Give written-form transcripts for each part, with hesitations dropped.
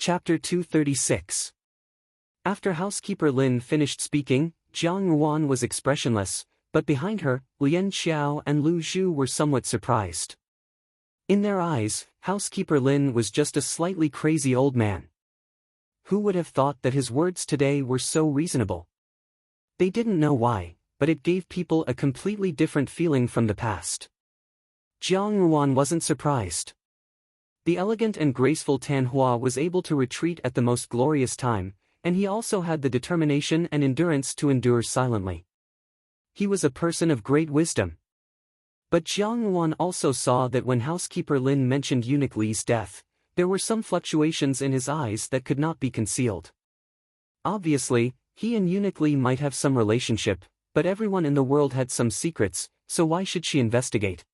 Chapter 236. After housekeeper Lin finished speaking, Jiang Ruan was expressionless, but behind her, Lian Xiao and Lu Zhu were somewhat surprised. In their eyes, housekeeper Lin was just a slightly crazy old man. Who would have thought that his words today were so reasonable? They didn't know why, but it gave people a completely different feeling from the past. Jiang Ruan wasn't surprised. The elegant and graceful Tan Hua was able to retreat at the most glorious time, and he also had the determination and endurance to endure silently. He was a person of great wisdom. But Jiang Ruan also saw that when housekeeper Lin mentioned eunuch Li's death, there were some fluctuations in his eyes that could not be concealed. Obviously, he and eunuch Li might have some relationship, but everyone in the world had some secrets, so why should she investigate?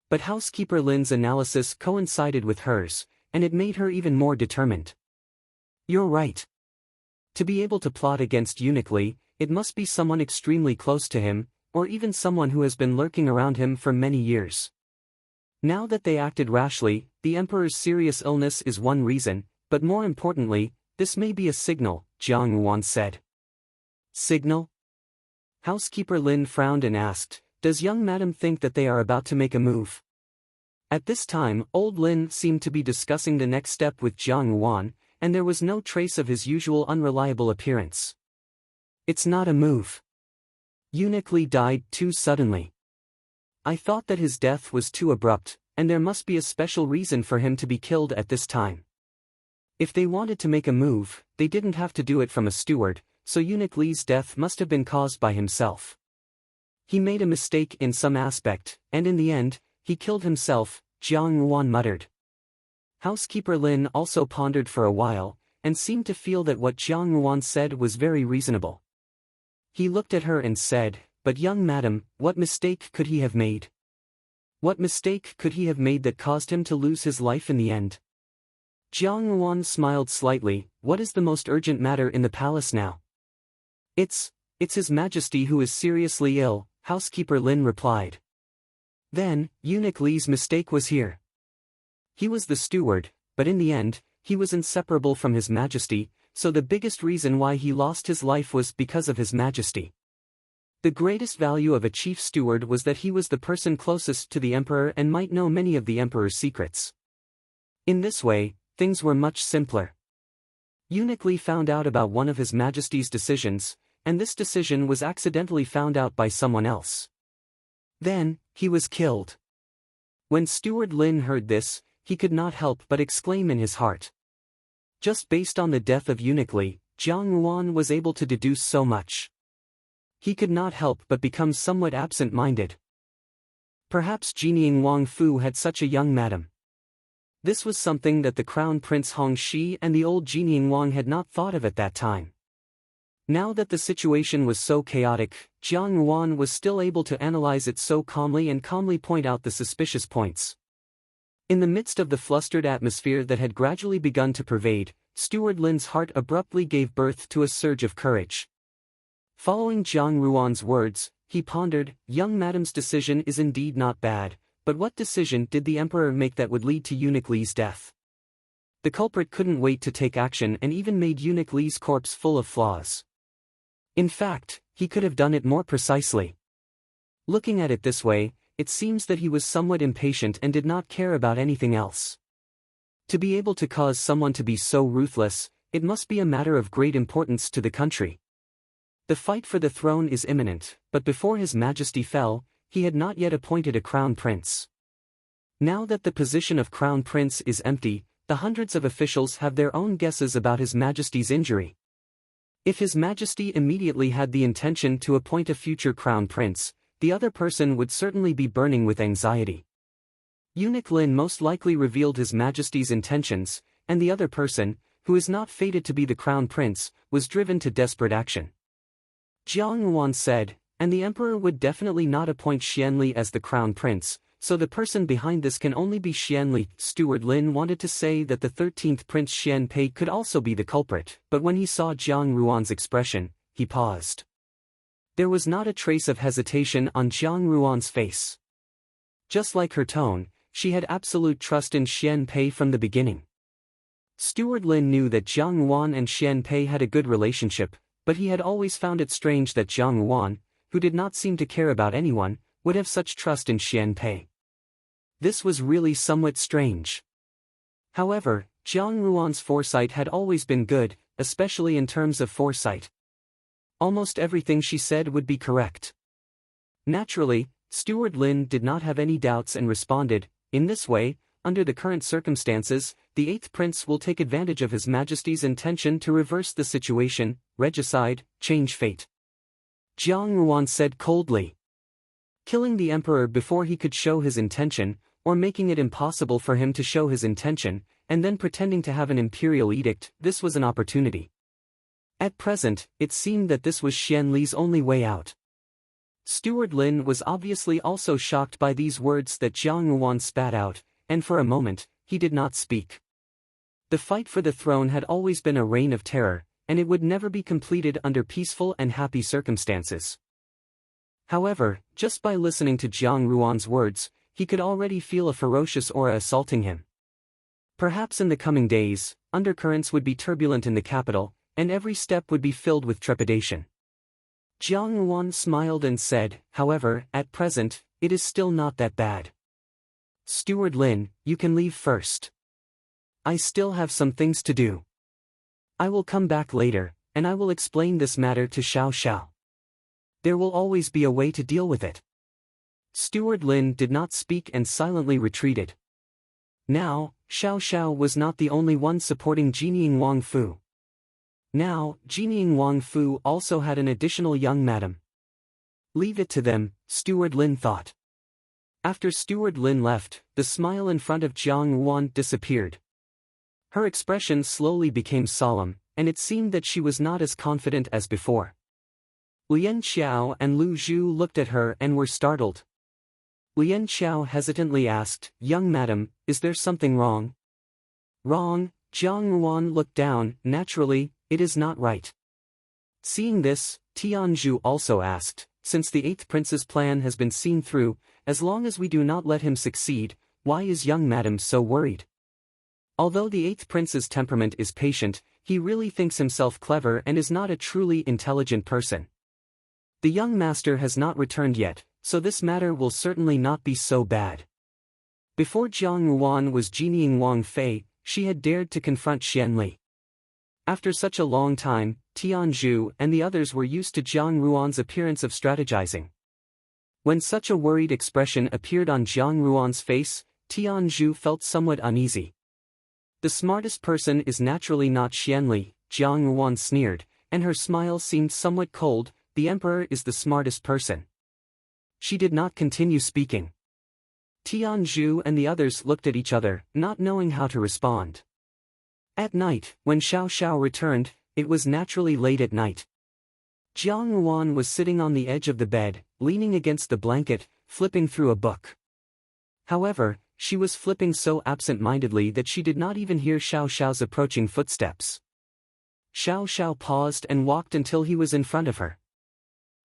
But housekeeper Lin's analysis coincided with hers, and it made her even more determined. You're right. To be able to plot against eunuch Li, it must be someone extremely close to him, or even someone who has been lurking around him for many years. Now that they acted rashly, the emperor's serious illness is one reason, but more importantly, this may be a signal, Jiang Ruan said. Signal? Housekeeper Lin frowned and asked, does young madam think that they are about to make a move? At this time, old Lin seemed to be discussing the next step with Jiang Ruan, and there was no trace of his usual unreliable appearance. It's not a move. Eunuch Li died too suddenly. I thought that his death was too abrupt, and there must be a special reason for him to be killed at this time. If they wanted to make a move, they didn't have to do it from a steward, so eunuch Li's death must have been caused by himself. He made a mistake in some aspect, and in the end, he killed himself, Jiang Ruan muttered. Housekeeper Lin also pondered for a while, and seemed to feel that what Jiang Ruan said was very reasonable. He looked at her and said, but young madam, what mistake could he have made? What mistake could he have made that caused him to lose his life in the end? Jiang Ruan smiled slightly, what is the most urgent matter in the palace now? It's His Majesty who is seriously ill, housekeeper Lin replied. Then, eunuch Li's mistake was here. He was the steward, but in the end, he was inseparable from His Majesty, so the biggest reason why he lost his life was because of His Majesty. The greatest value of a chief steward was that he was the person closest to the emperor and might know many of the emperor's secrets. In this way, things were much simpler. Eunuch Li found out about one of His Majesty's decisions, and this decision was accidentally found out by someone else. Then, he was killed. When Steward Lin heard this, he could not help but exclaim in his heart. Just based on the death of eunuch Li, Jiang Ruan was able to deduce so much. He could not help but become somewhat absent-minded. Perhaps Jinying Wang Fu had such a young madam. This was something that the Crown Prince Hong Shi and the old Jinying Wang had not thought of at that time. Now that the situation was so chaotic, Jiang Ruan was still able to analyze it so calmly and calmly point out the suspicious points. In the midst of the flustered atmosphere that had gradually begun to pervade, Steward Lin's heart abruptly gave birth to a surge of courage. Following Jiang Ruan's words, he pondered, young madam's decision is indeed not bad, but what decision did the emperor make that would lead to eunuch Li's death? The culprit couldn't wait to take action and even made eunuch Li's corpse full of flaws. In fact, he could have done it more precisely. Looking at it this way, it seems that he was somewhat impatient and did not care about anything else. To be able to cause someone to be so ruthless, it must be a matter of great importance to the country. The fight for the throne is imminent, but before His Majesty fell, he had not yet appointed a crown prince. Now that the position of crown prince is empty, the hundreds of officials have their own guesses about His Majesty's injury. If His Majesty immediately had the intention to appoint a future crown prince, the other person would certainly be burning with anxiety. Eunuch Lin most likely revealed His Majesty's intentions, and the other person, who is not fated to be the crown prince, was driven to desperate action. Jiang Ruan said, and the emperor would definitely not appoint Xianli as the crown prince, so the person behind this can only be Xianli. Steward Lin wanted to say that the 13th Prince Xian Pei could also be the culprit, but when he saw Jiang Ruan's expression, he paused. There was not a trace of hesitation on Jiang Ruan's face. Just like her tone, she had absolute trust in Xian Pei from the beginning. Steward Lin knew that Jiang Yuan and Xian Pei had a good relationship, but he had always found it strange that Jiang Yuan, who did not seem to care about anyone, would have such trust in Xian Pei. This was really somewhat strange. However, Jiang Yuan's foresight had always been good, especially in terms of foresight. Almost everything she said would be correct. Naturally, Steward Lin did not have any doubts and responded, "In this way, under the current circumstances, the eighth prince will take advantage of His Majesty's intention to reverse the situation, regicide, change fate." Jiang Yuan said coldly. Killing the emperor before he could show his intention, or making it impossible for him to show his intention, and then pretending to have an imperial edict, this was an opportunity. At present, it seemed that this was Xian Li's only way out. Steward Lin was obviously also shocked by these words that Jiang Yuan spat out, and for a moment, he did not speak. The fight for the throne had always been a reign of terror, and it would never be completed under peaceful and happy circumstances. However, just by listening to Jiang Yuan's words, he could already feel a ferocious aura assaulting him. Perhaps in the coming days, undercurrents would be turbulent in the capital, and every step would be filled with trepidation. Jiang Yuan smiled and said, "However, at present, it is still not that bad. Steward Lin, you can leave first. I still have some things to do. I will come back later, and I will explain this matter to Xiao Xiao. There will always be a way to deal with it." Steward Lin did not speak and silently retreated. Now, Xiao Xiao was not the only one supporting Jinying Wang Fu. Now, Jinying Wang Fu also had an additional young madam. Leave it to them, Steward Lin thought. After Steward Lin left, the smile in front of Jiang Yuan disappeared. Her expression slowly became solemn, and it seemed that she was not as confident as before. Lian Xiao and Lu Zhu looked at her and were startled. Lian Xiao hesitantly asked, "Young madam, is there something wrong?" "Wrong?" Jiang Yuan looked down. "Naturally, it is not right." Seeing this, Tianzhu also asked, "Since the eighth prince's plan has been seen through, as long as we do not let him succeed, why is young madam so worried?" Although the eighth prince's temperament is patient, he really thinks himself clever and is not a truly intelligent person. The young master has not returned yet, so this matter will certainly not be so bad. Before Jiang Yuan was Jinying Wang Fei, she had dared to confront Xian Li. After such a long time, Tianzhu and the others were used to Jiang Yuan's appearance of strategizing. When such a worried expression appeared on Jiang Yuan's face, Tianzhu felt somewhat uneasy. The smartest person is naturally not Xian Li, Jiang Yuan sneered, and her smile seemed somewhat cold. The emperor is the smartest person. She did not continue speaking. Tianzhu and the others looked at each other, not knowing how to respond. At night, when Xiao Xiao returned, it was naturally late at night. Jiang Yuan was sitting on the edge of the bed, leaning against the blanket, flipping through a book. However, she was flipping so absent-mindedly that she did not even hear Xiao Xiao's approaching footsteps. Xiao Xiao paused and walked until he was in front of her.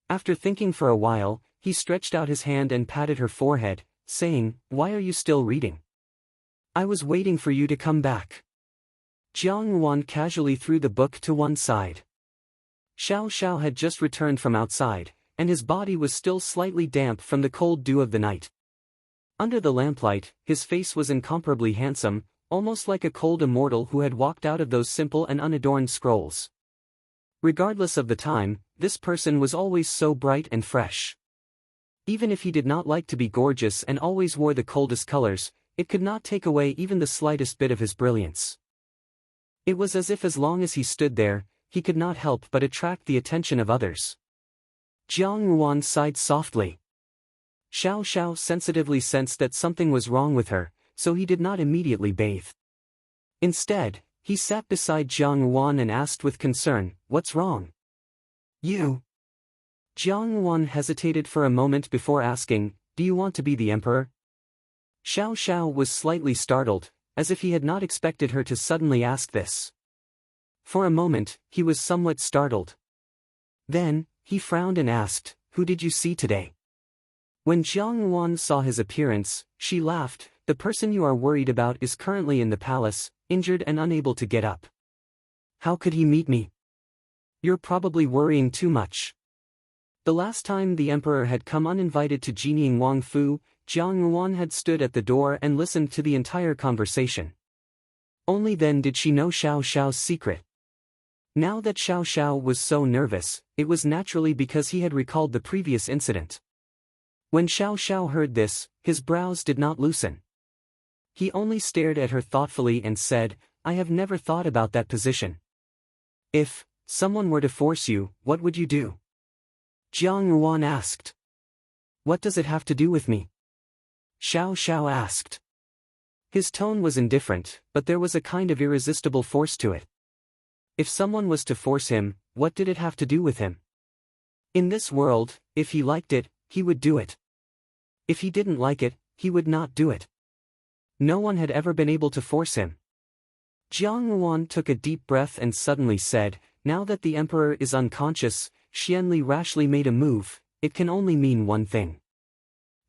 After thinking for a while, he stretched out his hand and patted her forehead, saying, "Why are you still reading? I was waiting for you to come back." Jiang Yuan casually threw the book to one side. Xiao Xiao had just returned from outside, and his body was still slightly damp from the cold dew of the night. Under the lamplight, his face was incomparably handsome, almost like a cold immortal who had walked out of those simple and unadorned scrolls. Regardless of the time, this person was always so bright and fresh. Even if he did not like to be gorgeous and always wore the coldest colors, it could not take away even the slightest bit of his brilliance. It was as if as long as he stood there, he could not help but attract the attention of others. Jiang Yuan sighed softly. Xiao Xiao sensitively sensed that something was wrong with her, so he did not immediately bathe. Instead, he sat beside Jiang Yuan and asked with concern, "What's wrong?" "You." Jiang Yuan hesitated for a moment before asking, "Do you want to be the emperor?" Xiao Xiao was slightly startled, as if he had not expected her to suddenly ask this. For a moment, he was somewhat startled. Then, he frowned and asked, "Who did you see today?" When Jiang Yuan saw his appearance, she laughed, the person you are worried about is currently in the palace, injured and unable to get up. How could he meet me? You're probably worrying too much. The last time the emperor had come uninvited to Jining Wangfu, Jiang Yuan had stood at the door and listened to the entire conversation. Only then did she know Xiao Xiao's secret. Now that Xiao Xiao was so nervous, it was naturally because he had recalled the previous incident. When Xiao Xiao heard this, his brows did not loosen. He only stared at her thoughtfully and said, I have never thought about that position. If someone were to force you, what would you do? Jiang Yuan asked. What does it have to do with me? Xiao Xiao asked. His tone was indifferent, but there was a kind of irresistible force to it. If someone was to force him, what did it have to do with him? In this world, if he liked it, he would do it. If he didn't like it, he would not do it. No one had ever been able to force him. Jiang Yuan took a deep breath and suddenly said, now that the emperor is unconscious, Xianli rashly made a move, it can only mean one thing.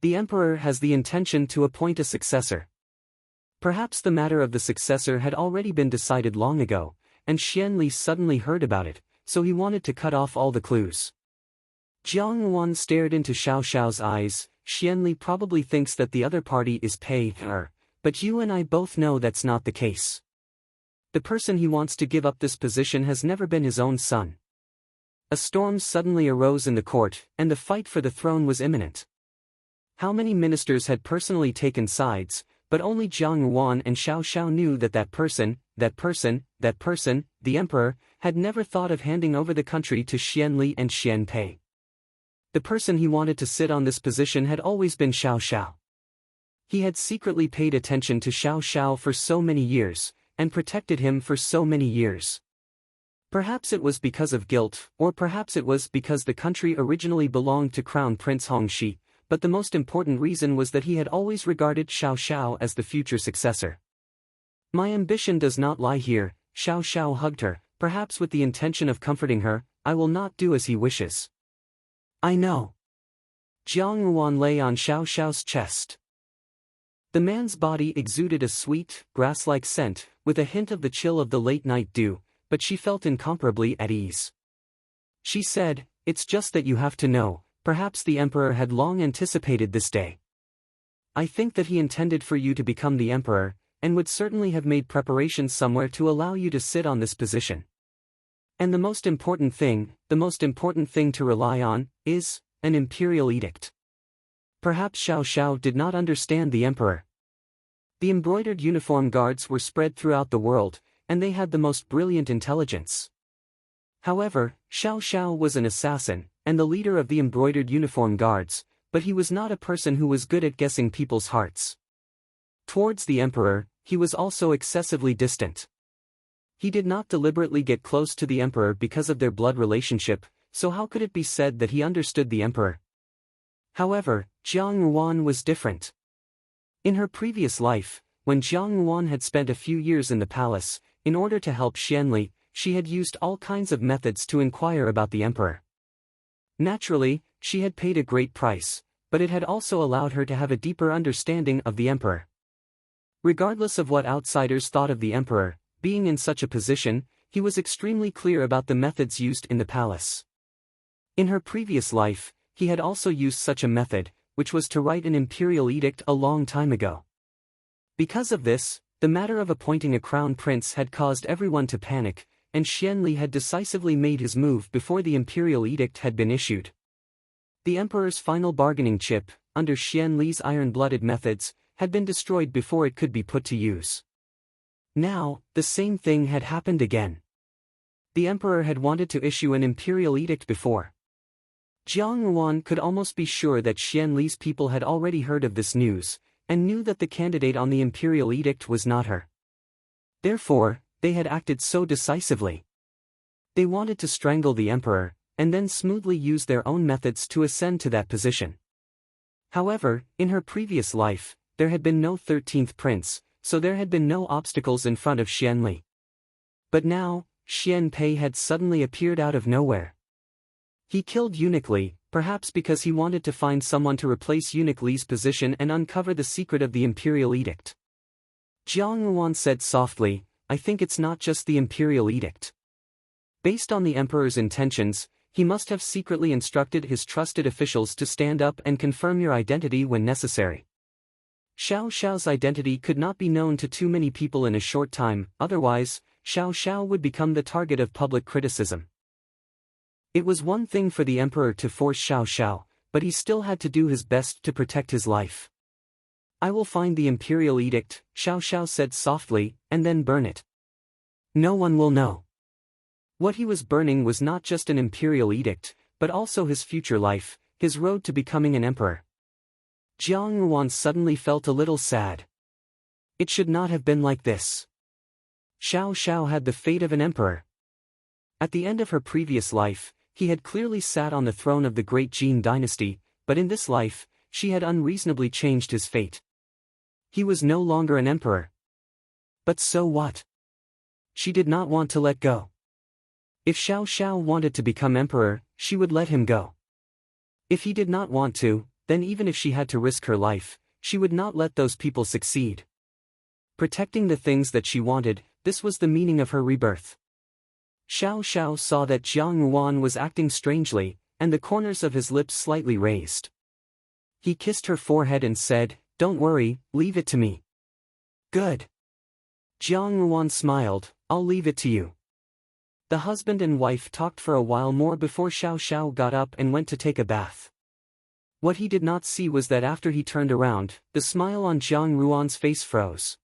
The emperor has the intention to appoint a successor. Perhaps the matter of the successor had already been decided long ago, and Xianli suddenly heard about it, so he wanted to cut off all the clues. Jiang Yuan stared into Xiao Xiao's eyes. Xianli probably thinks that the other party is paying her, but you and I both know that's not the case. The person he wants to give up this position has never been his own son. A storm suddenly arose in the court, and the fight for the throne was imminent. How many ministers had personally taken sides, but only Jiang Yuan and Xiao Xiao knew that that person, the emperor, had never thought of handing over the country to Xianli and Xian Pei. The person he wanted to sit on this position had always been Xiao Xiao. He had secretly paid attention to Xiao Xiao for so many years, and protected him for so many years. Perhaps it was because of guilt, or perhaps it was because the country originally belonged to Crown Prince Hongxi, but the most important reason was that he had always regarded Xiao Xiao as the future successor. My ambition does not lie here, Xiao Xiao hugged her, perhaps with the intention of comforting her. I will not do as he wishes. I know. Jiang Yuan lay on Xiao Xiao's chest. The man's body exuded a sweet, grass-like scent, with a hint of the chill of the late-night dew, but she felt incomparably at ease. She said, it's just that you have to know, perhaps the emperor had long anticipated this day. I think that he intended for you to become the emperor, and would certainly have made preparations somewhere to allow you to sit on this position. And the most important thing to rely on, is an imperial edict. Perhaps Xiao Xiao did not understand the emperor. The embroidered uniform guards were spread throughout the world, and they had the most brilliant intelligence. However, Xiao Xiao was an assassin, and the leader of the embroidered uniform guards, but he was not a person who was good at guessing people's hearts. Towards the emperor, he was also excessively distant. He did not deliberately get close to the emperor because of their blood relationship, so how could it be said that he understood the emperor? However, Jiang Yuan was different. In her previous life, when Jiang Yuan had spent a few years in the palace, in order to help Xianli, she had used all kinds of methods to inquire about the emperor. Naturally, she had paid a great price, but it had also allowed her to have a deeper understanding of the emperor. Regardless of what outsiders thought of the emperor, being in such a position, he was extremely clear about the methods used in the palace. In her previous life, he had also used such a method, which was to write an imperial edict a long time ago. Because of this, the matter of appointing a crown prince had caused everyone to panic, and Xianli had decisively made his move before the imperial edict had been issued. The emperor's final bargaining chip, under Xianli's iron-blooded methods, had been destroyed before it could be put to use. Now, the same thing had happened again. The emperor had wanted to issue an imperial edict before. Jiang Yuan could almost be sure that Xianli's people had already heard of this news, and knew that the candidate on the imperial edict was not her. Therefore, they had acted so decisively. They wanted to strangle the emperor, and then smoothly use their own methods to ascend to that position. However, in her previous life, there had been no 13th prince, so there had been no obstacles in front of Xianli. But now, Xian Pei had suddenly appeared out of nowhere. He killed Eunuch Li, perhaps because he wanted to find someone to replace eunuch Li's position and uncover the secret of the imperial edict. Jiang Yuan said softly, I think it's not just the imperial edict. Based on the emperor's intentions, he must have secretly instructed his trusted officials to stand up and confirm your identity when necessary. Xiao Xiao's identity could not be known to too many people in a short time, otherwise, Xiao Xiao would become the target of public criticism. It was one thing for the emperor to force Xiao Xiao, but he still had to do his best to protect his life. I will find the imperial edict, Xiao Xiao said softly, and then burn it. No one will know. What he was burning was not just an imperial edict, but also his future life, his road to becoming an emperor. Jiang Yuan suddenly felt a little sad. It should not have been like this. Xiao Xiao had the fate of an emperor. At the end of her previous life, he had clearly sat on the throne of the great Jin dynasty, but in this life, she had unreasonably changed his fate. He was no longer an emperor. But so what? She did not want to let go. If Xiao Xiao wanted to become emperor, she would let him go. If he did not want to, then even if she had to risk her life, she would not let those people succeed. Protecting the things that she wanted, this was the meaning of her rebirth. Xiao Xiao saw that Jiang Yuan was acting strangely, and the corners of his lips slightly raised. He kissed her forehead and said, Don't worry, leave it to me. Good. Jiang Yuan smiled, I'll leave it to you. The husband and wife talked for a while more before Xiao Xiao got up and went to take a bath. What he did not see was that after he turned around, the smile on Jiang Yuan's face froze.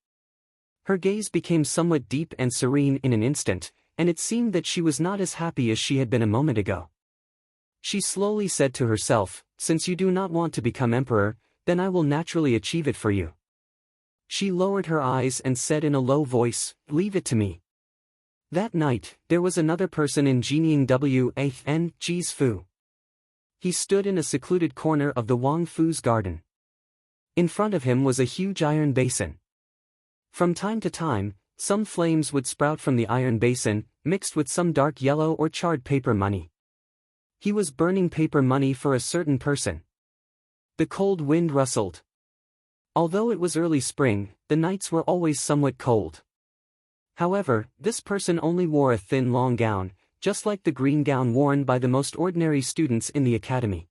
Her gaze became somewhat deep and serene in an instant, and it seemed that she was not as happy as she had been a moment ago. She slowly said to herself, Since you do not want to become emperor, then I will naturally achieve it for you. She lowered her eyes and said in a low voice, Leave it to me. That night, there was another person in Jinying Wan Ji's Fu. He stood in a secluded corner of the Wang Fu's garden. In front of him was a huge iron basin. From time to time, some flames would sprout from the iron basin, mixed with some dark yellow or charred paper money. He was burning paper money for a certain person. The cold wind rustled. Although it was early spring, the nights were always somewhat cold. However, this person only wore a thin long gown, just like the green gown worn by the most ordinary students in the academy.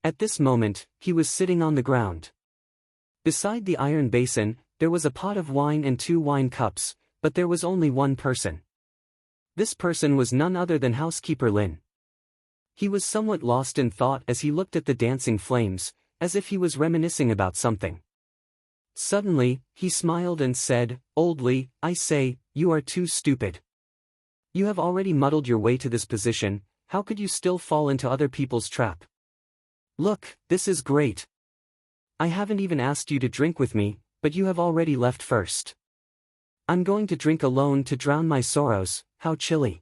At this moment, he was sitting on the ground. Beside the iron basin, there was a pot of wine and 2 wine cups, but there was only one person. This person was none other than housekeeper Lin. He was somewhat lost in thought as he looked at the dancing flames, as if he was reminiscing about something. Suddenly, he smiled and said, Old Li, I say, you are too stupid. You have already muddled your way to this position, how could you still fall into other people's trap? Look, this is great. I haven't even asked you to drink with me, but you have already left first. I'm going to drink alone to drown my sorrows, how chilly.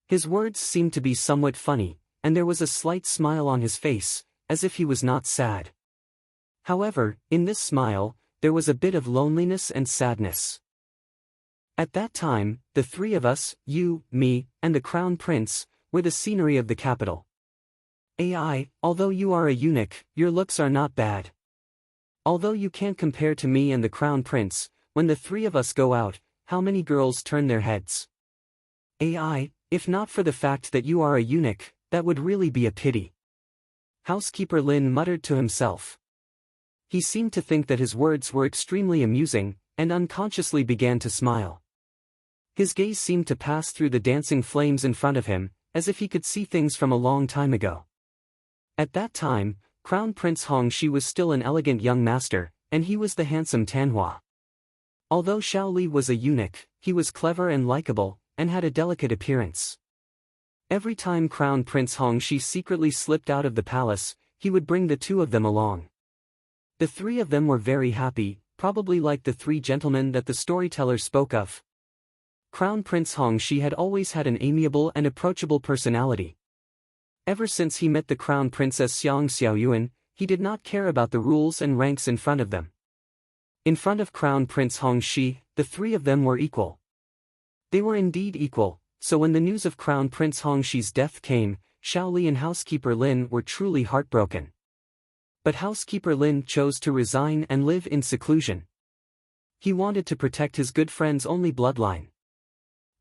His words seemed to be somewhat funny, and there was a slight smile on his face, as if he was not sad. However, in this smile, there was a bit of loneliness and sadness. At that time, the 3 of us, you, me, and the crown prince, were the scenery of the capital. AI, although you are a eunuch, your looks are not bad. Although you can't compare to me and the crown prince, when the 3 of us go out, how many girls turn their heads? AI, if not for the fact that you are a eunuch, that would really be a pity. Housekeeper Lin muttered to himself. He seemed to think that his words were extremely amusing, and unconsciously began to smile. His gaze seemed to pass through the dancing flames in front of him, as if he could see things from a long time ago. At that time, Crown Prince Hongxi was still an elegant young master, and he was the handsome Tanhua. Although Xiao Li was a eunuch, he was clever and likable, and had a delicate appearance. Every time Crown Prince Hongxi secretly slipped out of the palace, he would bring the 2 of them along. The 3 of them were very happy, probably like the 3 gentlemen that the storyteller spoke of. Crown Prince Hongxi had always had an amiable and approachable personality. Ever since he met the Crown Princess Xiang Xiaoyuan, he did not care about the rules and ranks in front of them. In front of Crown Prince Hongxi, the 3 of them were equal. They were indeed equal, so when the news of Crown Prince Hongxi's death came, Xiaoli and housekeeper Lin were truly heartbroken. But housekeeper Lin chose to resign and live in seclusion. He wanted to protect his good friend's only bloodline.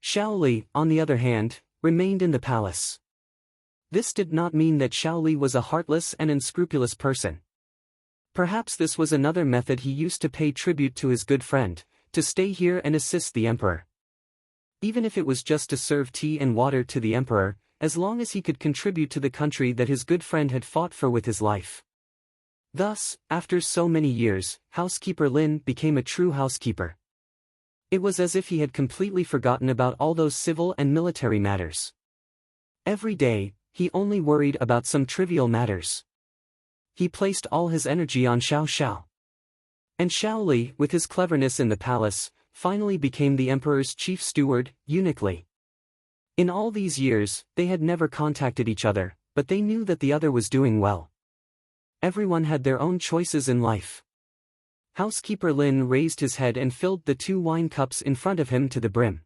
Xiaoli, on the other hand, remained in the palace. This did not mean that Xiaoli was a heartless and unscrupulous person. Perhaps this was another method he used to pay tribute to his good friend, to stay here and assist the emperor. Even if it was just to serve tea and water to the emperor, as long as he could contribute to the country that his good friend had fought for with his life. Thus, after so many years, housekeeper Lin became a true housekeeper. It was as if he had completely forgotten about all those civil and military matters. Every day, he only worried about some trivial matters. He placed all his energy on Xiao Xiao. And Xiaoli, with his cleverness in the palace, finally became the emperor's chief steward, uniquely. In all these years, they had never contacted each other, but they knew that the other was doing well. Everyone had their own choices in life. Housekeeper Lin raised his head and filled the 2 wine cups in front of him to the brim.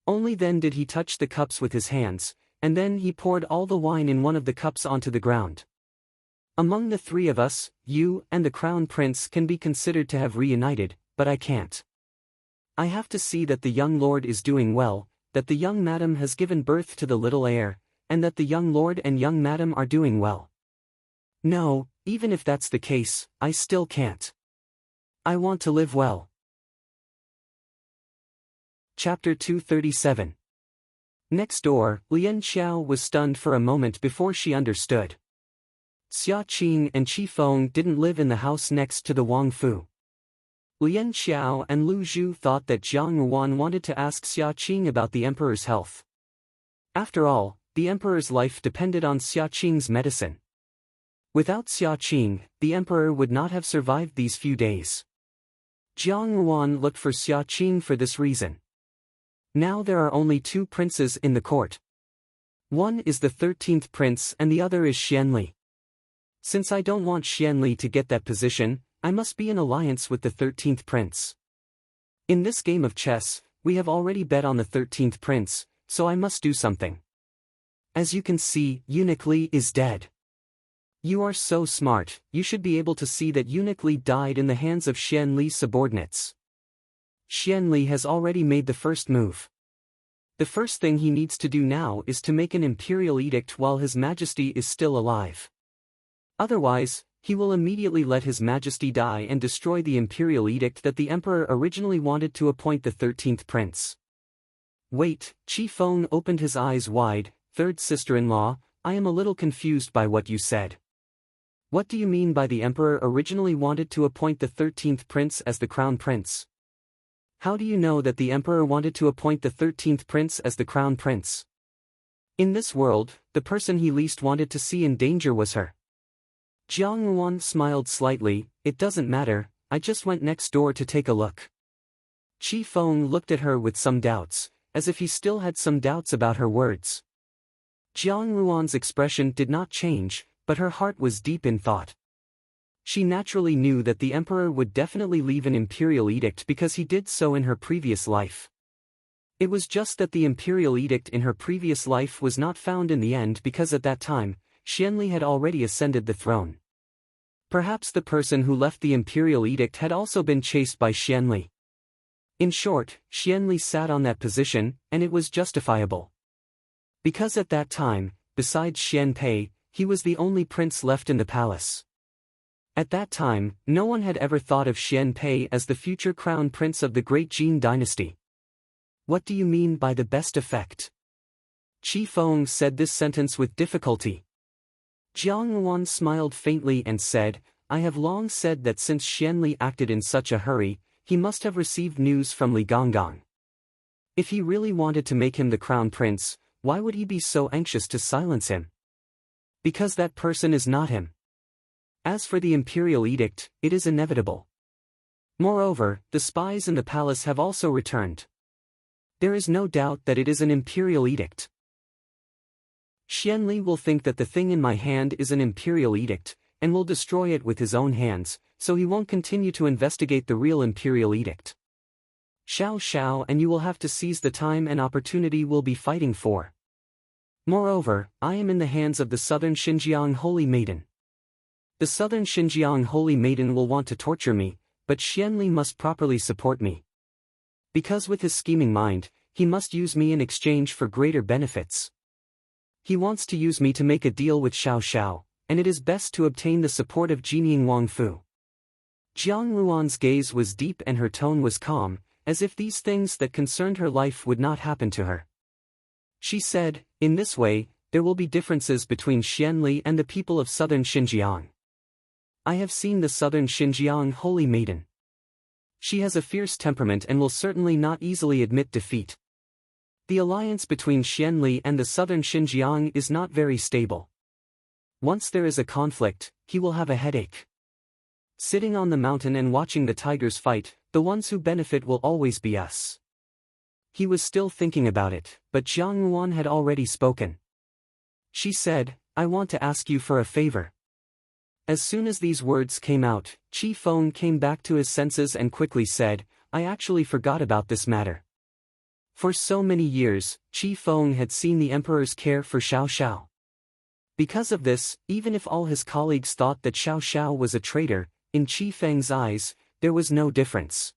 Only then did he touch the cups with his hands, and then he poured all the wine in one of the cups onto the ground. Among the 3 of us, you and the crown prince can be considered to have reunited, but I can't. I have to see that the young lord is doing well, that the young madam has given birth to the little heir, and that the young lord and young madam are doing well. No, even if that's the case, I still can't. I want to live well. Chapter 237. Next door, Lian Xiao was stunned for a moment before she understood. Xia Qing and Qi Feng didn't live in the house next to the Wang Fu. Lian Xiao and Lu Zhu thought that Jiang Yuan wanted to ask Xia Qing about the emperor's health. After all, the emperor's life depended on Xia Qing's medicine. Without Xia Qing, the emperor would not have survived these few days. Jiang Yuan looked for Xia Qing for this reason. Now there are only 2 princes in the court. One is the 13th prince and the other is Xianli. Since I don't want Xianli to get that position, I must be in alliance with the 13th prince. In this game of chess, we have already bet on the 13th prince, so I must do something. As you can see, Eunuch Li is dead. You are so smart, you should be able to see that Eunuch Li died in the hands of Xianli's subordinates. Xianli has already made the first move. The first thing he needs to do now is to make an imperial edict while His Majesty is still alive. Otherwise, he will immediately let His Majesty die and destroy the imperial edict that the emperor originally wanted to appoint the 13th prince. Wait, Qi Feng opened his eyes wide. Third sister-in-law, I am a little confused by what you said. What do you mean by the emperor originally wanted to appoint the 13th prince as the crown prince? How do you know that the emperor wanted to appoint the 13th prince as the crown prince? In this world, the person he least wanted to see in danger was her. Jiang Yuan smiled slightly. It doesn't matter, I just went next door to take a look. Qi Feng looked at her with some doubts, as if he still had some doubts about her words. Jiang Yuan's expression did not change, but her heart was deep in thought. She naturally knew that the emperor would definitely leave an imperial edict because he did so in her previous life. It was just that the imperial edict in her previous life was not found in the end because at that time, Xianli had already ascended the throne. Perhaps the person who left the imperial edict had also been chased by Xianli. In short, Xianli sat on that position, and it was justifiable. Because at that time, besides Xian Pei, he was the only prince left in the palace. At that time, no one had ever thought of Xian Pei as the future crown prince of the great Jin dynasty. What do you mean by the best effect? Qi Feng said this sentence with difficulty. Jiang Yuan smiled faintly and said, I have long said that since Xianli acted in such a hurry, he must have received news from Li Gonggang. If he really wanted to make him the crown prince, why would he be so anxious to silence him? Because that person is not him. As for the imperial edict, it is inevitable. Moreover, the spies in the palace have also returned. There is no doubt that it is an imperial edict. Xianli will think that the thing in my hand is an imperial edict, and will destroy it with his own hands, so he won't continue to investigate the real imperial edict. Xiao Xiao and you will have to seize the time and opportunity we'll be fighting for. Moreover, I am in the hands of the Southern Xinjiang Holy Maiden. The Southern Xinjiang Holy Maiden will want to torture me, but Xianli must properly support me. Because with his scheming mind, he must use me in exchange for greater benefits. He wants to use me to make a deal with Xiao Xiao, and it is best to obtain the support of Jinying Wangfu. Jiang Ruan's gaze was deep and her tone was calm, as if these things that concerned her life would not happen to her. She said, in this way, there will be differences between Xianli and the people of southern Xinjiang. I have seen the southern Xinjiang Holy Maiden. She has a fierce temperament and will certainly not easily admit defeat. The alliance between Xianli and the southern Xinjiang is not very stable. Once there is a conflict, he will have a headache. Sitting on the mountain and watching the tigers fight, the ones who benefit will always be us. He was still thinking about it, but Jiang Ruan had already spoken. She said, I want to ask you for a favor. As soon as these words came out, Qi Feng came back to his senses and quickly said, I actually forgot about this matter. For so many years, Qi Feng had seen the emperor's care for Xiao Xiao. Because of this, even if all his colleagues thought that Xiao Xiao was a traitor, in Qi Feng's eyes, there was no difference.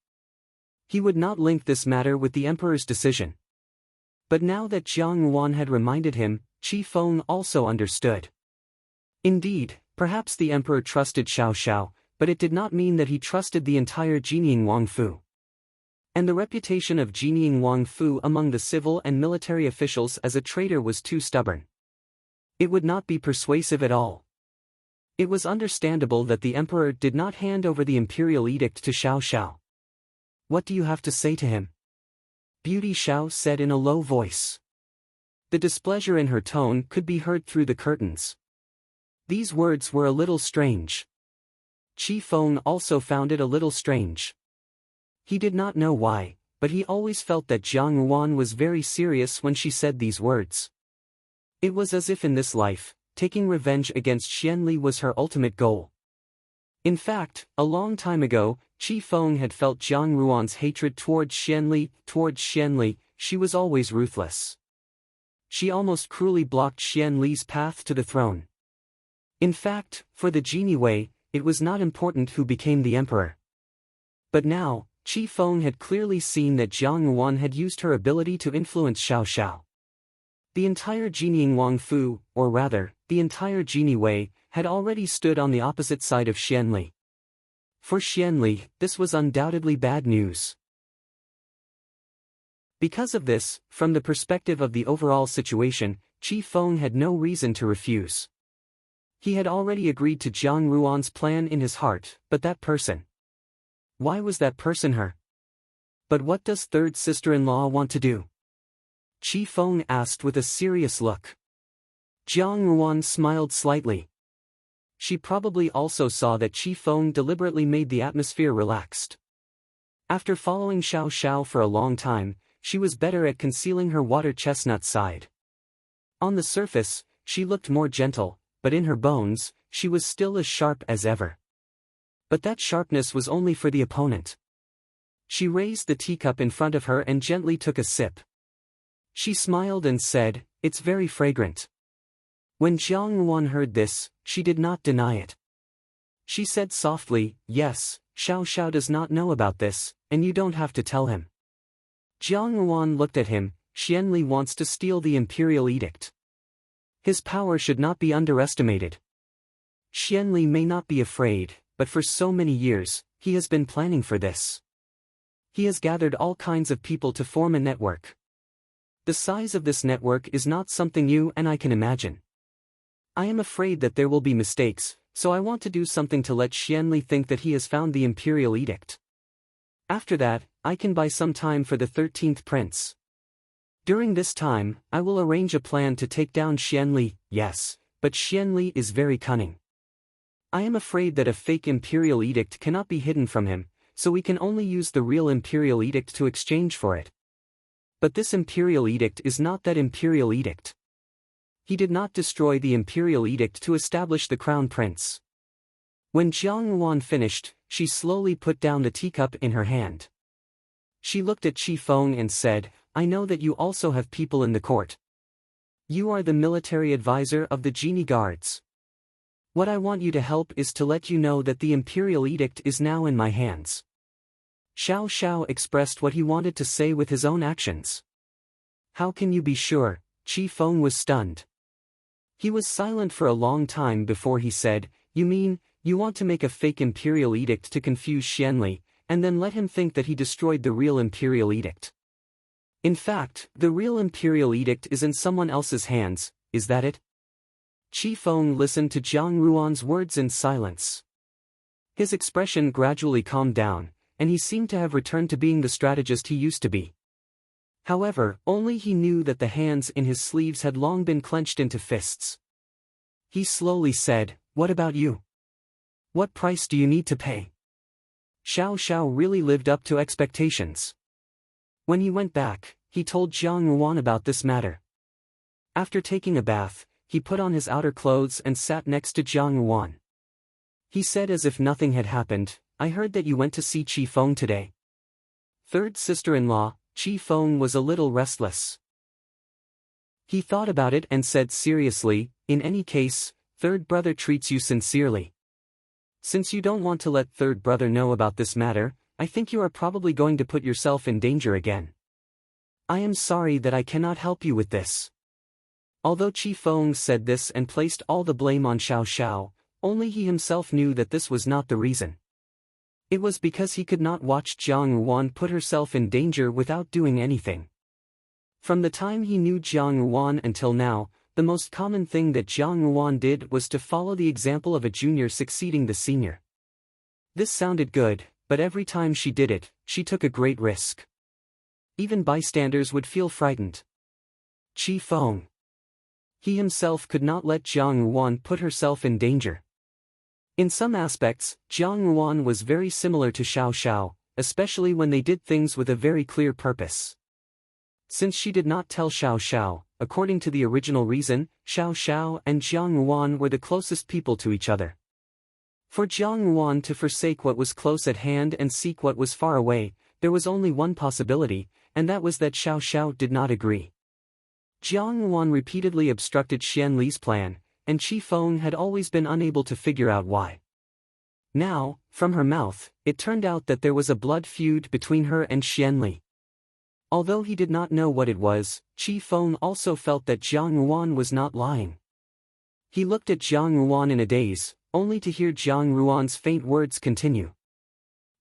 He would not link this matter with the emperor's decision. But now that Jiang Ruan had reminded him, Qi Feng also understood. Indeed, perhaps the emperor trusted Xiao Xiao, but it did not mean that he trusted the entire Jinying Wangfu. And the reputation of Jinying Wangfu among the civil and military officials as a traitor was too stubborn. It would not be persuasive at all. It was understandable that the emperor did not hand over the imperial edict to Xiao Xiao. What do you have to say to him? Beauty Xiao said in a low voice. The displeasure in her tone could be heard through the curtains. These words were a little strange. Qi Feng also found it a little strange. He did not know why, but he always felt that Jiang Ruan was very serious when she said these words. It was as if in this life, taking revenge against Xianli was her ultimate goal. In fact, a long time ago, Qi Feng had felt Jiang Ruan's hatred towards Xianli. She was always ruthless. She almost cruelly blocked Xianli's path to the throne. In fact, for the genie Wei, it was not important who became the emperor. But now, Qi Feng had clearly seen that Jiang Ruan had used her ability to influence Xiao Xiao. The entire Jinying Wangfu, or rather, the entire genie Wei, had already stood on the opposite side of Xianli. For Xianli, this was undoubtedly bad news. Because of this, from the perspective of the overall situation, Qi Feng had no reason to refuse. He had already agreed to Jiang Ruan's plan in his heart, but that person. Why was that person her? But what does third sister-in-law want to do? Qi Feng asked with a serious look. Jiang Ruan smiled slightly. She probably also saw that Qi Feng deliberately made the atmosphere relaxed. After following Xiao Xiao for a long time, she was better at concealing her water chestnut side. On the surface, she looked more gentle, but in her bones, she was still as sharp as ever. But that sharpness was only for the opponent. She raised the teacup in front of her and gently took a sip. She smiled and said, "It's very fragrant." When Jiang Ruan heard this, she did not deny it. She said softly, "Yes, Xiao Xiao does not know about this, and you don't have to tell him." Jiang Ruan looked at him. Xianli wants to steal the imperial edict. His power should not be underestimated. Xianli may not be afraid, but for so many years, he has been planning for this. He has gathered all kinds of people to form a network. The size of this network is not something you and I can imagine. I am afraid that there will be mistakes, so I want to do something to let Xianli think that he has found the imperial edict. After that, I can buy some time for the 13th prince. During this time, I will arrange a plan to take down Xianli. Yes, but Xianli is very cunning. I am afraid that a fake imperial edict cannot be hidden from him, so we can only use the real imperial edict to exchange for it. But this imperial edict is not that imperial edict. He did not destroy the imperial edict to establish the crown prince. When Jiang Ruan finished, she slowly put down the teacup in her hand. She looked at Qi Feng and said, "I know that you also have people in the court. You are the military advisor of the genie guards. What I want you to help is to let you know that the imperial edict is now in my hands. Xiao Xiao expressed what he wanted to say with his own actions. How can you be sure? Qi Feng was stunned. He was silent for a long time before he said, You mean, you want to make a fake imperial edict to confuse Xianli, and then let him think that he destroyed the real imperial edict? In fact, the real imperial edict is in someone else's hands, is that it? Qi Feng listened to Jiang Ruan's words in silence. His expression gradually calmed down, and he seemed to have returned to being the strategist he used to be. However, only he knew that the hands in his sleeves had long been clenched into fists. He slowly said, What about you? What price do you need to pay? Xiao Xiao really lived up to expectations. When he went back, he told Jiang Ruan about this matter. After taking a bath, he put on his outer clothes and sat next to Jiang Ruan. He said as if nothing had happened, I heard that you went to see Qi Feng today. Third sister-in-law, Qi Feng was a little restless. He thought about it and said seriously, In any case, third brother treats you sincerely. Since you don't want to let third brother know about this matter, I think you are probably going to put yourself in danger again. I am sorry that I cannot help you with this. Although Qi Feng said this and placed all the blame on Xiao Xiao, only he himself knew that this was not the reason. It was because he could not watch Jiang Ruan put herself in danger without doing anything. From the time he knew Jiang Ruan until now, the most common thing that Jiang Ruan did was to follow the example of a junior succeeding the senior. This sounded good, but every time she did it, she took a great risk. Even bystanders would feel frightened. Qi Feng. He himself could not let Jiang Ruan put herself in danger. In some aspects, Jiang Ruan was very similar to Xiao Xiao, especially when they did things with a very clear purpose. Since she did not tell Xiao Xiao, according to the original reason, Xiao Xiao and Jiang Ruan were the closest people to each other. For Jiang Ruan to forsake what was close at hand and seek what was far away, there was only one possibility, and that was that Xiao Xiao did not agree. Jiang Ruan repeatedly obstructed Xian Li's plan, and Qi Feng had always been unable to figure out why. Now, from her mouth, it turned out that there was a blood feud between her and Xian Li. Although he did not know what it was, Qi Feng also felt that Jiang Ruan was not lying. He looked at Jiang Ruan in a daze, only to hear Jiang Ruan's faint words continue.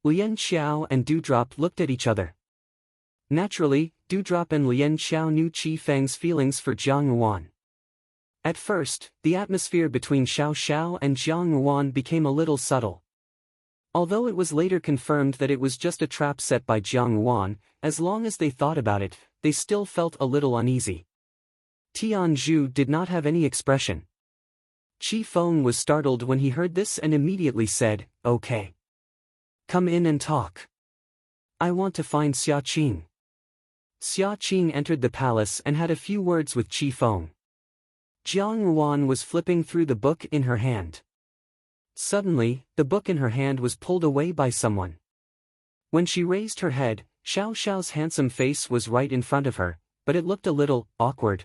Lian Xiao and Dewdrop looked at each other. Naturally, Dewdrop and Lian Xiao knew Qi Feng's feelings for Jiang Ruan. At first, the atmosphere between Xiao Xiao and Jiang Ruan became a little subtle. Although it was later confirmed that it was just a trap set by Jiang Ruan, as long as they thought about it, they still felt a little uneasy. Tianzhu did not have any expression. Qi Feng was startled when he heard this and immediately said, Okay. Come in and talk. I want to find Xia Qing. Xia Qing entered the palace and had a few words with Qi Feng. Jiang Ruan was flipping through the book in her hand. Suddenly, the book in her hand was pulled away by someone. When she raised her head, Xiao Xiao's handsome face was right in front of her, but it looked a little awkward.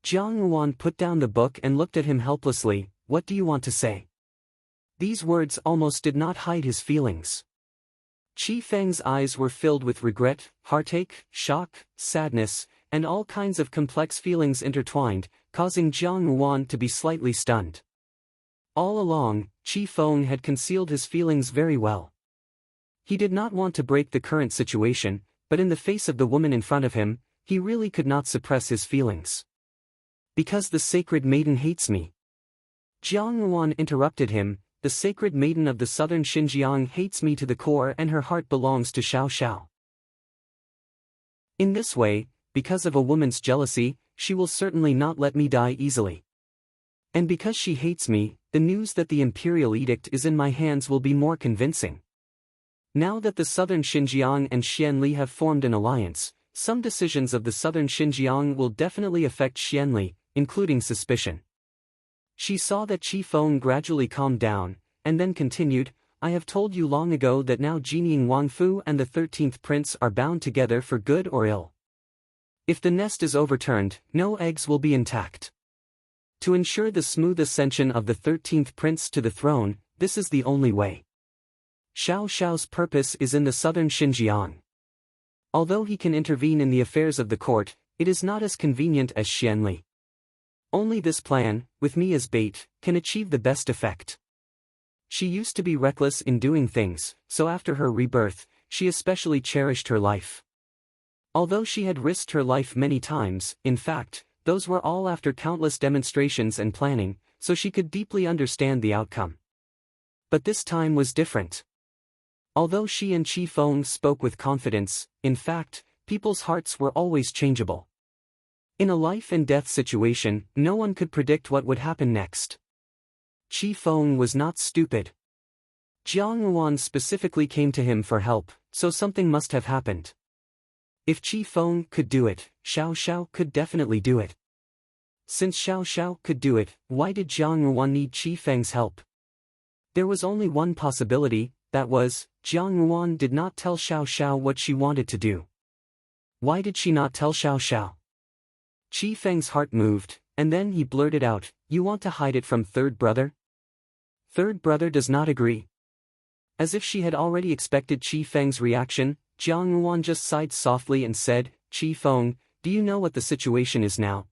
Jiang Ruan put down the book and looked at him helplessly. What do you want to say? These words almost did not hide his feelings. Qi Feng's eyes were filled with regret, heartache, shock, sadness, and all kinds of complex feelings intertwined, causing Jiang Ruan to be slightly stunned. All along, Qi Feng had concealed his feelings very well. He did not want to break the current situation, but in the face of the woman in front of him, he really could not suppress his feelings. Because the sacred maiden hates me. Jiang Ruan interrupted him. The sacred maiden of the southern Xinjiang hates me to the core and her heart belongs to Xiao Xiao. In this way, because of a woman's jealousy, she will certainly not let me die easily. And because she hates me, the news that the imperial edict is in my hands will be more convincing. Now that the southern Xinjiang and Xianli have formed an alliance, some decisions of the southern Xinjiang will definitely affect Xianli, including suspicion. She saw that Qi Feng gradually calmed down, and then continued, I have told you long ago that now Jinying Wangfu and the 13th prince are bound together for good or ill. If the nest is overturned, no eggs will be intact. To ensure the smooth ascension of the 13th prince to the throne, this is the only way. Xiao Xiao's purpose is in the southern Xinjiang. Although he can intervene in the affairs of the court, it is not as convenient as Xianli. Only this plan, with me as bait, can achieve the best effect. She used to be reckless in doing things, so after her rebirth, she especially cherished her life. Although she had risked her life many times, in fact, those were all after countless demonstrations and planning, so she could deeply understand the outcome. But this time was different. Although she and Qi Feng spoke with confidence, in fact, people's hearts were always changeable. In a life-and-death situation, no one could predict what would happen next. Qi Feng was not stupid. Jiang Yuan specifically came to him for help, so something must have happened. If Qi Feng could do it, Xiao Xiao could definitely do it. Since Xiao Xiao could do it, why did Jiang Yuan need Qi Feng's help? There was only one possibility, that was, Jiang Yuan did not tell Xiao Xiao what she wanted to do. Why did she not tell Xiao Xiao? Qi Feng's heart moved, and then he blurted out, "You want to hide it from third brother?" Third brother does not agree. As if she had already expected Qi Feng's reaction, Jiang Yuan just sighed softly and said, "Qi Feng, do you know what the situation is now?"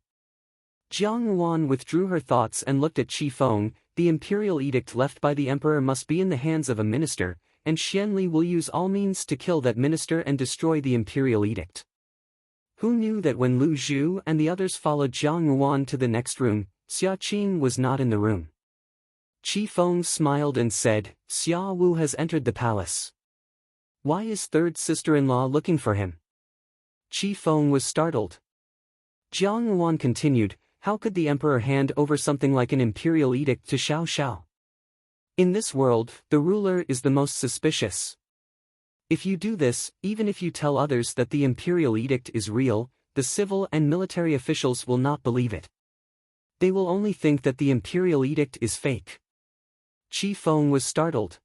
Jiang Yuan withdrew her thoughts and looked at Qi Feng. The imperial edict left by the emperor must be in the hands of a minister, and Xianli will use all means to kill that minister and destroy the imperial edict. Who knew that when Lu Zhu and the others followed Jiang Yuan to the next room, Xia Qing was not in the room? Qi Feng smiled and said, "Xia Wu has entered the palace. Why is third sister-in-law looking for him?" Qi Feng was startled. Jiang Yuan continued, "How could the emperor hand over something like an imperial edict to Xiao Xiao? In this world, the ruler is the most suspicious. If you do this, even if you tell others that the imperial edict is real, the civil and military officials will not believe it. They will only think that the imperial edict is fake." Qi Feng was startled.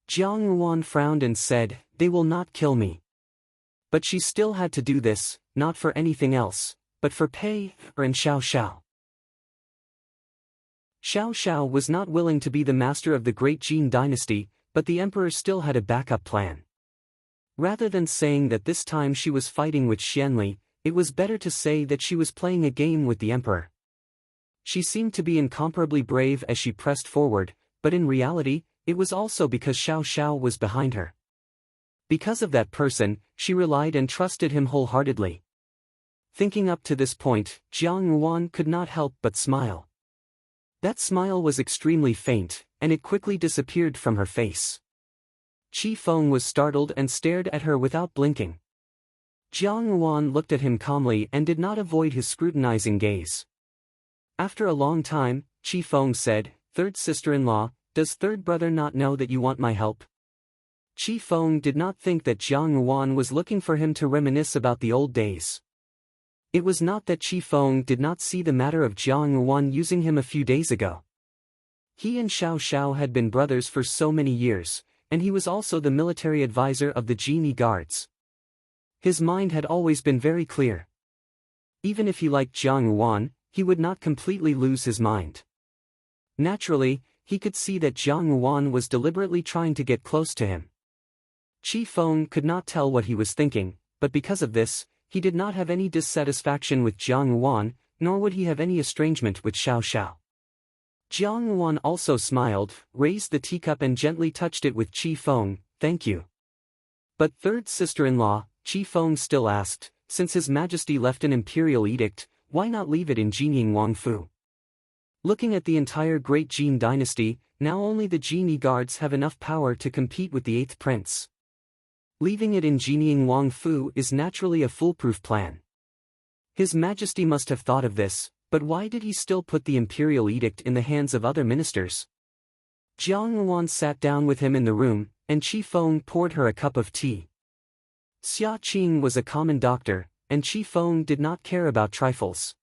Jiang Yuan frowned and said, "They will not kill me." But she still had to do this, not for anything else, but for Pei and Xiao Xiao. Xiao Xiao was not willing to be the master of the great Jin dynasty, but the emperor still had a backup plan. Rather than saying that this time she was fighting with Xianli, it was better to say that she was playing a game with the emperor. She seemed to be incomparably brave as she pressed forward, but in reality, it was also because Xiao Xiao was behind her. Because of that person, she relied and trusted him wholeheartedly. Thinking up to this point, Jiang Yuan could not help but smile. That smile was extremely faint, and it quickly disappeared from her face. Qi Feng was startled and stared at her without blinking. Jiang Yuan looked at him calmly and did not avoid his scrutinizing gaze. After a long time, Qi Feng said, "Third sister-in-law, does third brother not know that you want my help?" Qi Feng did not think that Jiang Yuan was looking for him to reminisce about the old days. It was not that Qi Feng did not see the matter of Jiang Yuan using him a few days ago. He and Xiao Xiao had been brothers for so many years, and he was also the military advisor of the Genie Guards. His mind had always been very clear. Even if he liked Jiang Yuan, he would not completely lose his mind. Naturally, he could see that Jiang Yuan was deliberately trying to get close to him. Qi Feng could not tell what he was thinking, but because of this, he did not have any dissatisfaction with Jiang Yuan, nor would he have any estrangement with Xiao Xiao. Jiang Yuan also smiled, raised the teacup and gently touched it with Qi Feng, "Thank you." But third sister-in-law, Qi Feng still asked, "Since His Majesty left an imperial edict, why not leave it in Jinying Wangfu? Looking at the entire Great Jin dynasty, now only the Genie Guards have enough power to compete with the 8th prince. Leaving it in Jinying Wangfu is naturally a foolproof plan. His Majesty must have thought of this, but why did he still put the imperial edict in the hands of other ministers?" Jiang Yuan sat down with him in the room, and Qi Feng poured her a cup of tea. Xia Qing was a common doctor, and Qi Feng did not care about trifles.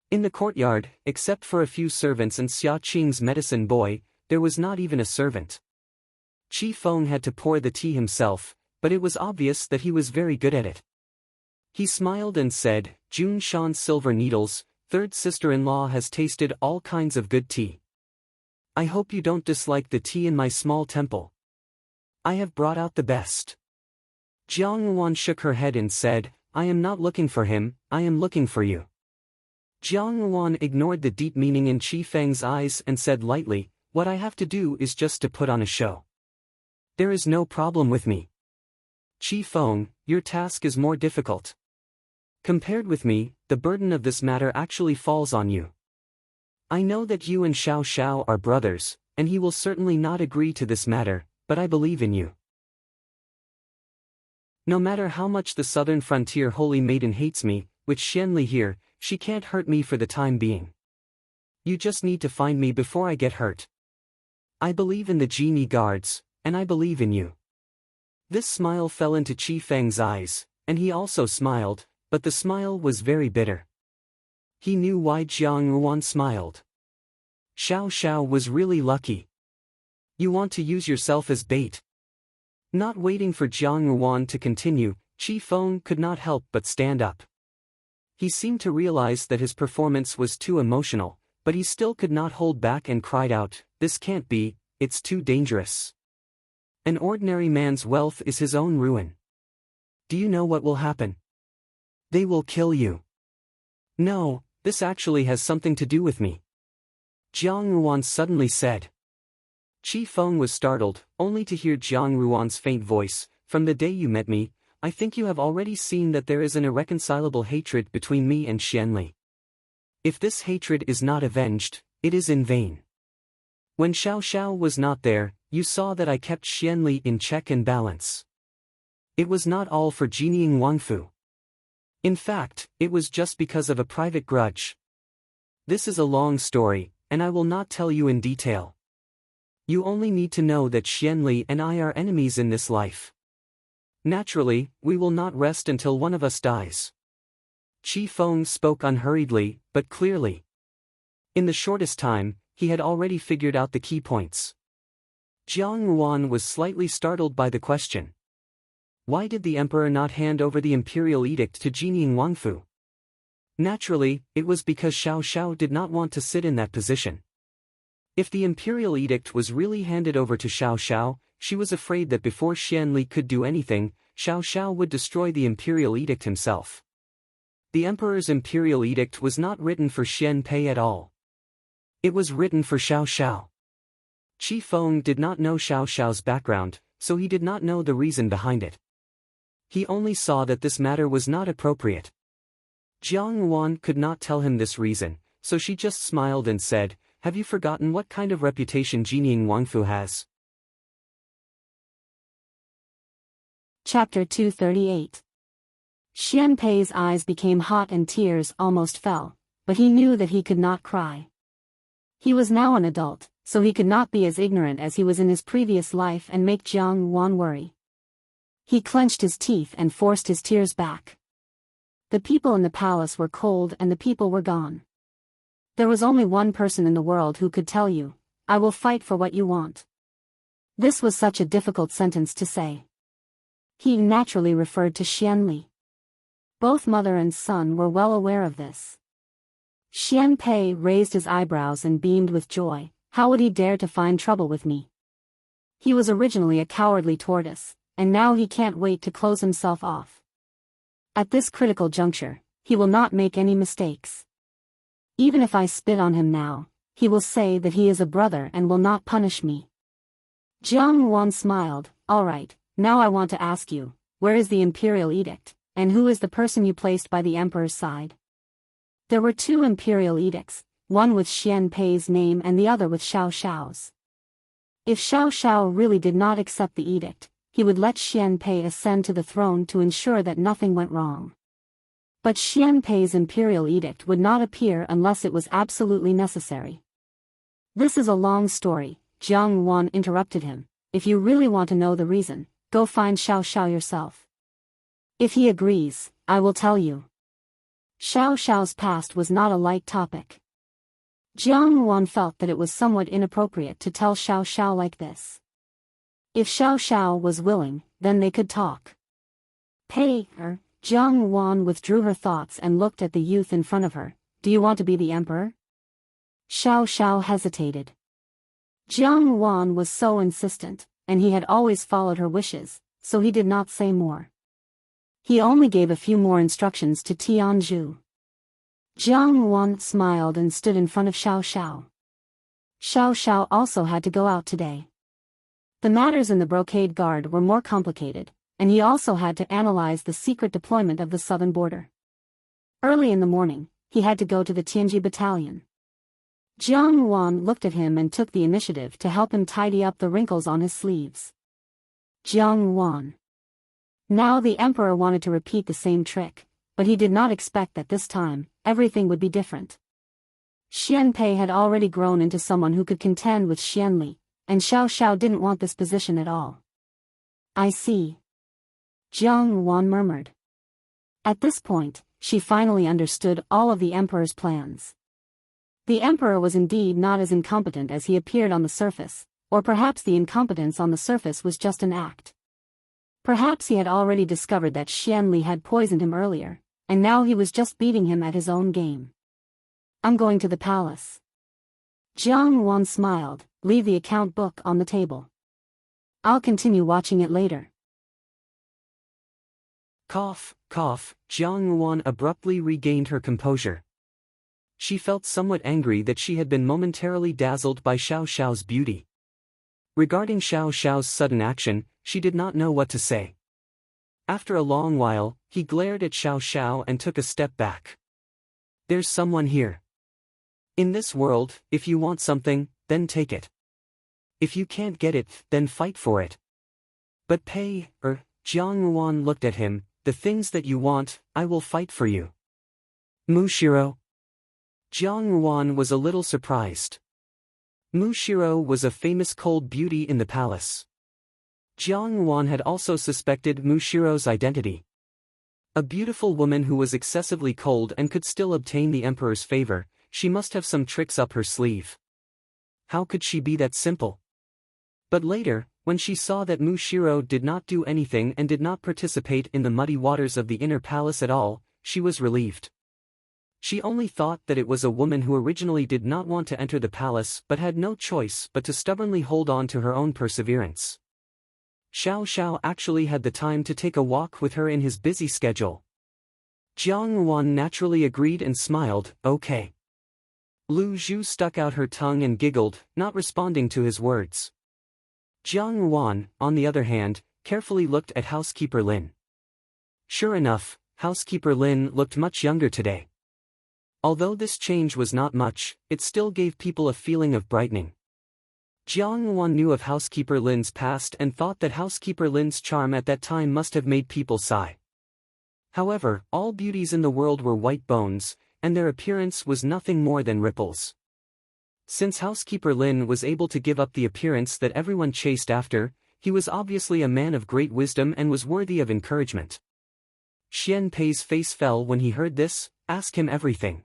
In the courtyard, except for a few servants and Xia Qing's medicine boy, there was not even a servant. Qi Feng had to pour the tea himself, but it was obvious that he was very good at it. He smiled and said, June Shan's silver needles, third sister-in-law has tasted all kinds of good tea. I hope you don't dislike the tea in my small temple. I have brought out the best. Jiang Yuan shook her head and said, I am not looking for him, I am looking for you. Jiang Yuan ignored the deep meaning in Qi Feng's eyes and said lightly, what I have to do is just to put on a show. There is no problem with me. Qi Feng, your task is more difficult. Compared with me, the burden of this matter actually falls on you. I know that you and Xiao Xiao are brothers, and he will certainly not agree to this matter, but I believe in you. No matter how much the southern frontier holy maiden hates me, with Xianli here, she can't hurt me for the time being. You just need to find me before I get hurt. I believe in the genie guards, and I believe in you. This smile fell into Qi Feng's eyes, and he also smiled, but the smile was very bitter. He knew why Jiang Yuan smiled. Xiao Xiao was really lucky. You want to use yourself as bait. Not waiting for Jiang Yuan to continue, Qi Feng could not help but stand up. He seemed to realize that his performance was too emotional, but he still could not hold back and cried out, this can't be, it's too dangerous. An ordinary man's wealth is his own ruin. Do you know what will happen? They will kill you. No, this actually has something to do with me. Jiang Yuan suddenly said. Qi Feng was startled, only to hear Jiang Yuan's faint voice, from the day you met me, I think you have already seen that there is an irreconcilable hatred between me and Xianli. If this hatred is not avenged, it is in vain. When Xiao Xiao was not there, you saw that I kept Xianli in check and balance. It was not all for genieing Wangfu. In fact, it was just because of a private grudge. This is a long story, and I will not tell you in detail. You only need to know that Xianli and I are enemies in this life. Naturally, we will not rest until one of us dies. Qi Feng spoke unhurriedly, but clearly. In the shortest time, he had already figured out the key points. Jiang Yuan was slightly startled by the question. Why did the emperor not hand over the imperial edict to genieing Wangfu? Naturally, it was because Xiao Xiao did not want to sit in that position. If the imperial edict was really handed over to Xiao Xiao, she was afraid that before Xianli could do anything, Xiao Xiao would destroy the imperial edict himself. The emperor's imperial edict was not written for Xian Pei at all. It was written for Xiao Xiao. Qi Feng did not know Xiao Xiao's background, so he did not know the reason behind it. He only saw that this matter was not appropriate. Jiang Yuan could not tell him this reason, so she just smiled and said, have you forgotten what kind of reputation genieing Wangfu has? Chapter 238. Xian Pei's eyes became hot and tears almost fell, but he knew that he could not cry. He was now an adult, so he could not be as ignorant as he was in his previous life and make Jiang Yuan worry. He clenched his teeth and forced his tears back. The people in the palace were cold and the people were gone. There was only one person in the world who could tell you, I will fight for what you want. This was such a difficult sentence to say. He naturally referred to Xianli. Both mother and son were well aware of this. Xian Pei raised his eyebrows and beamed with joy. How would he dare to find trouble with me? He was originally a cowardly tortoise, and now he can't wait to close himself off. At this critical juncture, he will not make any mistakes. Even if I spit on him now, he will say that he is a brother and will not punish me. Jiang Yuan smiled, all right, now I want to ask you, where is the imperial edict, and who is the person you placed by the emperor's side? There were 2 imperial edicts, one with Xian Pei's name and the other with Xiao Xiao's. If Xiao Xiao really did not accept the edict, he would let Xian Pei ascend to the throne to ensure that nothing went wrong. But Xian Pei's imperial edict would not appear unless it was absolutely necessary. This is a long story, Jiang Yuan interrupted him. If you really want to know the reason, go find Xiao Xiao yourself. If he agrees, I will tell you. Xiao Xiao's past was not a light topic. Jiang Yuan felt that it was somewhat inappropriate to tell Xiao Xiao like this. If Xiao Xiao was willing, then they could talk. Pei, Jiang Wan withdrew her thoughts and looked at the youth in front of her. Do you want to be the emperor? Xiao Xiao hesitated. Jiang Wan was so insistent, and he had always followed her wishes, so he did not say more. He only gave a few more instructions to Tianzhu. Jiang Wan smiled and stood in front of Xiao Xiao. Xiao Xiao also had to go out today. The matters in the brocade guard were more complicated, and he also had to analyze the secret deployment of the southern border. Early in the morning, he had to go to the Tianji battalion. Jiang Wan looked at him and took the initiative to help him tidy up the wrinkles on his sleeves. Jiang Wan. Now the emperor wanted to repeat the same trick, but he did not expect that this time, everything would be different. Xian Pei had already grown into someone who could contend with Xian Li, and Xiao Xiao didn't want this position at all. I see. Jiang Wan murmured. At this point, she finally understood all of the emperor's plans. The emperor was indeed not as incompetent as he appeared on the surface, or perhaps the incompetence on the surface was just an act. Perhaps he had already discovered that Xian Li had poisoned him earlier, and now he was just beating him at his own game. I'm going to the palace. Jiang Wan smiled. Leave the account book on the table. I'll continue watching it later. Cough, cough, Jiang Wan abruptly regained her composure. She felt somewhat angry that she had been momentarily dazzled by Xiao Xiao's beauty. Regarding Xiao Xiao's sudden action, she did not know what to say. After a long while, he glared at Xiao Xiao and took a step back. There's someone here. In this world, if you want something, then take it. If you can't get it, then fight for it. But Jiang Wan looked at him, the things that you want, I will fight for you. Mushiro. Jiang Wan was a little surprised. Mushiro was a famous cold beauty in the palace. Jiang Wan had also suspected Mushiro's identity. A beautiful woman who was excessively cold and could still obtain the emperor's favor, she must have some tricks up her sleeve. How could she be that simple? But later, when she saw that Mushiro did not do anything and did not participate in the muddy waters of the inner palace at all, she was relieved. She only thought that it was a woman who originally did not want to enter the palace but had no choice but to stubbornly hold on to her own perseverance. Xiao Xiao actually had the time to take a walk with her in his busy schedule. Jiang Wan naturally agreed and smiled, okay. Lu Zhu stuck out her tongue and giggled, not responding to his words. Jiang Wan, on the other hand, carefully looked at housekeeper Lin. Sure enough, housekeeper Lin looked much younger today. Although this change was not much, it still gave people a feeling of brightening. Jiang Wan knew of housekeeper Lin's past and thought that housekeeper Lin's charm at that time must have made people sigh. However, all beauties in the world were white bones, and their appearance was nothing more than ripples. Since housekeeper Lin was able to give up the appearance that everyone chased after, he was obviously a man of great wisdom and was worthy of encouragement. Xian Pei's face fell when he heard this. Ask him everything.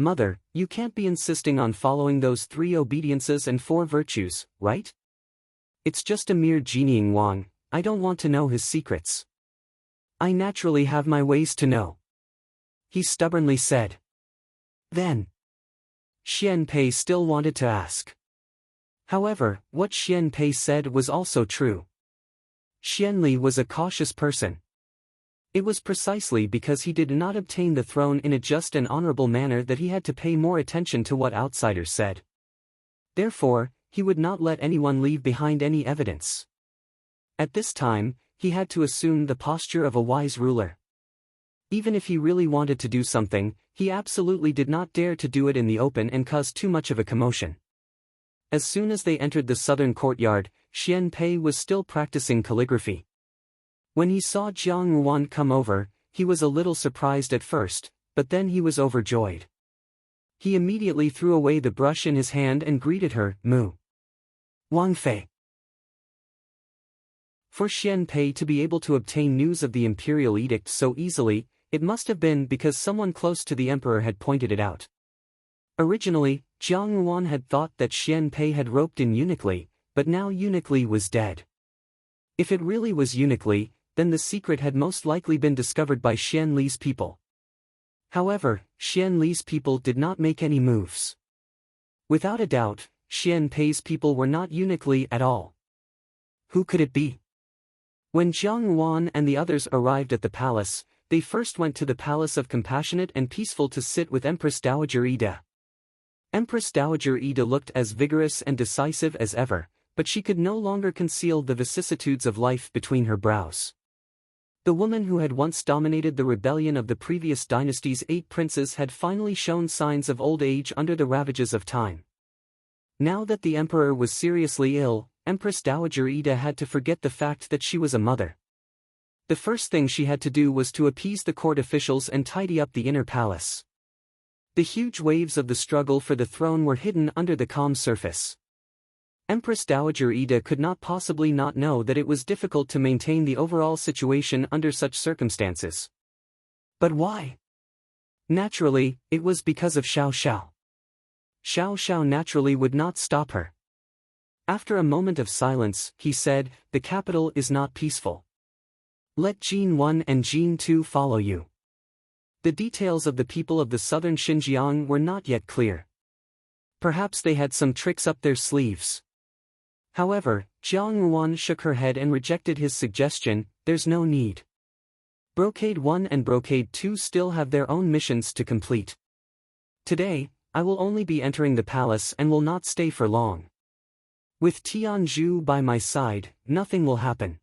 Mother, you can't be insisting on following those 3 obediences and 4 virtues, right? It's just a mere genieing Wang, I don't want to know his secrets. I naturally have my ways to know. He stubbornly said. Then. Xian Pei still wanted to ask. However, what Xian Pei said was also true. Xian Li was a cautious person. It was precisely because he did not obtain the throne in a just and honorable manner that he had to pay more attention to what outsiders said. Therefore, he would not let anyone leave behind any evidence. At this time, he had to assume the posture of a wise ruler. Even if he really wanted to do something, he absolutely did not dare to do it in the open and cause too much of a commotion. As soon as they entered the southern courtyard, Xian Pei was still practicing calligraphy. When he saw Jiang Wan come over, he was a little surprised at first, but then he was overjoyed. He immediately threw away the brush in his hand and greeted her, Mu. Wang Fei. For Xian Pei to be able to obtain news of the imperial edict so easily, it must have been because someone close to the emperor had pointed it out. Originally, Jiang Wan had thought that Xian Pei had roped in Eunuch Li, but now Eunuch Li was dead. If it really was Eunuch Li, then the secret had most likely been discovered by Xian Li's people. However, Xian Li's people did not make any moves. Without a doubt, Xian Pei's people were not Eunuch Li at all. Who could it be? When Jiang Yuan and the others arrived at the palace, they first went to the Palace of Compassionate and Peaceful to sit with Empress Dowager Ida. Empress Dowager Ida looked as vigorous and decisive as ever, but she could no longer conceal the vicissitudes of life between her brows. The woman who had once dominated the rebellion of the previous dynasty's 8 princes had finally shown signs of old age under the ravages of time. Now that the emperor was seriously ill, Empress Dowager Ida had to forget the fact that she was a mother. The first thing she had to do was to appease the court officials and tidy up the inner palace. The huge waves of the struggle for the throne were hidden under the calm surface. Empress Dowager Ida could not possibly not know that it was difficult to maintain the overall situation under such circumstances. But why? Naturally, it was because of Xiao Xiao. Xiao Xiao naturally would not stop her. After a moment of silence, he said, "The capital is not peaceful. Let Jin 1 and Jin 2 follow you." The details of the people of the southern Xinjiang were not yet clear. Perhaps they had some tricks up their sleeves. However, Jiang Yuan shook her head and rejected his suggestion. There's no need. Brocade 1 and Brocade 2 still have their own missions to complete. Today, I will only be entering the palace and will not stay for long. With Tianzhu by my side, nothing will happen.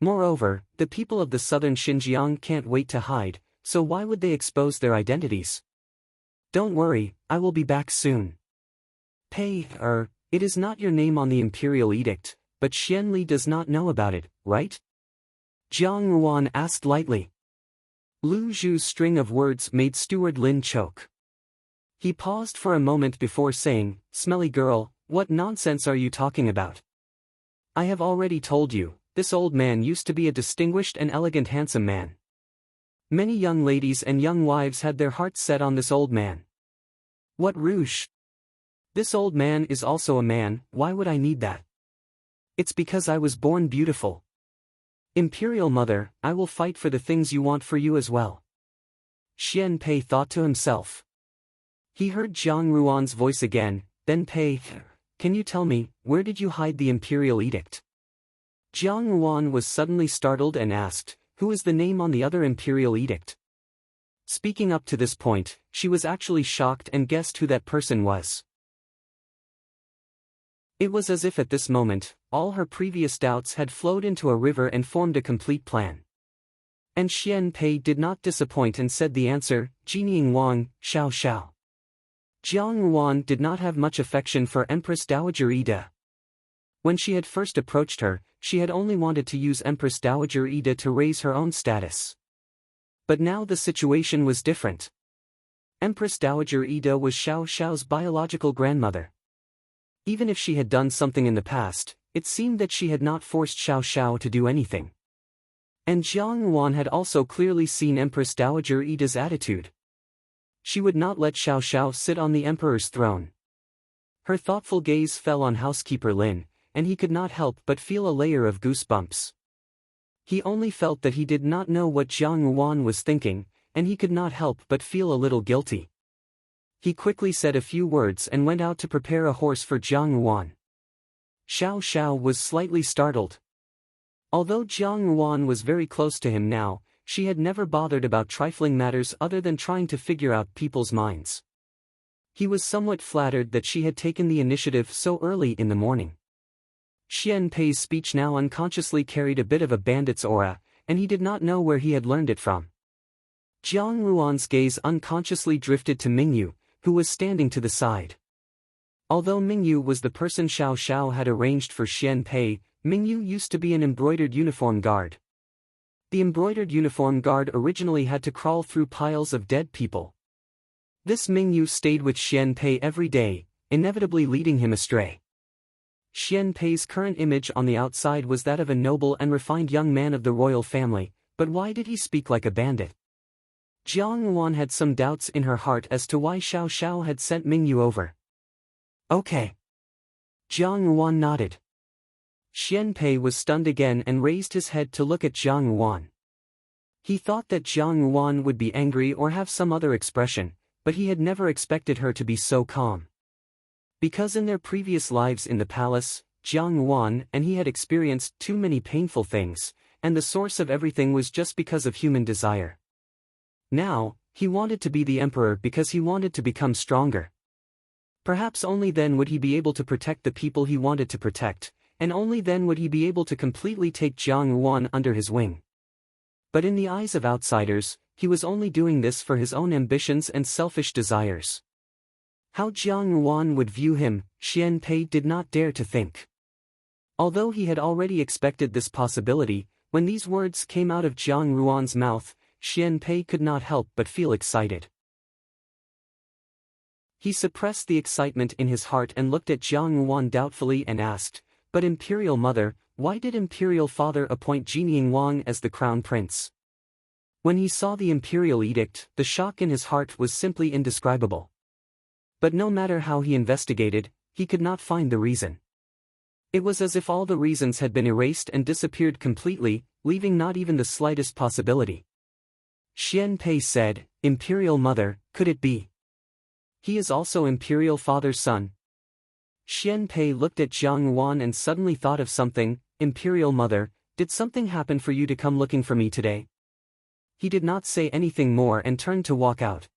Moreover, the people of the southern Xinjiang can't wait to hide, so why would they expose their identities? Don't worry, I will be back soon. Pei, it is not your name on the imperial edict, but Xian Li does not know about it, right? Jiang Yuan asked lightly. Lu Zhu's string of words made Steward Lin choke. He paused for a moment before saying, "Smelly girl, what nonsense are you talking about? I have already told you, this old man used to be a distinguished and elegant handsome man. Many young ladies and young wives had their hearts set on this old man. What rouge? This old man is also a man, why would I need that? It's because I was born beautiful. Imperial mother, I will fight for the things you want for you as well." Xian Pei thought to himself. He heard Jiang Yuan's voice again, then Pei, can you tell me, where did you hide the imperial edict? Jiang Yuan was suddenly startled and asked, who is the name on the other imperial edict? Speaking up to this point, she was actually shocked and guessed who that person was. It was as if at this moment, all her previous doubts had flowed into a river and formed a complete plan. And Xian Pei did not disappoint and said the answer, Jinying Wang, Xiao Xiao. Jiang Yuan did not have much affection for Empress Dowager Ida. When she had first approached her, she had only wanted to use Empress Dowager Ida to raise her own status. But now the situation was different. Empress Dowager Ida was Xiao Xiao's biological grandmother. Even if she had done something in the past, it seemed that she had not forced Xiao Xiao to do anything. And Jiang Yuan had also clearly seen Empress Dowager Ida's attitude. She would not let Xiao Xiao sit on the emperor's throne. Her thoughtful gaze fell on housekeeper Lin, and he could not help but feel a layer of goosebumps. He only felt that he did not know what Jiang Yuan was thinking, and he could not help but feel a little guilty. He quickly said a few words and went out to prepare a horse for Jiang Yuan. Xiao Xiao was slightly startled. Although Jiang Yuan was very close to him now, she had never bothered about trifling matters other than trying to figure out people's minds. He was somewhat flattered that she had taken the initiative so early in the morning. Xian Pei's speech now unconsciously carried a bit of a bandit's aura, and he did not know where he had learned it from. Jiang Yuan's gaze unconsciously drifted to Mingyu, who was standing to the side. Although Mingyu was the person Xiao Xiao had arranged for Xian Pei, Mingyu used to be an embroidered uniform guard. The embroidered uniform guard originally had to crawl through piles of dead people. This Mingyu stayed with Xian Pei every day, inevitably leading him astray. Xian Pei's current image on the outside was that of a noble and refined young man of the royal family, but why did he speak like a bandit? Jiang Yuan had some doubts in her heart as to why Xiao Xiao had sent Mingyu over. Okay. Jiang Yuan nodded. Xian Pei was stunned again and raised his head to look at Jiang Yuan. He thought that Jiang Yuan would be angry or have some other expression, but he had never expected her to be so calm. Because in their previous lives in the palace, Jiang Yuan and he had experienced too many painful things, and the source of everything was just because of human desire. Now, he wanted to be the emperor because he wanted to become stronger. Perhaps only then would he be able to protect the people he wanted to protect, and only then would he be able to completely take Jiang Yuan under his wing. But in the eyes of outsiders, he was only doing this for his own ambitions and selfish desires. How Jiang Yuan would view him, Xian Pei did not dare to think. Although he had already expected this possibility, when these words came out of Jiang Yuan's mouth, Xian Pei could not help but feel excited. He suppressed the excitement in his heart and looked at Jiang Yuan doubtfully and asked, "But Imperial Mother, why did Imperial Father appoint Jinying Wang as the crown prince?" When he saw the imperial edict, the shock in his heart was simply indescribable. But no matter how he investigated, he could not find the reason. It was as if all the reasons had been erased and disappeared completely, leaving not even the slightest possibility. Xian Pei said, "Imperial Mother, could it be? He is also Imperial Father's son." Xian Pei looked at Jiang Yuan and suddenly thought of something. "Imperial Mother, did something happen for you to come looking for me today?" He did not say anything more and turned to walk out.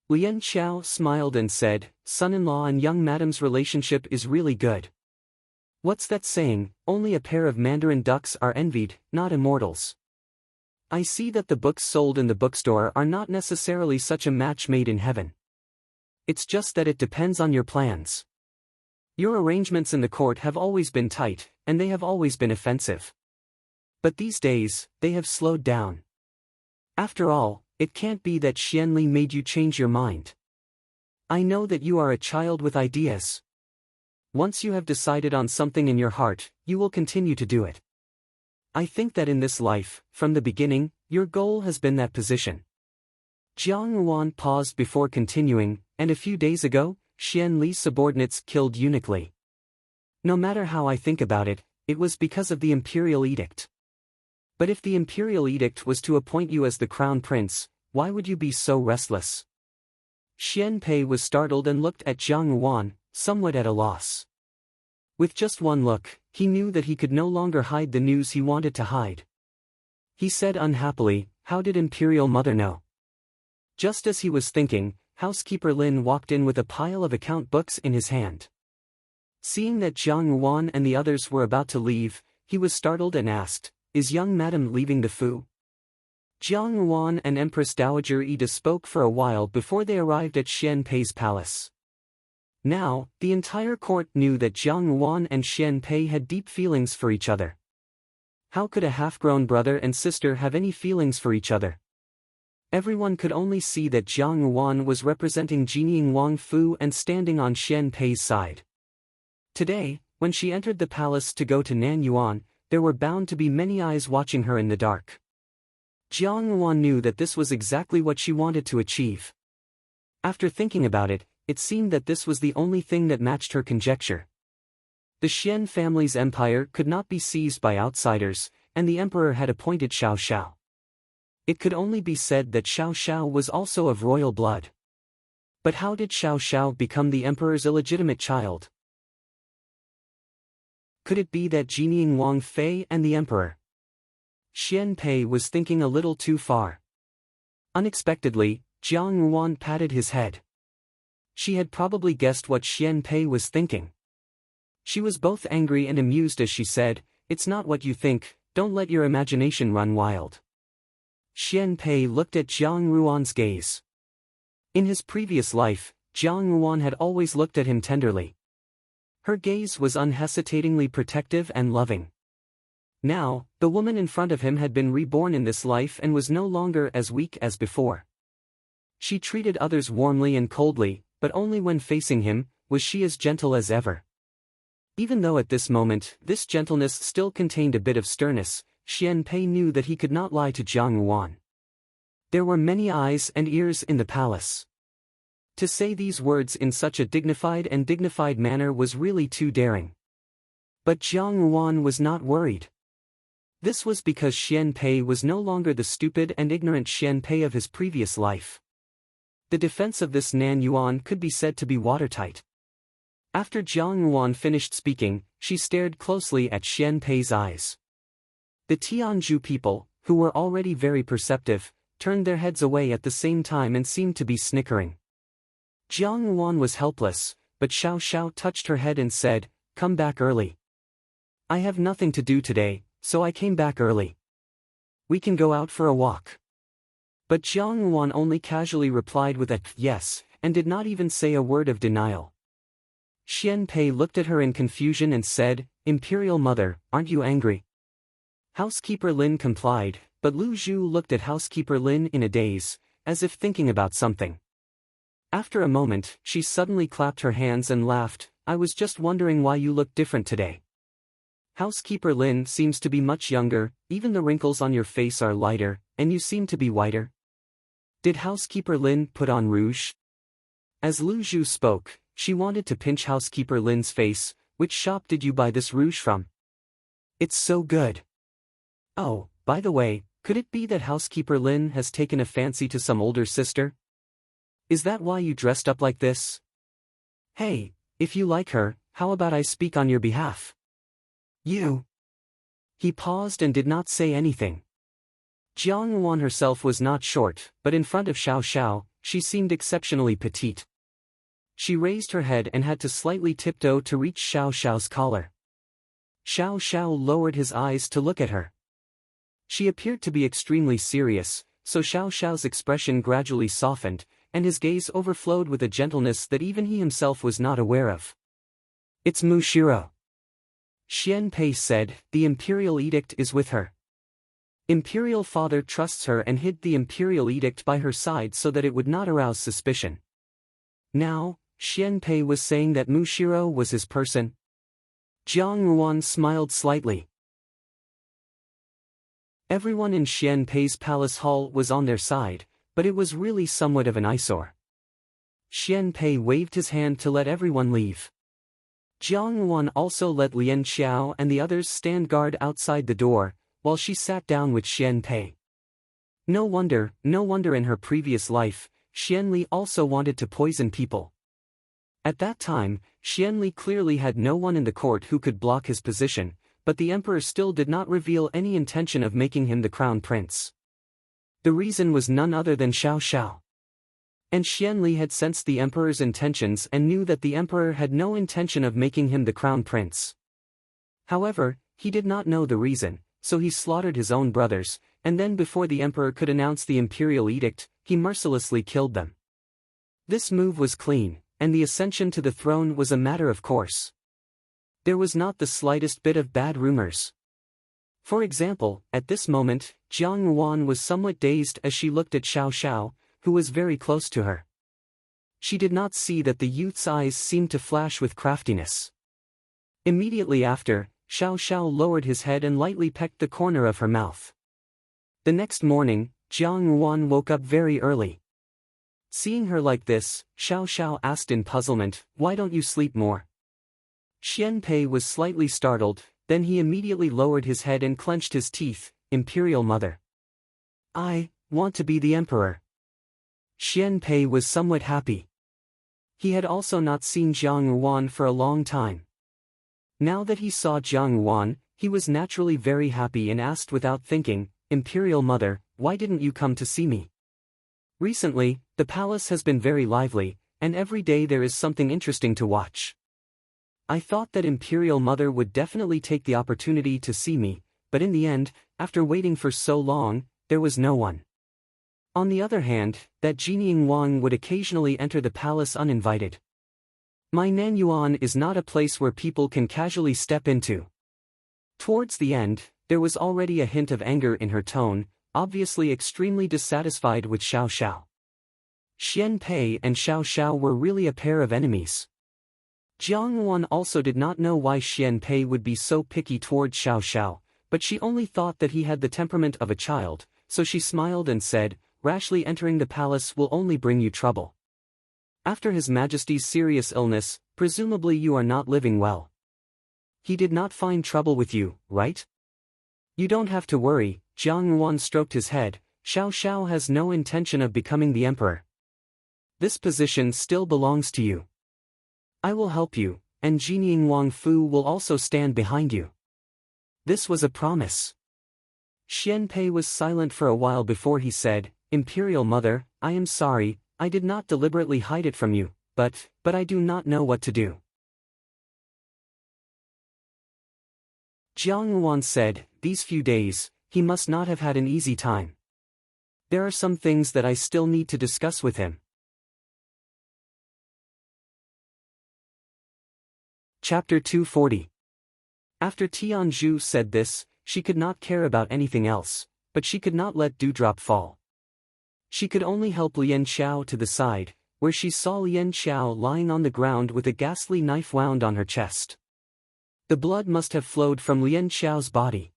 Lian Xiao smiled and said, "Son-in-law and young madam's relationship is really good. What's that saying, only a pair of mandarin ducks are envied, not immortals. I see that the books sold in the bookstore are not necessarily such a match made in heaven. It's just that it depends on your plans. Your arrangements in the court have always been tight, and they have always been offensive. But these days, they have slowed down. After all, it can't be that Xianli made you change your mind. I know that you are a child with ideas. Once you have decided on something in your heart, you will continue to do it. I think that in this life, from the beginning, your goal has been that position." Jiang Yuan paused before continuing, "And a few days ago, Xian Li's subordinates killed Eunuch Li. No matter how I think about it, it was because of the imperial edict. But if the imperial edict was to appoint you as the crown prince, why would you be so restless?" Xian Pei was startled and looked at Jiang Yuan, somewhat at a loss. With just one look, he knew that he could no longer hide the news he wanted to hide. He said unhappily, "How did Imperial Mother know?" Just as he was thinking, housekeeper Lin walked in with a pile of account books in his hand. Seeing that Jiang Yuan and the others were about to leave, he was startled and asked, "Is young madam leaving the Fu?" Jiang Yuan and Empress Dowager Ida spoke for a while before they arrived at Xian Pei's palace. Now, the entire court knew that Jiang Yuan and Xian Pei had deep feelings for each other. How could a half-grown brother and sister have any feelings for each other? Everyone could only see that Jiang Yuan was representing Jinying Wang Fu and standing on Xian Pei's side. Today, when she entered the palace to go to Nanyuan, there were bound to be many eyes watching her in the dark. Jiang Yuan knew that this was exactly what she wanted to achieve. After thinking about it, it seemed that this was the only thing that matched her conjecture. The Xian family's empire could not be seized by outsiders, and the emperor had appointed Xiao Xiao. It could only be said that Xiao Xiao was also of royal blood. But how did Xiao Xiao become the emperor's illegitimate child? Could it be that Jinying Wang Fei and the emperor? Xian Pei was thinking a little too far. Unexpectedly, Jiang Yuan patted his head. She had probably guessed what Xian Pei was thinking. She was both angry and amused as she said, "It's not what you think, don't let your imagination run wild." Xian Pei looked at Jiang Yuan's gaze. In his previous life, Jiang Yuan had always looked at him tenderly. Her gaze was unhesitatingly protective and loving. Now, the woman in front of him had been reborn in this life and was no longer as weak as before. She treated others warmly and coldly, but only when facing him, was she as gentle as ever. Even though at this moment, this gentleness still contained a bit of sternness, Xian Pei knew that he could not lie to Jiang Yuan. There were many eyes and ears in the palace. To say these words in such a dignified manner was really too daring. But Jiang Yuan was not worried. This was because Xian Pei was no longer the stupid and ignorant Xian Pei of his previous life. The defense of this Nan Yuan could be said to be watertight. After Jiang Yuan finished speaking, she stared closely at Xian Pei's eyes. The Tianzhu people, who were already very perceptive, turned their heads away at the same time and seemed to be snickering. Jiang Yuan was helpless, but Xiao Xiao touched her head and said, "Come back early. I have nothing to do today, so I came back early. We can go out for a walk." But Jiang Yuan only casually replied with a yes, and did not even say a word of denial. Xian Pei looked at her in confusion and said, "Imperial Mother, aren't you angry?" Housekeeper Lin complied, but Lu Zhu looked at Housekeeper Lin in a daze, as if thinking about something. After a moment, she suddenly clapped her hands and laughed, "I was just wondering why you look different today. Housekeeper Lin seems to be much younger, even the wrinkles on your face are lighter, and you seem to be whiter. Did Housekeeper Lin put on rouge?" As Lu Zhu spoke, she wanted to pinch Housekeeper Lin's face. "Which shop did you buy this rouge from? It's so good. Oh, by the way, could it be that Housekeeper Lin has taken a fancy to some older sister? Is that why you dressed up like this? Hey, if you like her, how about I speak on your behalf? You." He paused and did not say anything. Jiang Yuan herself was not short, but in front of Xiao Xiao, she seemed exceptionally petite. She raised her head and had to slightly tiptoe to reach Xiao Xiao's collar. Xiao Xiao lowered his eyes to look at her. She appeared to be extremely serious, so Xiao Xiao's expression gradually softened, and his gaze overflowed with a gentleness that even he himself was not aware of. "It's Mu Shiro." Xian Pei said, "The imperial edict is with her. Imperial father trusts her and hid the imperial edict by her side so that it would not arouse suspicion." Now, Xian Pei was saying that Mu Shiro was his person. Jiang Yuan smiled slightly. Everyone in Xian Pei's palace hall was on their side, but it was really somewhat of an eyesore. Xian Pei waved his hand to let everyone leave. Jiang Yuan also let Lian Xiao and the others stand guard outside the door, while she sat down with Xian Pei. No wonder in her previous life, Xian Li also wanted to poison people. At that time, Xian Li clearly had no one in the court who could block his position, but the emperor still did not reveal any intention of making him the crown prince. The reason was none other than Xiao Xiao. And Xian Li had sensed the emperor's intentions and knew that the emperor had no intention of making him the crown prince. However, he did not know the reason, so he slaughtered his own brothers, and then before the emperor could announce the imperial edict, he mercilessly killed them. This move was clean, and the ascension to the throne was a matter of course. There was not the slightest bit of bad rumors. For example, at this moment, Jiang Yuan was somewhat dazed as she looked at Xiao Xiao, who was very close to her. She did not see that the youth's eyes seemed to flash with craftiness. Immediately after, Xiao Xiao lowered his head and lightly pecked the corner of her mouth. The next morning, Jiang Yuan woke up very early. Seeing her like this, Xiao Xiao asked in puzzlement, "Why don't you sleep more?" Xian Pei was slightly startled, then he immediately lowered his head and clenched his teeth. "Imperial Mother. I want to be the emperor." Xian Pei was somewhat happy. He had also not seen Jiang Yuan for a long time. Now that he saw Jiang Yuan, he was naturally very happy and asked without thinking, "Imperial Mother, why didn't you come to see me? Recently, the palace has been very lively, and every day there is something interesting to watch. I thought that Imperial Mother would definitely take the opportunity to see me, but in the end, after waiting for so long, there was no one." On the other hand, that Jinying Wang would occasionally enter the palace uninvited. "My Nanyuan is not a place where people can casually step into." Towards the end, there was already a hint of anger in her tone, obviously extremely dissatisfied with Xiao Xiao. Xian Pei and Xiao Xiao were really a pair of enemies. Jiang Yuan also did not know why Xian Pei would be so picky towards Xiao Xiao, but she only thought that he had the temperament of a child, so she smiled and said, "Rashly entering the palace will only bring you trouble. After His Majesty's serious illness, presumably you are not living well." He did not find trouble with you, right? You don't have to worry, Jiang Yuan stroked his head. Xiao Xiao has no intention of becoming the emperor. This position still belongs to you. I will help you, and Jinying Wang Fu will also stand behind you. This was a promise. Xian Pei was silent for a while before he said, Imperial Mother, I am sorry, I did not deliberately hide it from you, but I do not know what to do. Jiang Yuan said, these few days, he must not have had an easy time. There are some things that I still need to discuss with him. Chapter 240. After Tianzhu said this, she could not care about anything else, but she could not let Dewdrop fall. She could only help Lian Xiao to the side, where she saw Lian Xiao lying on the ground with a ghastly knife wound on her chest. The blood must have flowed from Lian Xiao's body.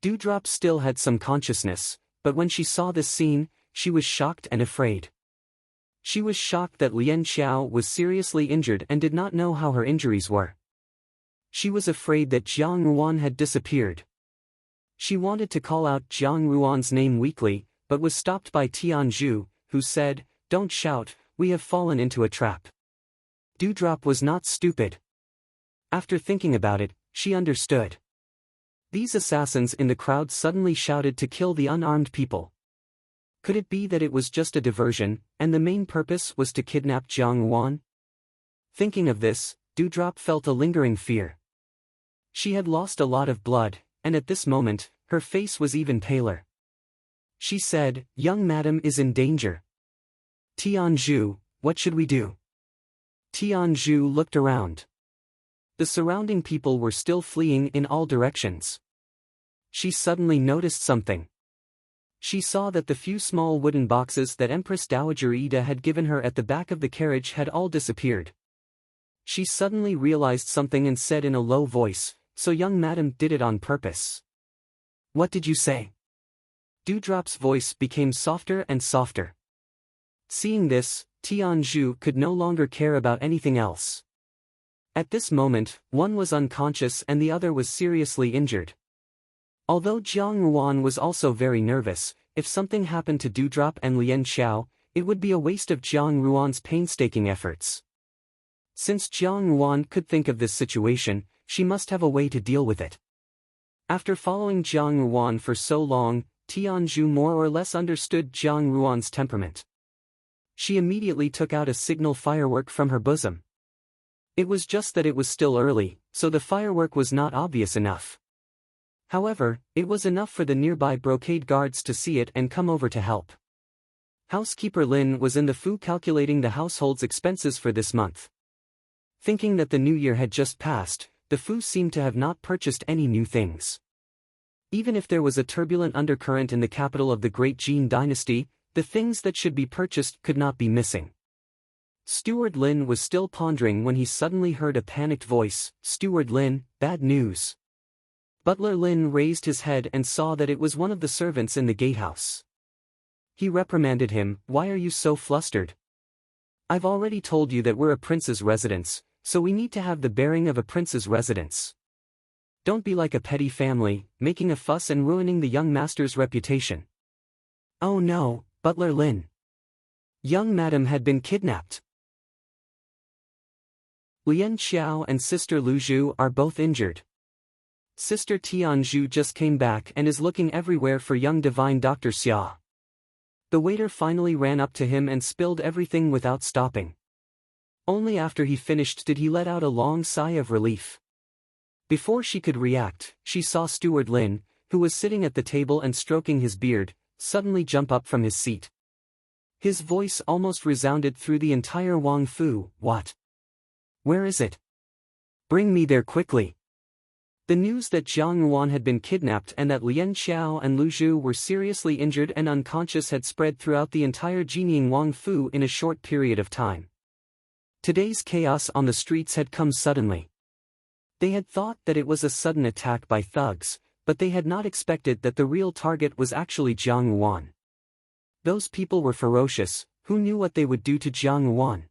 Dewdrop still had some consciousness, but when she saw this scene, she was shocked and afraid. She was shocked that Lian Xiao was seriously injured and did not know how her injuries were. She was afraid that Jiang Yuan had disappeared. She wanted to call out Jiang Yuan's name weakly, but was stopped by Tianzhu, who said, Don't shout, we have fallen into a trap. Dewdrop was not stupid. After thinking about it, she understood. These assassins in the crowd suddenly shouted to kill the unarmed people. Could it be that it was just a diversion, and the main purpose was to kidnap Jiang Yuan? Thinking of this, Dewdrop felt a lingering fear. She had lost a lot of blood, and at this moment, her face was even paler. She said, Young madam is in danger. Tianzhu, what should we do? Tianzhu looked around. The surrounding people were still fleeing in all directions. She suddenly noticed something. She saw that the few small wooden boxes that Empress Dowager Ida had given her at the back of the carriage had all disappeared. She suddenly realized something and said in a low voice, So young madam did it on purpose. What did you say? Dewdrop's voice became softer and softer. Seeing this, Tianzhu could no longer care about anything else. At this moment, one was unconscious and the other was seriously injured. Although Jiang Yuan was also very nervous, if something happened to Dewdrop and Lian Xiao, it would be a waste of Jiang Yuan's painstaking efforts. Since Jiang Yuan could think of this situation, she must have a way to deal with it. After following Jiang Yuan for so long, Tianzhu more or less understood Jiang Yuan's temperament. She immediately took out a signal firework from her bosom. It was just that it was still early, so the firework was not obvious enough. However, it was enough for the nearby brocade guards to see it and come over to help. Housekeeper Lin was in the Fu calculating the household's expenses for this month. Thinking that the new year had just passed, the Fu seemed to have not purchased any new things. Even if there was a turbulent undercurrent in the capital of the Great Jin dynasty, the things that should be purchased could not be missing. Steward Lin was still pondering when he suddenly heard a panicked voice, Steward Lin, bad news. Butler Lin raised his head and saw that it was one of the servants in the gatehouse. He reprimanded him, Why are you so flustered? I've already told you that we're a prince's residence, so we need to have the bearing of a prince's residence. Don't be like a petty family, making a fuss and ruining the young master's reputation. Oh no, Butler Lin. Young madam had been kidnapped. Lian Xiao and Sister Lu Zhu are both injured. Sister Tianzhu just came back and is looking everywhere for young divine Dr. Xia. The waiter finally ran up to him and spilled everything without stopping. Only after he finished did he let out a long sigh of relief. Before she could react, she saw Steward Lin, who was sitting at the table and stroking his beard, suddenly jump up from his seat. His voice almost resounded through the entire Wang Fu, What? Where is it? Bring me there quickly. The news that Jiang Yuan had been kidnapped and that Lian Xiao and Lu Zhu were seriously injured and unconscious had spread throughout the entire Jinying Wang Fu in a short period of time. Today's chaos on the streets had come suddenly. They had thought that it was a sudden attack by thugs, but they had not expected that the real target was actually Jiang Yuan. Those people were ferocious, who knew what they would do to Jiang Yuan?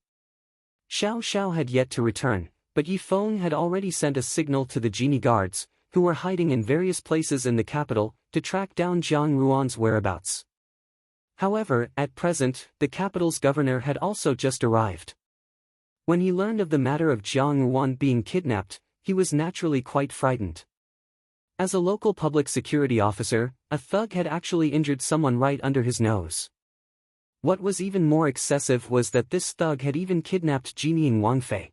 Xiao Xiao had yet to return, but Yi Feng had already sent a signal to the genie guards, who were hiding in various places in the capital, to track down Jiang Ruan's whereabouts. However, at present, the capital's governor had also just arrived. When he learned of the matter of Jiang Ruan being kidnapped, he was naturally quite frightened. As a local public security officer, a thug had actually injured someone right under his nose. What was even more excessive was that this thug had even kidnapped Jinying Wangfei.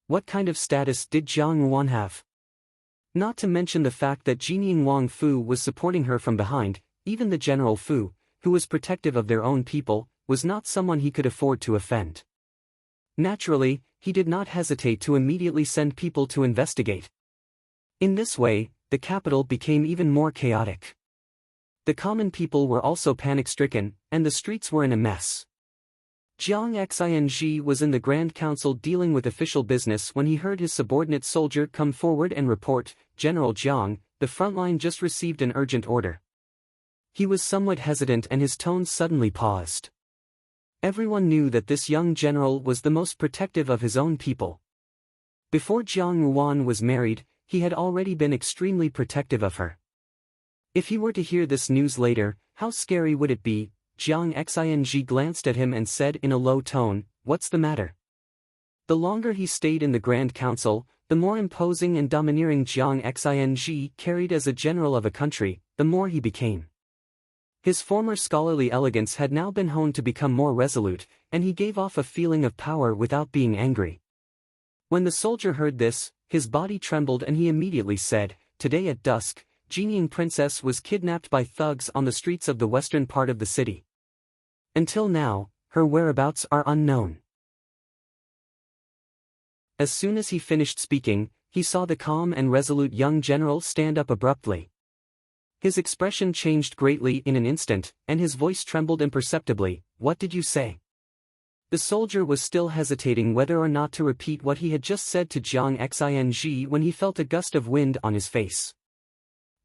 What kind of status did Jiang Ruan have? Not to mention the fact that Jinying Wangfu was supporting her from behind. Even the General Fu, who was protective of their own people, was not someone he could afford to offend. Naturally, he did not hesitate to immediately send people to investigate. In this way, the capital became even more chaotic. The common people were also panic-stricken, and the streets were in a mess. Jiang Xing was in the Grand Council dealing with official business when he heard his subordinate soldier come forward and report, "General Jiang, the front line just received an urgent order." He was somewhat hesitant and his tone suddenly paused. Everyone knew that this young general was the most protective of his own people. Before Jiang Ruan was married, he had already been extremely protective of her. If he were to hear this news later, how scary would it be? Jiang Xing glanced at him and said in a low tone, "What's the matter?" The longer he stayed in the Grand Council, the more imposing and domineering Jiang Xing carried as a general of a country, the more he became. His former scholarly elegance had now been honed to become more resolute, and he gave off a feeling of power without being angry. When the soldier heard this, his body trembled and he immediately said, "Today at dusk, Jinying Princess was kidnapped by thugs on the streets of the western part of the city. Until now, her whereabouts are unknown." As soon as he finished speaking, he saw the calm and resolute young general stand up abruptly. His expression changed greatly in an instant, and his voice trembled imperceptibly. "What did you say?" The soldier was still hesitating whether or not to repeat what he had just said to Jiang Xing when he felt a gust of wind on his face.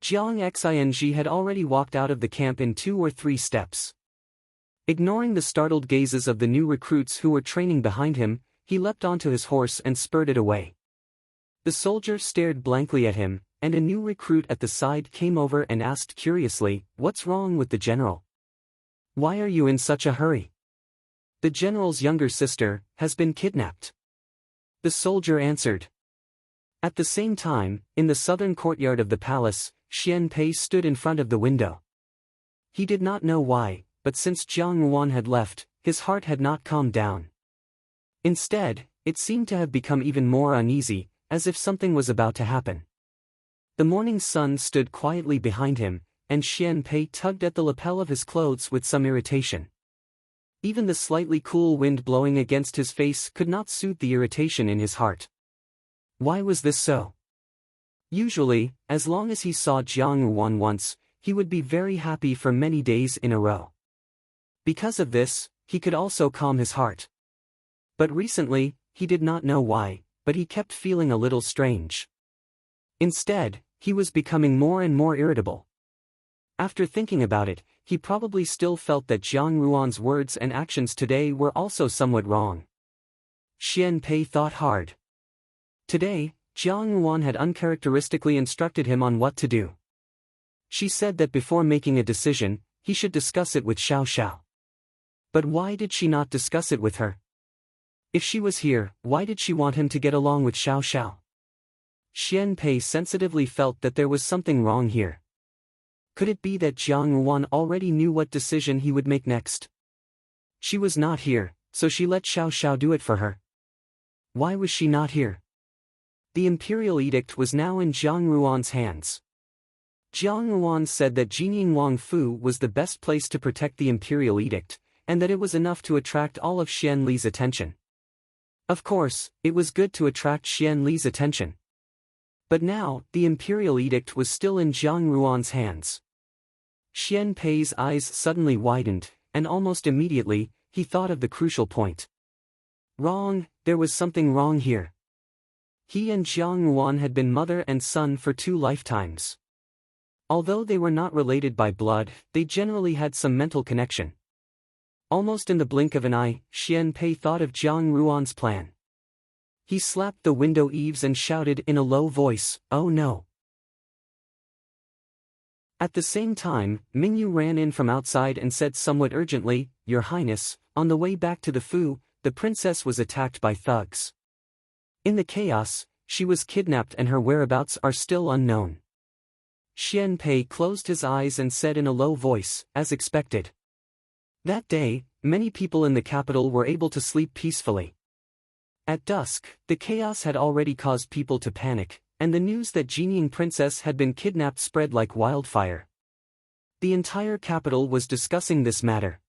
Jiang Xing had already walked out of the camp in 2 or 3 steps. Ignoring the startled gazes of the new recruits who were training behind him, he leapt onto his horse and spurred it away. The soldier stared blankly at him, and a new recruit at the side came over and asked curiously, "What's wrong with the general? Why are you in such a hurry?" "The general's younger sister has been kidnapped," the soldier answered. At the same time, in the southern courtyard of the palace, Xian Pei stood in front of the window. He did not know why, but since Jiang Ruan had left, his heart had not calmed down. Instead, it seemed to have become even more uneasy, as if something was about to happen. The morning sun stood quietly behind him, and Xian Pei tugged at the lapel of his clothes with some irritation. Even the slightly cool wind blowing against his face could not soothe the irritation in his heart. Why was this so? Usually, as long as he saw Jiang Ruan once, he would be very happy for many days in a row. Because of this, he could also calm his heart. But recently, he did not know why, but he kept feeling a little strange. Instead, he was becoming more and more irritable. After thinking about it, he probably still felt that Jiang Ruan's words and actions today were also somewhat wrong. Xian Pei thought hard. Today, Jiang Ruan had uncharacteristically instructed him on what to do. She said that before making a decision, he should discuss it with Xiao Xiao. But why did she not discuss it with her? If she was here, why did she want him to get along with Xiao Xiao? Xian Pei sensitively felt that there was something wrong here. Could it be that Jiang Ruan already knew what decision he would make next? She was not here, so she let Xiao Xiao do it for her. Why was she not here? The imperial edict was now in Jiang Ruan's hands. Jiang Ruan said that Jinying Wangfu was the best place to protect the imperial edict, and that it was enough to attract all of Xian Li's attention. Of course, it was good to attract Xian Li's attention. But now, the imperial edict was still in Jiang Ruan's hands. Xian Pei's eyes suddenly widened, and almost immediately, he thought of the crucial point. Wrong, there was something wrong here. He and Jiang Ruan had been mother and son for 2 lifetimes. Although they were not related by blood, they generally had some mental connection. Almost in the blink of an eye, Xian Pei thought of Jiang Ruan's plan. He slapped the window eaves and shouted in a low voice, "Oh no!" At the same time, Mingyu ran in from outside and said somewhat urgently, "Your Highness, on the way back to the Fu, the princess was attacked by thugs. In the chaos, she was kidnapped and her whereabouts are still unknown." Xian Pei closed his eyes and said in a low voice, as expected. That day, many people in the capital were able to sleep peacefully. At dusk, the chaos had already caused people to panic, and the news that Jinying Princess had been kidnapped spread like wildfire. The entire capital was discussing this matter.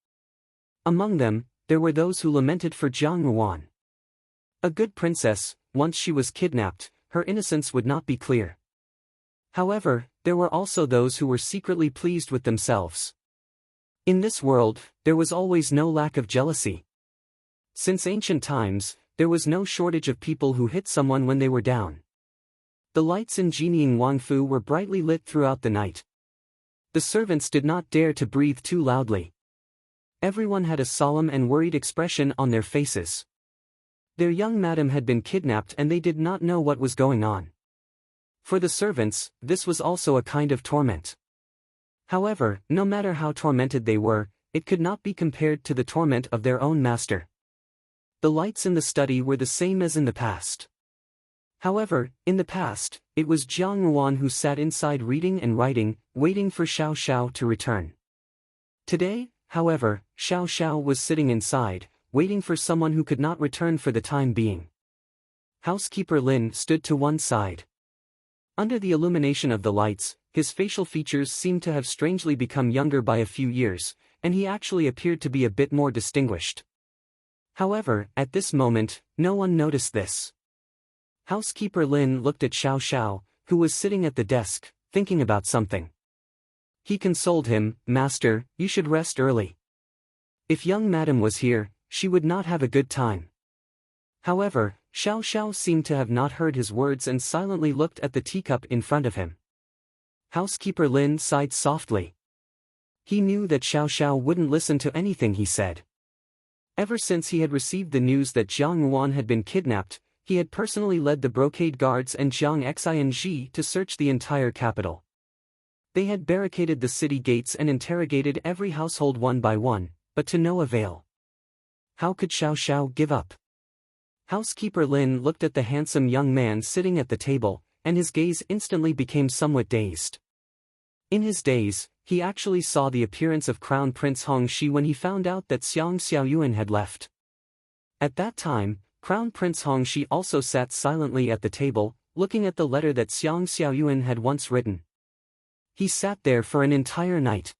Among them, there were those who lamented for Jiang Ruan. A good princess, once she was kidnapped, her innocence would not be clear. However, there were also those who were secretly pleased with themselves. In this world, there was always no lack of jealousy. Since ancient times, there was no shortage of people who hit someone when they were down. The lights in Jinying Wangfu were brightly lit throughout the night. The servants did not dare to breathe too loudly. Everyone had a solemn and worried expression on their faces. Their young madam had been kidnapped and they did not know what was going on. For the servants, this was also a kind of torment. However, no matter how tormented they were, it could not be compared to the torment of their own master. The lights in the study were the same as in the past. However, in the past, it was Jiang Ruan who sat inside reading and writing, waiting for Xiao Xiao to return. Today, however, Xiao Xiao was sitting inside, waiting for someone who could not return for the time being. Housekeeper Lin stood to one side. Under the illumination of the lights, his facial features seemed to have strangely become younger by a few years, and he actually appeared to be a bit more distinguished. However, at this moment, no one noticed this. Housekeeper Lin looked at Xiao Xiao, who was sitting at the desk, thinking about something. He consoled him, "Master, you should rest early. If young madam was here, she would not have a good time." However, Xiao Xiao seemed to have not heard his words and silently looked at the teacup in front of him. Housekeeper Lin sighed softly. He knew that Xiao Xiao wouldn't listen to anything he said. Ever since he had received the news that Jiang Ruan had been kidnapped, he had personally led the brocade guards and Jiang Xing to search the entire capital. They had barricaded the city gates and interrogated every household one by one, but to no avail. How could Xiao Xiao give up? Housekeeper Lin looked at the handsome young man sitting at the table, and his gaze instantly became somewhat dazed. In his daze, he actually saw the appearance of Crown Prince Hongxi when he found out that Xiang Xiaoyuan had left. At that time, Crown Prince Hongxi also sat silently at the table, looking at the letter that Xiang Xiaoyuan had once written. He sat there for an entire night.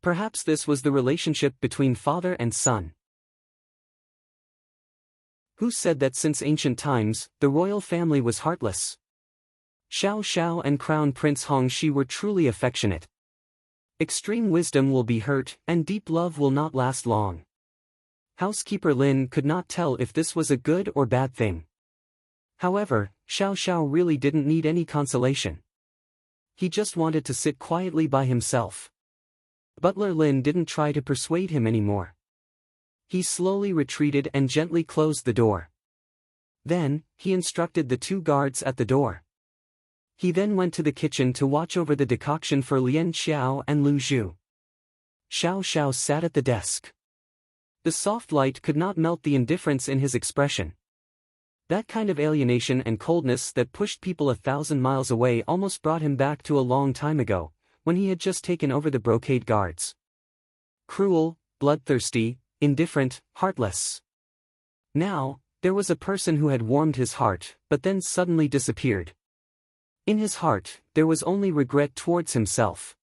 Perhaps this was the relationship between father and son. Who said that since ancient times, the royal family was heartless? Xiao Xiao and Crown Prince Hongxi were truly affectionate. Extreme wisdom will be hurt, and deep love will not last long. Housekeeper Lin could not tell if this was a good or bad thing. However, Xiao Xiao really didn't need any consolation. He just wanted to sit quietly by himself. Butler Lin didn't try to persuade him anymore. He slowly retreated and gently closed the door. Then, he instructed the two guards at the door. He then went to the kitchen to watch over the decoction for Lian Xiao and Lu Zhu. Xiao Xiao sat at the desk. The soft light could not melt the indifference in his expression. That kind of alienation and coldness that pushed people 1,000 miles away almost brought him back to a long time ago, when he had just taken over the brocade guards. Cruel, bloodthirsty, indifferent, heartless. Now, there was a person who had warmed his heart, but then suddenly disappeared. In his heart, there was only regret towards himself.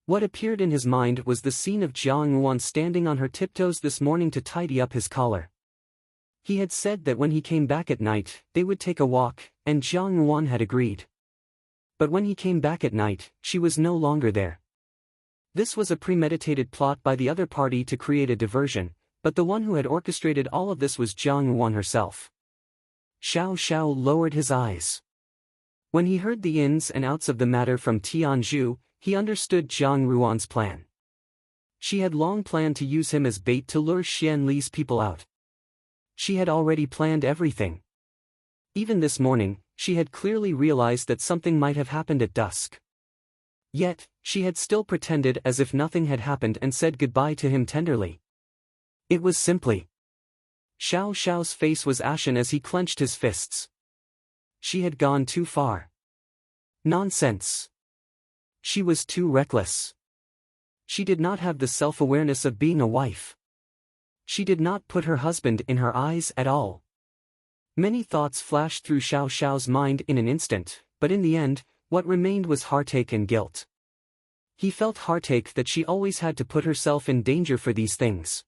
What appeared in his mind was the scene of Jiang Ruan standing on her tiptoes this morning to tidy up his collar. He had said that when he came back at night, they would take a walk, and Jiang Ruan had agreed. But when he came back at night, she was no longer there. This was a premeditated plot by the other party to create a diversion, but the one who had orchestrated all of this was Jiang Ruan herself. Xiao Xiao lowered his eyes. When he heard the ins and outs of the matter from Tianzhu, he understood Jiang Ruan's plan. She had long planned to use him as bait to lure Xian Li's people out. She had already planned everything. Even this morning, she had clearly realized that something might have happened at dusk. Yet, she had still pretended as if nothing had happened and said goodbye to him tenderly. It was simply. Xiao Xiao's face was ashen as he clenched his fists. She had gone too far. Nonsense. She was too reckless. She did not have the self-awareness of being a wife. She did not put her husband in her eyes at all. Many thoughts flashed through Xiao Xiao's mind in an instant, but in the end, what remained was heartache and guilt. He felt heartache that she always had to put herself in danger for these things.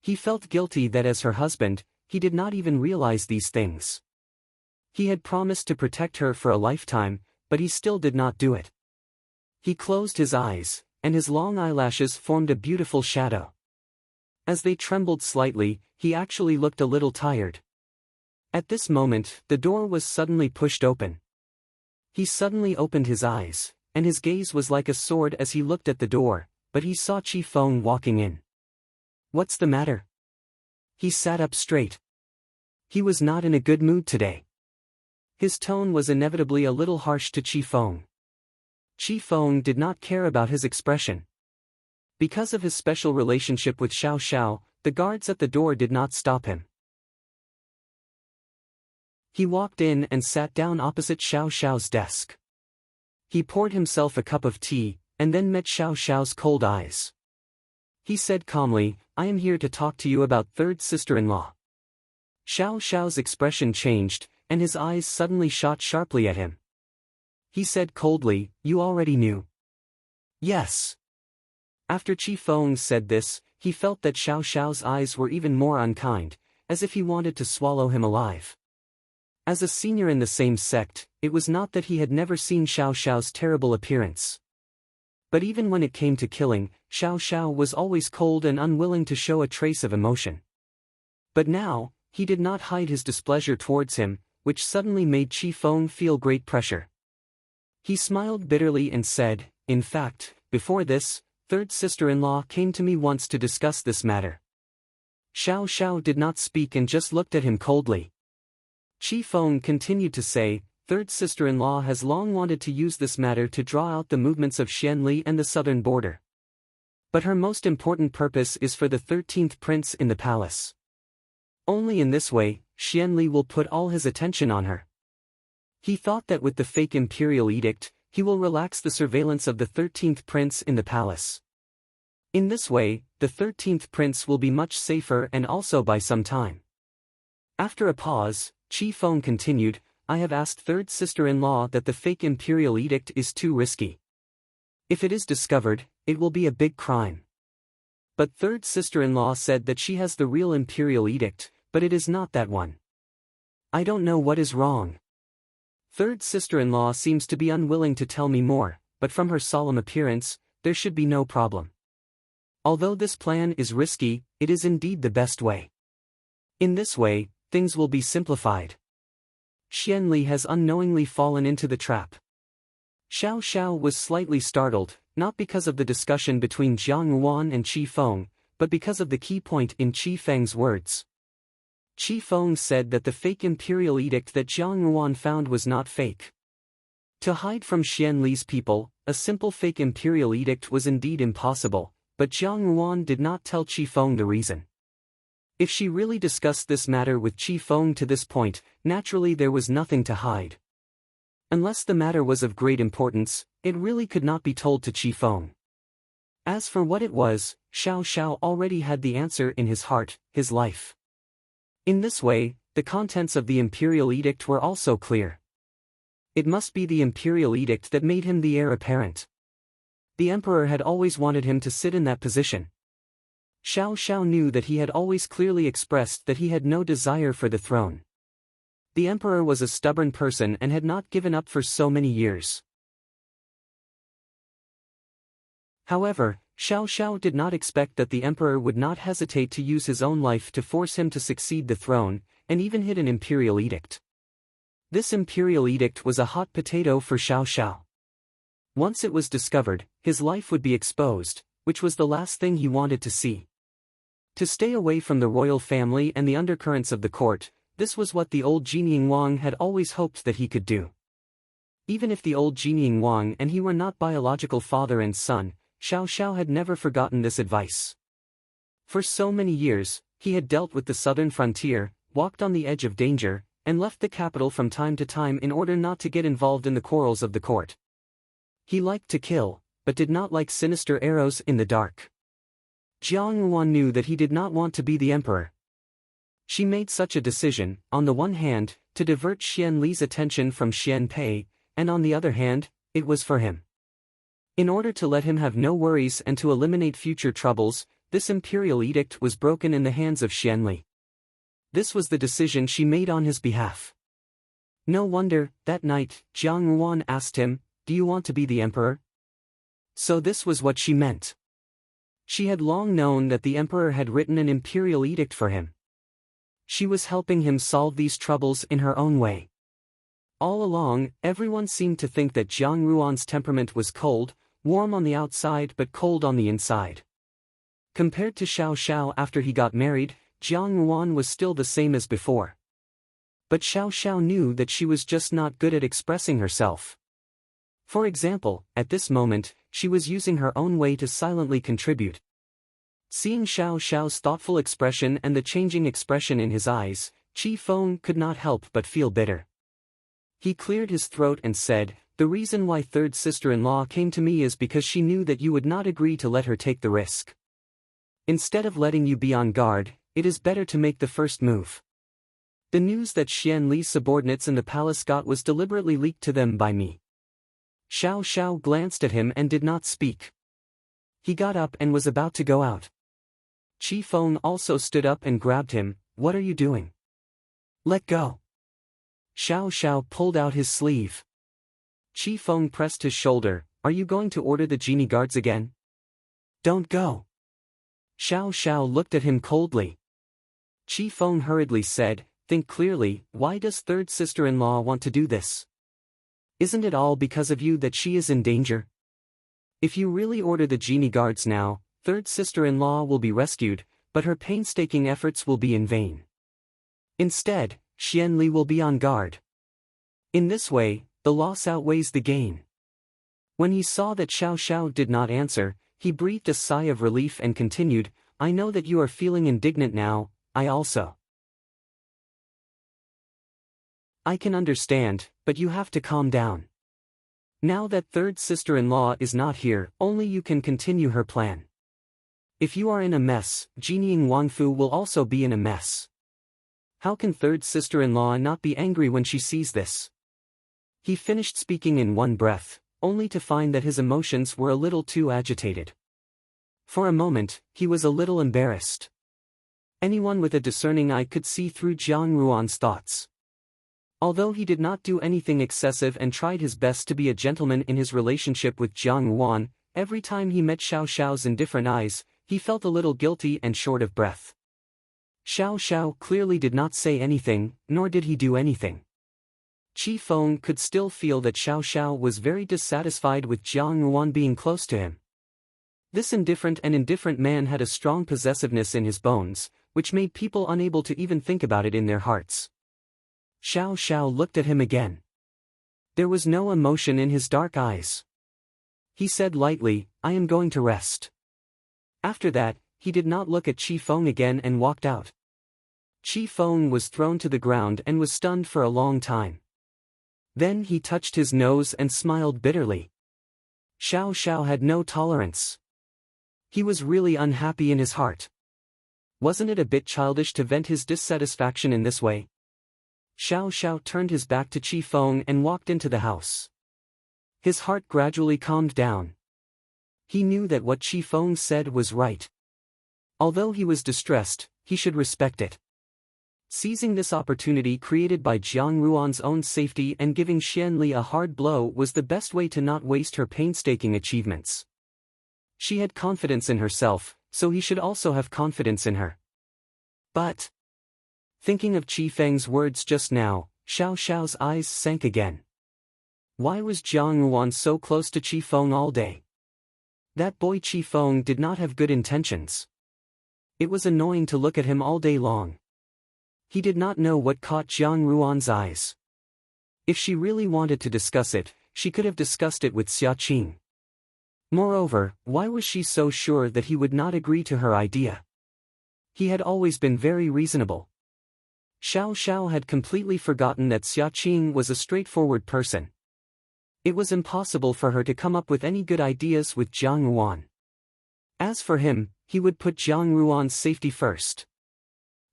He felt guilty that as her husband, he did not even realize these things. He had promised to protect her for a lifetime, but he still did not do it. He closed his eyes, and his long eyelashes formed a beautiful shadow. As they trembled slightly, he actually looked a little tired. At this moment, the door was suddenly pushed open. He suddenly opened his eyes, and his gaze was like a sword as he looked at the door, but he saw Qi Feng walking in. What's the matter? He sat up straight. He was not in a good mood today. His tone was inevitably a little harsh to Qi Feng. Qi Feng did not care about his expression. Because of his special relationship with Xiao Xiao, the guards at the door did not stop him. He walked in and sat down opposite Xiao Xiao's desk. He poured himself a cup of tea, and then met Xiao Xiao's cold eyes. He said calmly, "I am here to talk to you about third sister-in-law." Xiao Xiao's expression changed, and his eyes suddenly shot sharply at him. He said coldly, "You already knew." "Yes." After Qi Feng said this, he felt that Xiao Xiao's eyes were even more unkind, as if he wanted to swallow him alive. As a senior in the same sect, it was not that he had never seen Xiao Xiao's terrible appearance. But even when it came to killing, Xiao Xiao was always cold and unwilling to show a trace of emotion. But now, he did not hide his displeasure towards him, which suddenly made Qi Feng feel great pressure. He smiled bitterly and said, "In fact, before this, third sister-in-law came to me once to discuss this matter." Xiao Xiao did not speak and just looked at him coldly. Qi Feng continued to say, "Third sister-in-law has long wanted to use this matter to draw out the movements of Xianli and the southern border. But her most important purpose is for the 13th prince in the palace. Only in this way, Xianli will put all his attention on her. He thought that with the fake imperial edict, he will relax the surveillance of the 13th prince in the palace. In this way, the 13th prince will be much safer and also buy some time." After a pause, Qi Feng continued, "I have asked third sister-in-law that the fake imperial edict is too risky. If it is discovered, it will be a big crime. But third sister-in-law said that she has the real imperial edict, but it is not that one. I don't know what is wrong. Third sister-in-law seems to be unwilling to tell me more, but from her solemn appearance, there should be no problem. Although this plan is risky, it is indeed the best way. In this way, things will be simplified. Xianli has unknowingly fallen into the trap." Xiao Xiao was slightly startled, not because of the discussion between Jiang Yuan and Qi Feng, but because of the key point in Qi Feng's words. Qi Feng said that the fake imperial edict that Jiang Yuan found was not fake. To hide from Xianli's people, a simple fake imperial edict was indeed impossible, but Jiang Yuan did not tell Qi Feng the reason. If she really discussed this matter with Qi Feng to this point, naturally there was nothing to hide. Unless the matter was of great importance, it really could not be told to Qi Feng. As for what it was, Xiao Xiao already had the answer in his heart, his life. In this way, the contents of the imperial edict were also clear. It must be the imperial edict that made him the heir apparent. The emperor had always wanted him to sit in that position. Xiao Xiao knew that he had always clearly expressed that he had no desire for the throne. The emperor was a stubborn person and had not given up for so many years. However, Xiao Xiao did not expect that the emperor would not hesitate to use his own life to force him to succeed the throne, and even hid an imperial edict. This imperial edict was a hot potato for Xiao Xiao. Once it was discovered, his life would be exposed, which was the last thing he wanted to see. To stay away from the royal family and the undercurrents of the court, this was what the old Jinying Wang had always hoped that he could do. Even if the old Jinying Wang and he were not biological father and son, Xiao Xiao had never forgotten this advice. For so many years, he had dealt with the southern frontier, walked on the edge of danger, and left the capital from time to time in order not to get involved in the quarrels of the court. He liked to kill, but did not like sinister arrows in the dark. Jiang Yuan knew that he did not want to be the emperor. She made such a decision, on the one hand, to divert Xian Li's attention from Xian Pei, and on the other hand, it was for him. In order to let him have no worries and to eliminate future troubles, this imperial edict was broken in the hands of Xian Li. This was the decision she made on his behalf. No wonder, that night, Jiang Yuan asked him, "Do you want to be the emperor?" So this was what she meant. She had long known that the emperor had written an imperial edict for him. She was helping him solve these troubles in her own way. All along, everyone seemed to think that Jiang Yuan's temperament was cold, warm on the outside but cold on the inside. Compared to Xiao Xiao after he got married, Jiang Yuan was still the same as before. But Xiao Xiao knew that she was just not good at expressing herself. For example, at this moment, she was using her own way to silently contribute. Seeing Xiao Xiao's thoughtful expression and the changing expression in his eyes, Qi Feng could not help but feel bitter. He cleared his throat and said, "The reason why third sister-in-law came to me is because she knew that you would not agree to let her take the risk. Instead of letting you be on guard, it is better to make the first move." The news that Xian Li's subordinates in the palace got was deliberately leaked to them by me. Xiao Xiao glanced at him and did not speak. He got up and was about to go out. Qi Feng also stood up and grabbed him. "What are you doing? Let go." Xiao Xiao pulled out his sleeve. Qi Feng pressed his shoulder. "Are you going to order the genie guards again? Don't go." Xiao Xiao looked at him coldly. Qi Feng hurriedly said, "Think clearly, why does third sister-in-law want to do this? Isn't it all because of you that she is in danger? If you really order the genie guards now, third sister-in-law will be rescued, but her painstaking efforts will be in vain. Instead, Xian Li will be on guard. In this way, the loss outweighs the gain." When he saw that Xiao Xiao did not answer, he breathed a sigh of relief and continued, "I know that you are feeling indignant now, I also. I can understand, but you have to calm down. Now that third sister-in-law is not here, only you can continue her plan. If you are in a mess, Jinying Wangfu will also be in a mess. How can third sister-in-law not be angry when she sees this?" He finished speaking in one breath, only to find that his emotions were a little too agitated. For a moment, he was a little embarrassed. Anyone with a discerning eye could see through Jiang Yuan's thoughts. Although he did not do anything excessive and tried his best to be a gentleman in his relationship with Jiang Yuan, every time he met Xiao Xiao's indifferent eyes, he felt a little guilty and short of breath. Xiao Xiao clearly did not say anything, nor did he do anything. Qi Feng could still feel that Xiao Xiao was very dissatisfied with Jiang Yuan being close to him. This indifferent man had a strong possessiveness in his bones, which made people unable to even think about it in their hearts. Xiao Xiao looked at him again. There was no emotion in his dark eyes. He said lightly, "I am going to rest." After that, he did not look at Qi Feng again and walked out. Qi Feng was thrown to the ground and was stunned for a long time. Then he touched his nose and smiled bitterly. Xiao Xiao had no tolerance. He was really unhappy in his heart. Wasn't it a bit childish to vent his dissatisfaction in this way? Xiao Xiao turned his back to Qi Feng and walked into the house. His heart gradually calmed down. He knew that what Qi Feng said was right. Although he was distressed, he should respect it. Seizing this opportunity created by Jiang Yuan's own safety and giving Xian Li a hard blow was the best way to not waste her painstaking achievements. She had confidence in herself, so he should also have confidence in her. But, thinking of Qi Feng's words just now, Xiao Xiao's eyes sank again. Why was Jiang Yuan so close to Qi Feng all day? That boy Qi Feng did not have good intentions. It was annoying to look at him all day long. He did not know what caught Jiang Ruan's eyes. If she really wanted to discuss it, she could have discussed it with Xia Qing. Moreover, why was she so sure that he would not agree to her idea? He had always been very reasonable. Xiao Xiao had completely forgotten that Xia Qing was a straightforward person. It was impossible for her to come up with any good ideas with Jiang Ruan. As for him, he would put Jiang Ruan's safety first.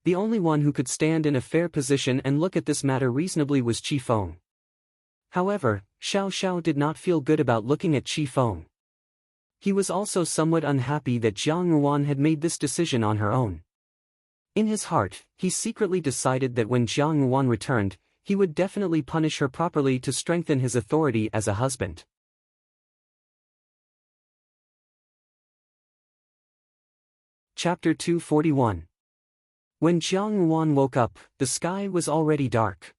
The only one who could stand in a fair position and look at this matter reasonably was Qi Feng. However, Xiao Xiao did not feel good about looking at Qi Feng. He was also somewhat unhappy that Jiang Ruan had made this decision on her own. In his heart, he secretly decided that when Jiang Ruan returned, he would definitely punish her properly to strengthen his authority as a husband. Chapter 241. When Jiang Ruan woke up, the sky was already dark.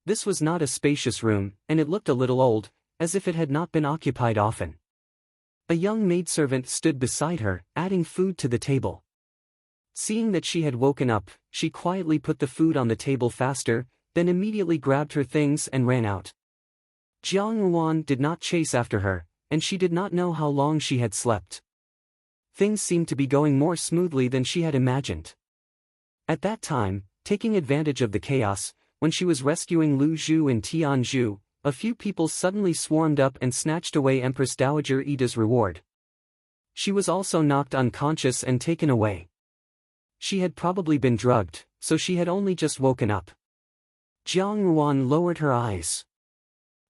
This was not a spacious room, and it looked a little old, as if it had not been occupied often. A young maidservant stood beside her, adding food to the table. Seeing that she had woken up, she quietly put the food on the table faster, then immediately grabbed her things and ran out. Jiang Ruan did not chase after her, and she did not know how long she had slept. Things seemed to be going more smoothly than she had imagined. At that time, taking advantage of the chaos, when she was rescuing Lu Zhu in Tianzhu, a few people suddenly swarmed up and snatched away Empress Dowager Ida's reward. She was also knocked unconscious and taken away. She had probably been drugged, so she had only just woken up. Jiang Ruan lowered her eyes.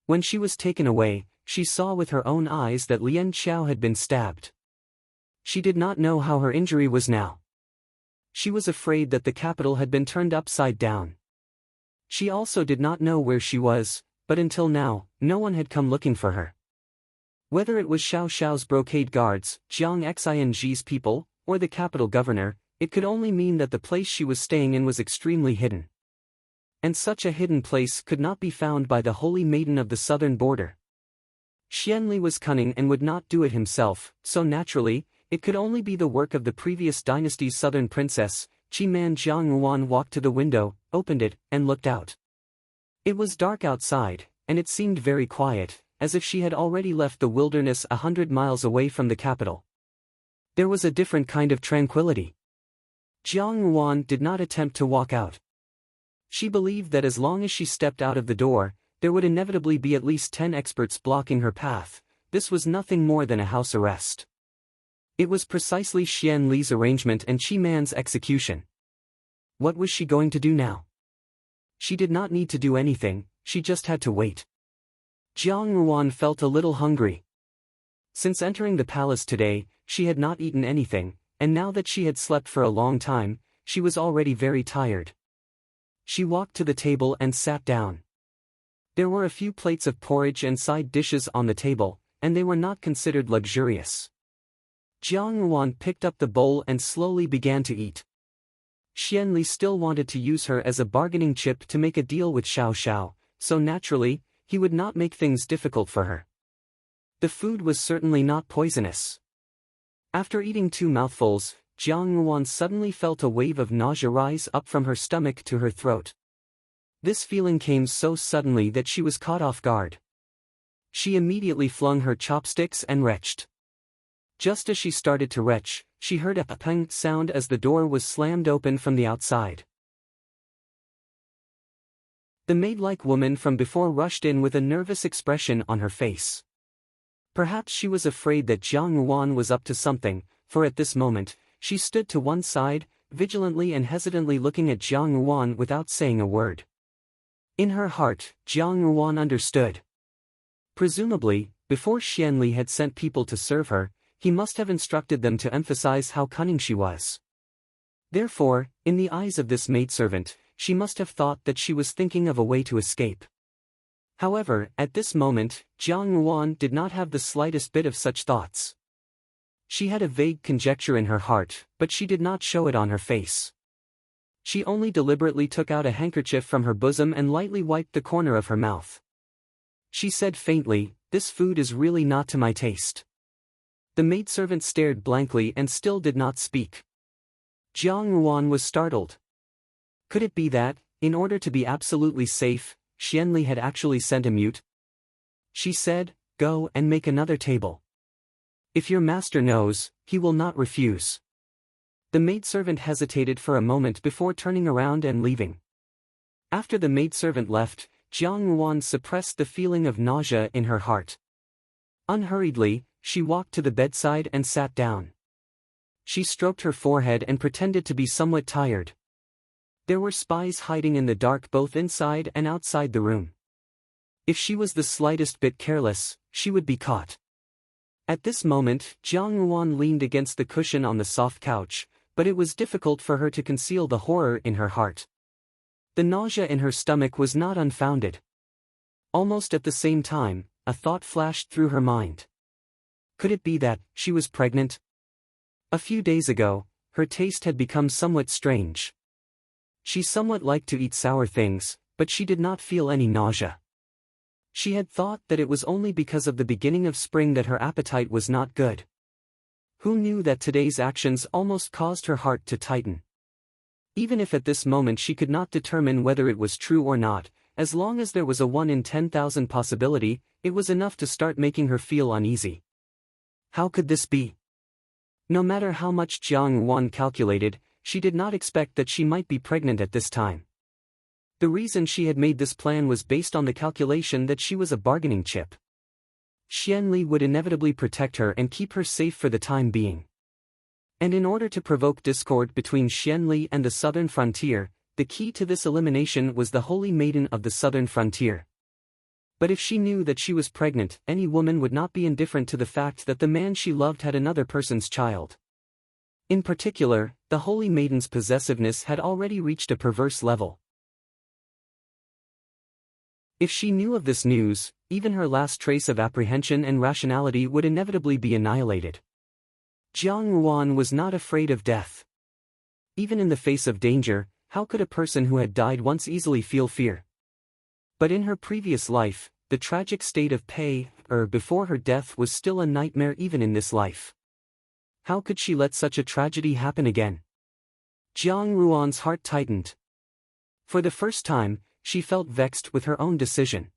When she was taken away, she saw with her own eyes that Lian Xiao had been stabbed. She did not know how her injury was now. She was afraid that the capital had been turned upside down. She also did not know where she was, but until now, no one had come looking for her. Whether it was Xiao Xiao's brocade guards, Jiang Xing's people, or the capital governor, it could only mean that the place she was staying in was extremely hidden. And such a hidden place could not be found by the holy maiden of the southern border. Xianli was cunning and would not do it himself, so naturally, it could only be the work of the previous dynasty's southern princess. Qi-man Jiang Ruan walked to the window, opened it, and looked out. It was dark outside, and it seemed very quiet, as if she had already left the wilderness 100 miles away from the capital. There was a different kind of tranquility. Jiang Ruan did not attempt to walk out. She believed that as long as she stepped out of the door, there would inevitably be at least 10 experts blocking her path. This was nothing more than a house arrest. It was precisely Xian Li's arrangement and Qi Man's execution. What was she going to do now? She did not need to do anything, she just had to wait. Jiang Ruan felt a little hungry. Since entering the palace today, she had not eaten anything, and now that she had slept for a long time, she was already very tired. She walked to the table and sat down. There were a few plates of porridge and side dishes on the table, and they were not considered luxurious. Jiang Ruan picked up the bowl and slowly began to eat. Xian Li still wanted to use her as a bargaining chip to make a deal with Xiao Xiao, so naturally, he would not make things difficult for her. The food was certainly not poisonous. After eating 2 mouthfuls, Jiang Ruan suddenly felt a wave of nausea rise up from her stomach to her throat. This feeling came so suddenly that she was caught off guard. She immediately flung her chopsticks and retched. Just as she started to retch, she heard a pang sound as the door was slammed open from the outside. The maid-like woman from before rushed in with a nervous expression on her face. Perhaps she was afraid that Jiang Ruan was up to something, for at this moment, she stood to one side, vigilantly and hesitantly looking at Jiang Ruan without saying a word. In her heart, Jiang Ruan understood. Presumably, before Xianli had sent people to serve her, he must have instructed them to emphasize how cunning she was. Therefore, in the eyes of this maidservant, she must have thought that she was thinking of a way to escape. However, at this moment, Jiang Ruan did not have the slightest bit of such thoughts. She had a vague conjecture in her heart, but she did not show it on her face. She only deliberately took out a handkerchief from her bosom and lightly wiped the corner of her mouth. She said faintly, "This food is really not to my taste." The maidservant stared blankly and still did not speak. Jiang Ruan was startled. Could it be that, in order to be absolutely safe, Xianli had actually sent a mute? She said, "Go and make another table. If your master knows, he will not refuse." The maidservant hesitated for a moment before turning around and leaving. After the maidservant left, Jiang Ruan suppressed the feeling of nausea in her heart. Unhurriedly, she walked to the bedside and sat down. She stroked her forehead and pretended to be somewhat tired. There were spies hiding in the dark both inside and outside the room. If she was the slightest bit careless, she would be caught. At this moment, Jiang Ruan leaned against the cushion on the soft couch, but it was difficult for her to conceal the horror in her heart. The nausea in her stomach was not unfounded. Almost at the same time, a thought flashed through her mind. Could it be that she was pregnant? A few days ago, her taste had become somewhat strange. She somewhat liked to eat sour things, but she did not feel any nausea. She had thought that it was only because of the beginning of spring that her appetite was not good. Who knew that today's actions almost caused her heart to tighten? Even if at this moment she could not determine whether it was true or not, as long as there was a 1 in 10,000 possibility, it was enough to start making her feel uneasy. How could this be? No matter how much Jiang Ruan calculated, she did not expect that she might be pregnant at this time. The reason she had made this plan was based on the calculation that she was a bargaining chip. Xianli would inevitably protect her and keep her safe for the time being. And in order to provoke discord between Xianli and the southern frontier, the key to this elimination was the Holy Maiden of the southern frontier. But if she knew that she was pregnant, any woman would not be indifferent to the fact that the man she loved had another person's child. In particular, the Holy Maiden's possessiveness had already reached a perverse level. If she knew of this news, even her last trace of apprehension and rationality would inevitably be annihilated. Jiang Ruan was not afraid of death. Even in the face of danger, how could a person who had died once easily feel fear? But in her previous life, the tragic state of before her death was still a nightmare even in this life. How could she let such a tragedy happen again? Jiang Ruan's heart tightened. For the first time, she felt vexed with her own decision.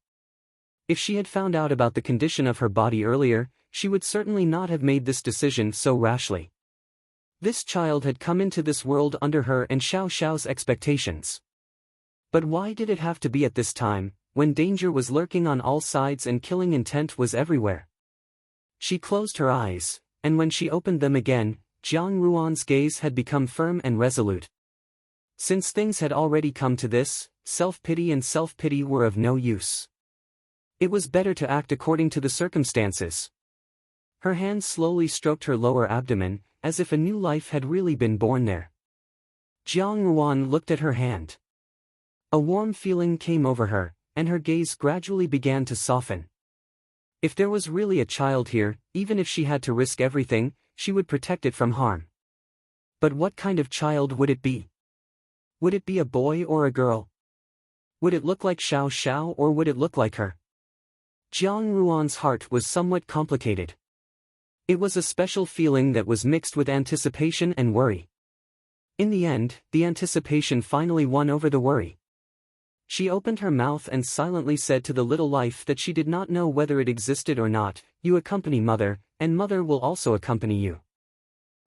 If she had found out about the condition of her body earlier, she would certainly not have made this decision so rashly. This child had come into this world under her and Xiao Xiao's expectations. But why did it have to be at this time, when danger was lurking on all sides and killing intent was everywhere? She closed her eyes, and when she opened them again, Jiang Ruan's gaze had become firm and resolute. Since things had already come to this, self-pity and self-pity were of no use. It was better to act according to the circumstances. Her hand slowly stroked her lower abdomen, as if a new life had really been born there. Jiang Ruan looked at her hand. A warm feeling came over her, and her gaze gradually began to soften. If there was really a child here, even if she had to risk everything, she would protect it from harm. But what kind of child would it be? Would it be a boy or a girl? Would it look like Xiao Xiao or would it look like her? Jiang Ruan's heart was somewhat complicated. It was a special feeling that was mixed with anticipation and worry. In the end, the anticipation finally won over the worry. She opened her mouth and silently said to the little life that she did not know whether it existed or not, "You accompany mother, and mother will also accompany you."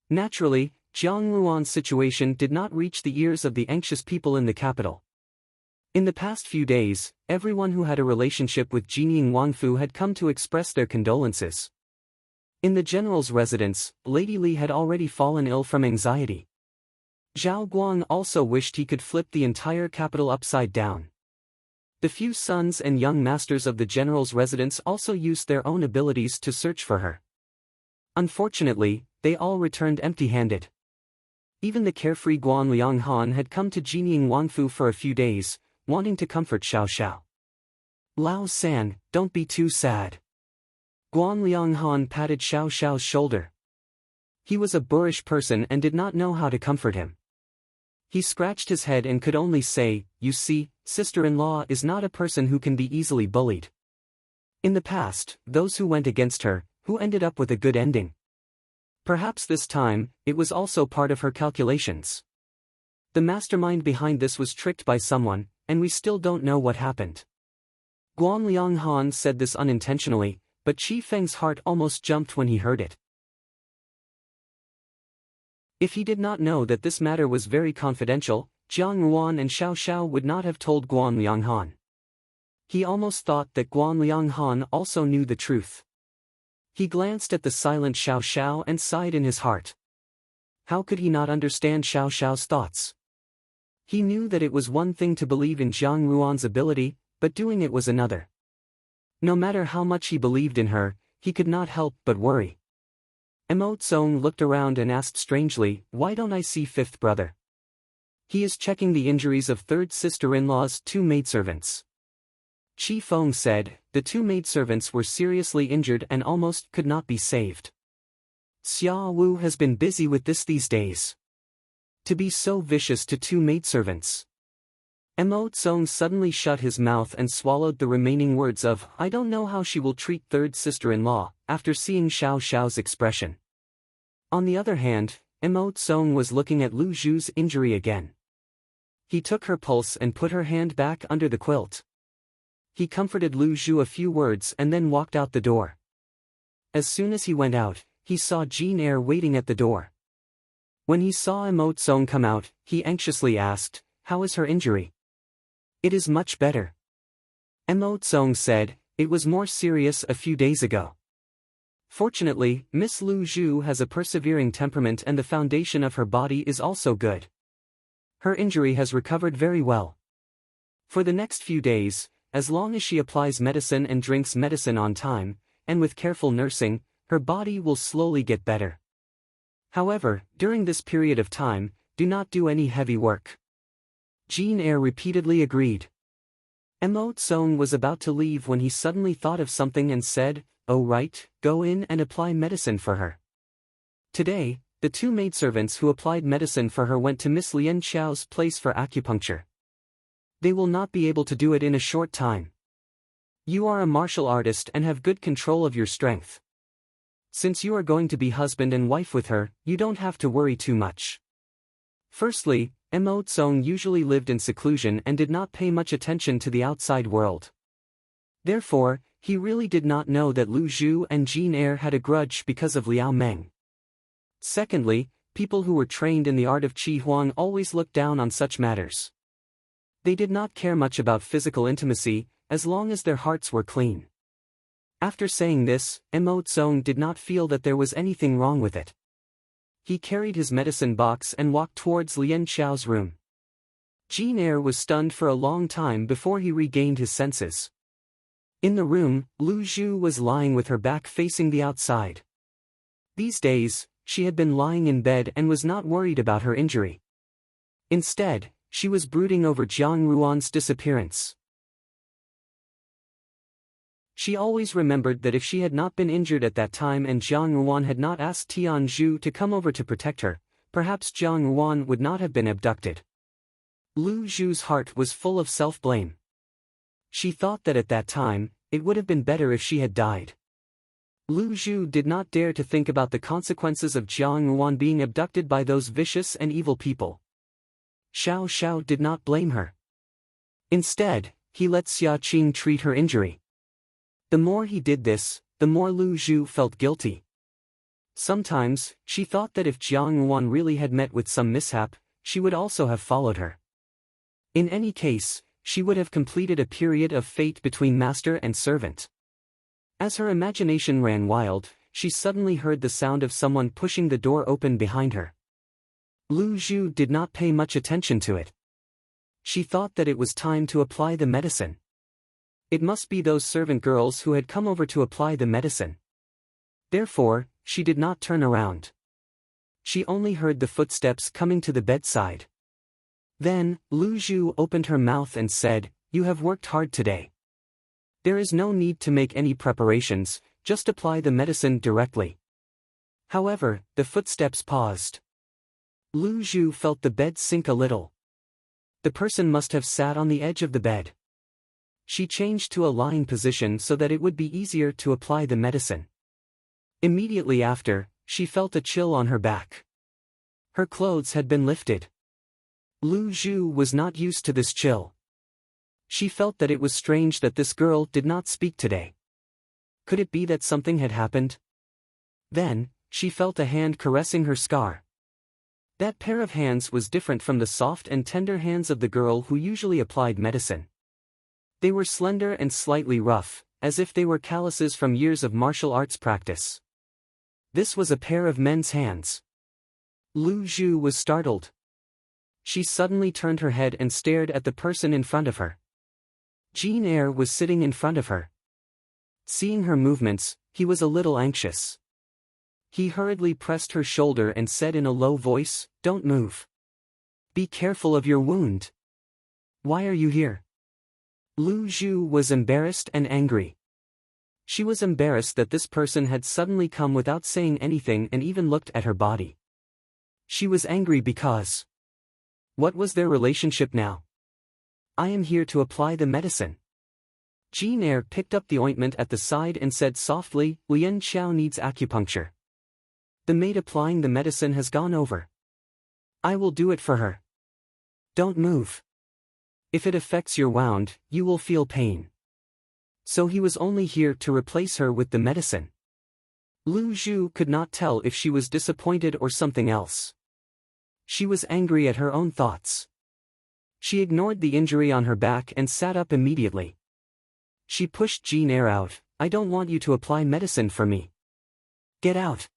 Naturally, Jiang Ruan's situation did not reach the ears of the anxious people in the capital. In the past few days, everyone who had a relationship with Jinying Wangfu had come to express their condolences. In the general's residence, Lady Li had already fallen ill from anxiety. Zhao Guang also wished he could flip the entire capital upside down. The few sons and young masters of the general's residence also used their own abilities to search for her. Unfortunately, they all returned empty-handed. Even the carefree Guan Lianghan had come to Jinying Wangfu for a few days, wanting to comfort Xiao Xiao. "Lao San, don't be too sad." Guan Lianghan patted Xiao Xiao's shoulder. He was a boorish person and did not know how to comfort him. He scratched his head and could only say, "You see, sister-in-law is not a person who can be easily bullied." In the past, those who went against her, who ended up with a good ending. Perhaps this time, it was also part of her calculations. The mastermind behind this was tricked by someone, and we still don't know what happened. Guan Lianghan said this unintentionally, but Qi Feng's heart almost jumped when he heard it. If he did not know that this matter was very confidential, Jiang Ruan and Xiao Xiao would not have told Guan Lianghan. He almost thought that Guan Lianghan also knew the truth. He glanced at the silent Xiao Xiao and sighed in his heart. How could he not understand Xiao Xiao's thoughts? He knew that it was one thing to believe in Jiang Ruan's ability, but doing it was another. No matter how much he believed in her, he could not help but worry. Mo Tsong looked around and asked strangely, "Why don't I see fifth brother?" "He is checking the injuries of third sister-in-law's two maidservants." Qi Feng said, "The two maidservants were seriously injured and almost could not be saved. Xia Wu has been busy with this these days. To be so vicious to two maidservants." Mo Tsong suddenly shut his mouth and swallowed the remaining words of, "I don't know how she will treat third sister-in-law," after seeing Xiao Xiao's expression. On the other hand, Mo Tsong was looking at Lu Zhu's injury again. He took her pulse and put her hand back under the quilt. He comforted Lu Zhu a few words and then walked out the door. As soon as he went out, he saw Jean Eyre waiting at the door. When he saw Mo Tsong come out, he anxiously asked, "How is her injury?" "It is much better." Mo Tsong said, "It was more serious a few days ago. Fortunately, Miss Lu Zhu has a persevering temperament and the foundation of her body is also good. Her injury has recovered very well. For the next few days, as long as she applies medicine and drinks medicine on time, and with careful nursing, her body will slowly get better. However, during this period of time, do not do any heavy work." Jean Eyre repeatedly agreed. Mo Tsong was about to leave when he suddenly thought of something and said, "Oh right, go in and apply medicine for her." Today, the two maidservants who applied medicine for her went to Miss Lian Xiao's place for acupuncture. They will not be able to do it in a short time. You are a martial artist and have good control of your strength. Since you are going to be husband and wife with her, you don't have to worry too much. Firstly, Mo Tsong usually lived in seclusion and did not pay much attention to the outside world. Therefore, he really did not know that Lu Zhu and Jean Eyre had a grudge because of Liao Meng. Secondly, people who were trained in the art of Qi Huang always looked down on such matters. They did not care much about physical intimacy, as long as their hearts were clean. After saying this, Mo Tsong did not feel that there was anything wrong with it. He carried his medicine box and walked towards Lian Xiao's room. Jean Eyre was stunned for a long time before he regained his senses. In the room, Lu Zhu was lying with her back facing the outside. These days, she had been lying in bed and was not worried about her injury. Instead, she was brooding over Jiang Ruan's disappearance. She always remembered that if she had not been injured at that time and Jiang Ruan had not asked Tian Zhu to come over to protect her, perhaps Jiang Ruan would not have been abducted. Lu Zhu's heart was full of self-blame. She thought that at that time, it would have been better if she had died. Lu Zhu did not dare to think about the consequences of Jiang Ruan being abducted by those vicious and evil people. Xiao Xiao did not blame her. Instead, he let Xia Qing treat her injury. The more he did this, the more Lu Zhu felt guilty. Sometimes, she thought that if Jiang Ruan really had met with some mishap, she would also have followed her. In any case, she would have completed a period of fate between master and servant. As her imagination ran wild, she suddenly heard the sound of someone pushing the door open behind her. Lu Zhu did not pay much attention to it. She thought that it was time to apply the medicine. It must be those servant girls who had come over to apply the medicine. Therefore, she did not turn around. She only heard the footsteps coming to the bedside. Then, Lu Zhu opened her mouth and said, "You have worked hard today. There is no need to make any preparations, just apply the medicine directly." However, the footsteps paused. Lu Zhu felt the bed sink a little. The person must have sat on the edge of the bed. She changed to a lying position so that it would be easier to apply the medicine. Immediately after, she felt a chill on her back. Her clothes had been lifted. Lu Zhu was not used to this chill. She felt that it was strange that this girl did not speak today. Could it be that something had happened? Then, she felt a hand caressing her scar. That pair of hands was different from the soft and tender hands of the girl who usually applied medicine. They were slender and slightly rough, as if they were calluses from years of martial arts practice. This was a pair of men's hands. Lu Zhu was startled. She suddenly turned her head and stared at the person in front of her. Jin Air was sitting in front of her. Seeing her movements, he was a little anxious. He hurriedly pressed her shoulder and said in a low voice, "Don't move. Be careful of your wound. Why are you here?" Lu Zhu was embarrassed and angry. She was embarrassed that this person had suddenly come without saying anything and even looked at her body. She was angry because... what was their relationship now? "I am here to apply the medicine." Jin Air picked up the ointment at the side and said softly, "Lian Xiao needs acupuncture. The maid applying the medicine has gone over. I will do it for her. Don't move. If it affects your wound, you will feel pain." So he was only here to replace her with the medicine. Lu Zhu could not tell if she was disappointed or something else. She was angry at her own thoughts. She ignored the injury on her back and sat up immediately. She pushed Jin Air out. "I don't want you to apply medicine for me. Get out."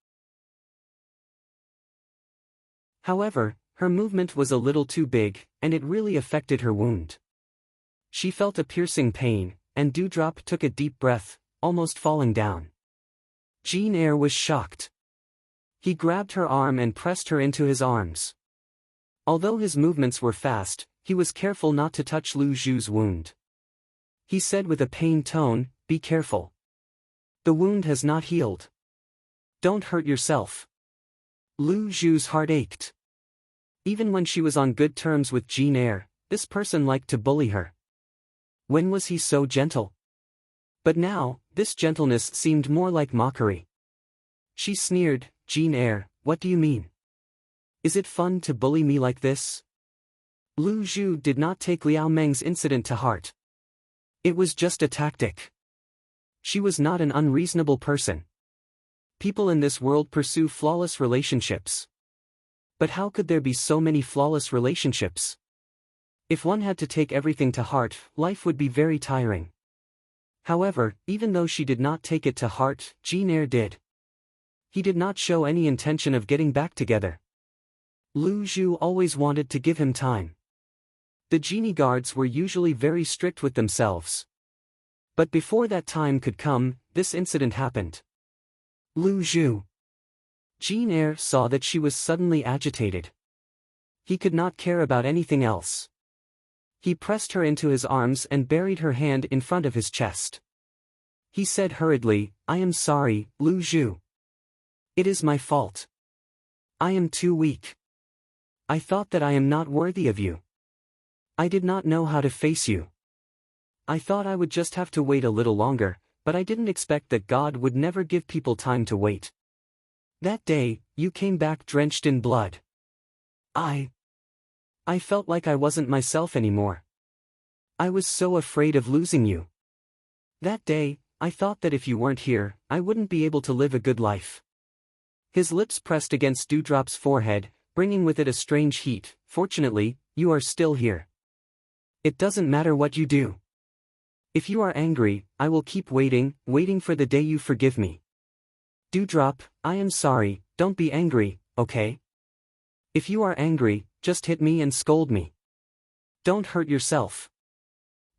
However, her movement was a little too big, and it really affected her wound. She felt a piercing pain, and Dewdrop took a deep breath, almost falling down. Jin Air was shocked. He grabbed her arm and pressed her into his arms. Although his movements were fast, he was careful not to touch Lu Zhu's wound. He said with a pained tone, "Be careful. The wound has not healed. Don't hurt yourself." Lu Zhu's heart ached. Even when she was on good terms with Jin Air, this person liked to bully her. When was he so gentle? But now, this gentleness seemed more like mockery. She sneered, "Jin Air, what do you mean? Is it fun to bully me like this?" Lu Zhu did not take Liao Meng's incident to heart. It was just a tactic. She was not an unreasonable person. People in this world pursue flawless relationships. But how could there be so many flawless relationships? If one had to take everything to heart, life would be very tiring. However, even though she did not take it to heart, Jin Air did. He did not show any intention of getting back together. Lu Zhu always wanted to give him time. The genie guards were usually very strict with themselves. But before that time could come, this incident happened. Lu Zhu. Jin Air saw that she was suddenly agitated. He could not care about anything else. He pressed her into his arms and buried her hand in front of his chest. He said hurriedly, "I am sorry, Lu Zhu. It is my fault. I am too weak. I thought that I am not worthy of you. I did not know how to face you. I thought I would just have to wait a little longer, but I didn't expect that God would never give people time to wait. That day, you came back drenched in blood. I felt like I wasn't myself anymore. I was so afraid of losing you. That day, I thought that if you weren't here, I wouldn't be able to live a good life." His lips pressed against Dewdrop's forehead, bringing with it a strange heat. "Fortunately, you are still here. It doesn't matter what you do. If you are angry, I will keep waiting for the day you forgive me. Dewdrop, I am sorry, don't be angry, okay? If you are angry, just hit me and scold me. Don't hurt yourself."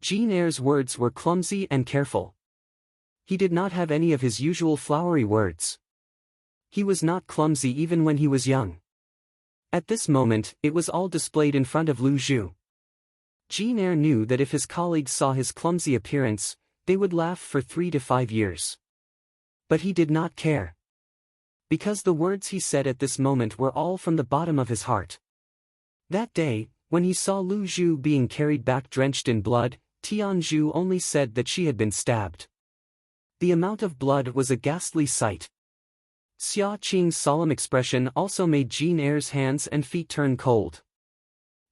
Jin Air's words were clumsy and careful. He did not have any of his usual flowery words. He was not clumsy even when he was young. At this moment, it was all displayed in front of Lu Zhu. Jin Air knew that if his colleagues saw his clumsy appearance, they would laugh for 3 to 5 years. But he did not care. Because the words he said at this moment were all from the bottom of his heart. That day, when he saw Lu Zhu being carried back drenched in blood, Tianzhu only said that she had been stabbed. The amount of blood was a ghastly sight. Xia Qing's solemn expression also made Jin Air's hands and feet turn cold.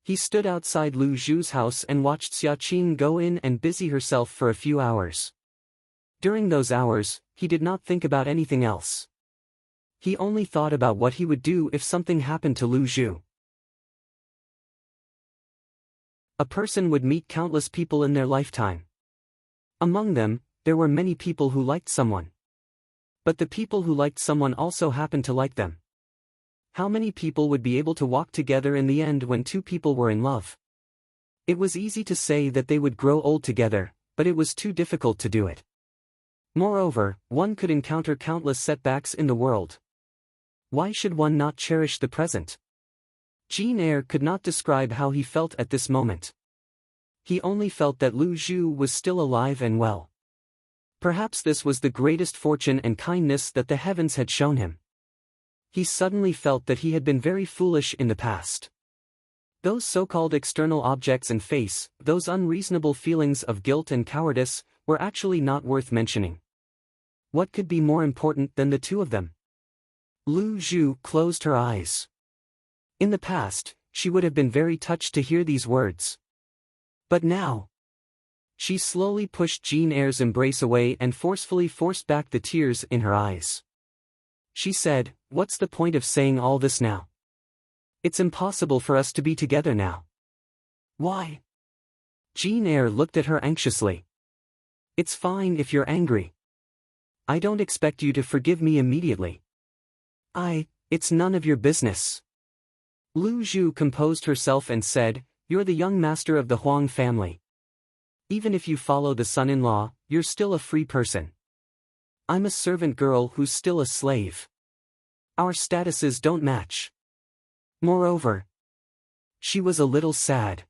He stood outside Lu Zhu's house and watched Xiaqing go in and busy herself for a few hours. During those hours, he did not think about anything else. He only thought about what he would do if something happened to Lu Zhu. A person would meet countless people in their lifetime. Among them, there were many people who liked someone. But the people who liked someone also happened to like them. How many people would be able to walk together in the end when two people were in love? It was easy to say that they would grow old together, but it was too difficult to do it. Moreover, one could encounter countless setbacks in the world. Why should one not cherish the present? Jin Air could not describe how he felt at this moment. He only felt that Lu Zhu was still alive and well. Perhaps this was the greatest fortune and kindness that the heavens had shown him. He suddenly felt that he had been very foolish in the past. Those so-called external objects and face, those unreasonable feelings of guilt and cowardice, were actually not worth mentioning. What could be more important than the two of them? Lu Zhu closed her eyes. In the past, she would have been very touched to hear these words. But now, she slowly pushed Jin Air's embrace away and forcefully forced back the tears in her eyes. She said, "What's the point of saying all this now? It's impossible for us to be together now." "Why?" Jin Air looked at her anxiously. "It's fine if you're angry. I don't expect you to forgive me immediately. It's none of your business." Lu Zhu composed herself and said, "You're the young master of the Huang family. Even if you follow the son-in-law, you're still a free person. I'm a servant girl who's still a slave. Our statuses don't match. Moreover," she was a little sad,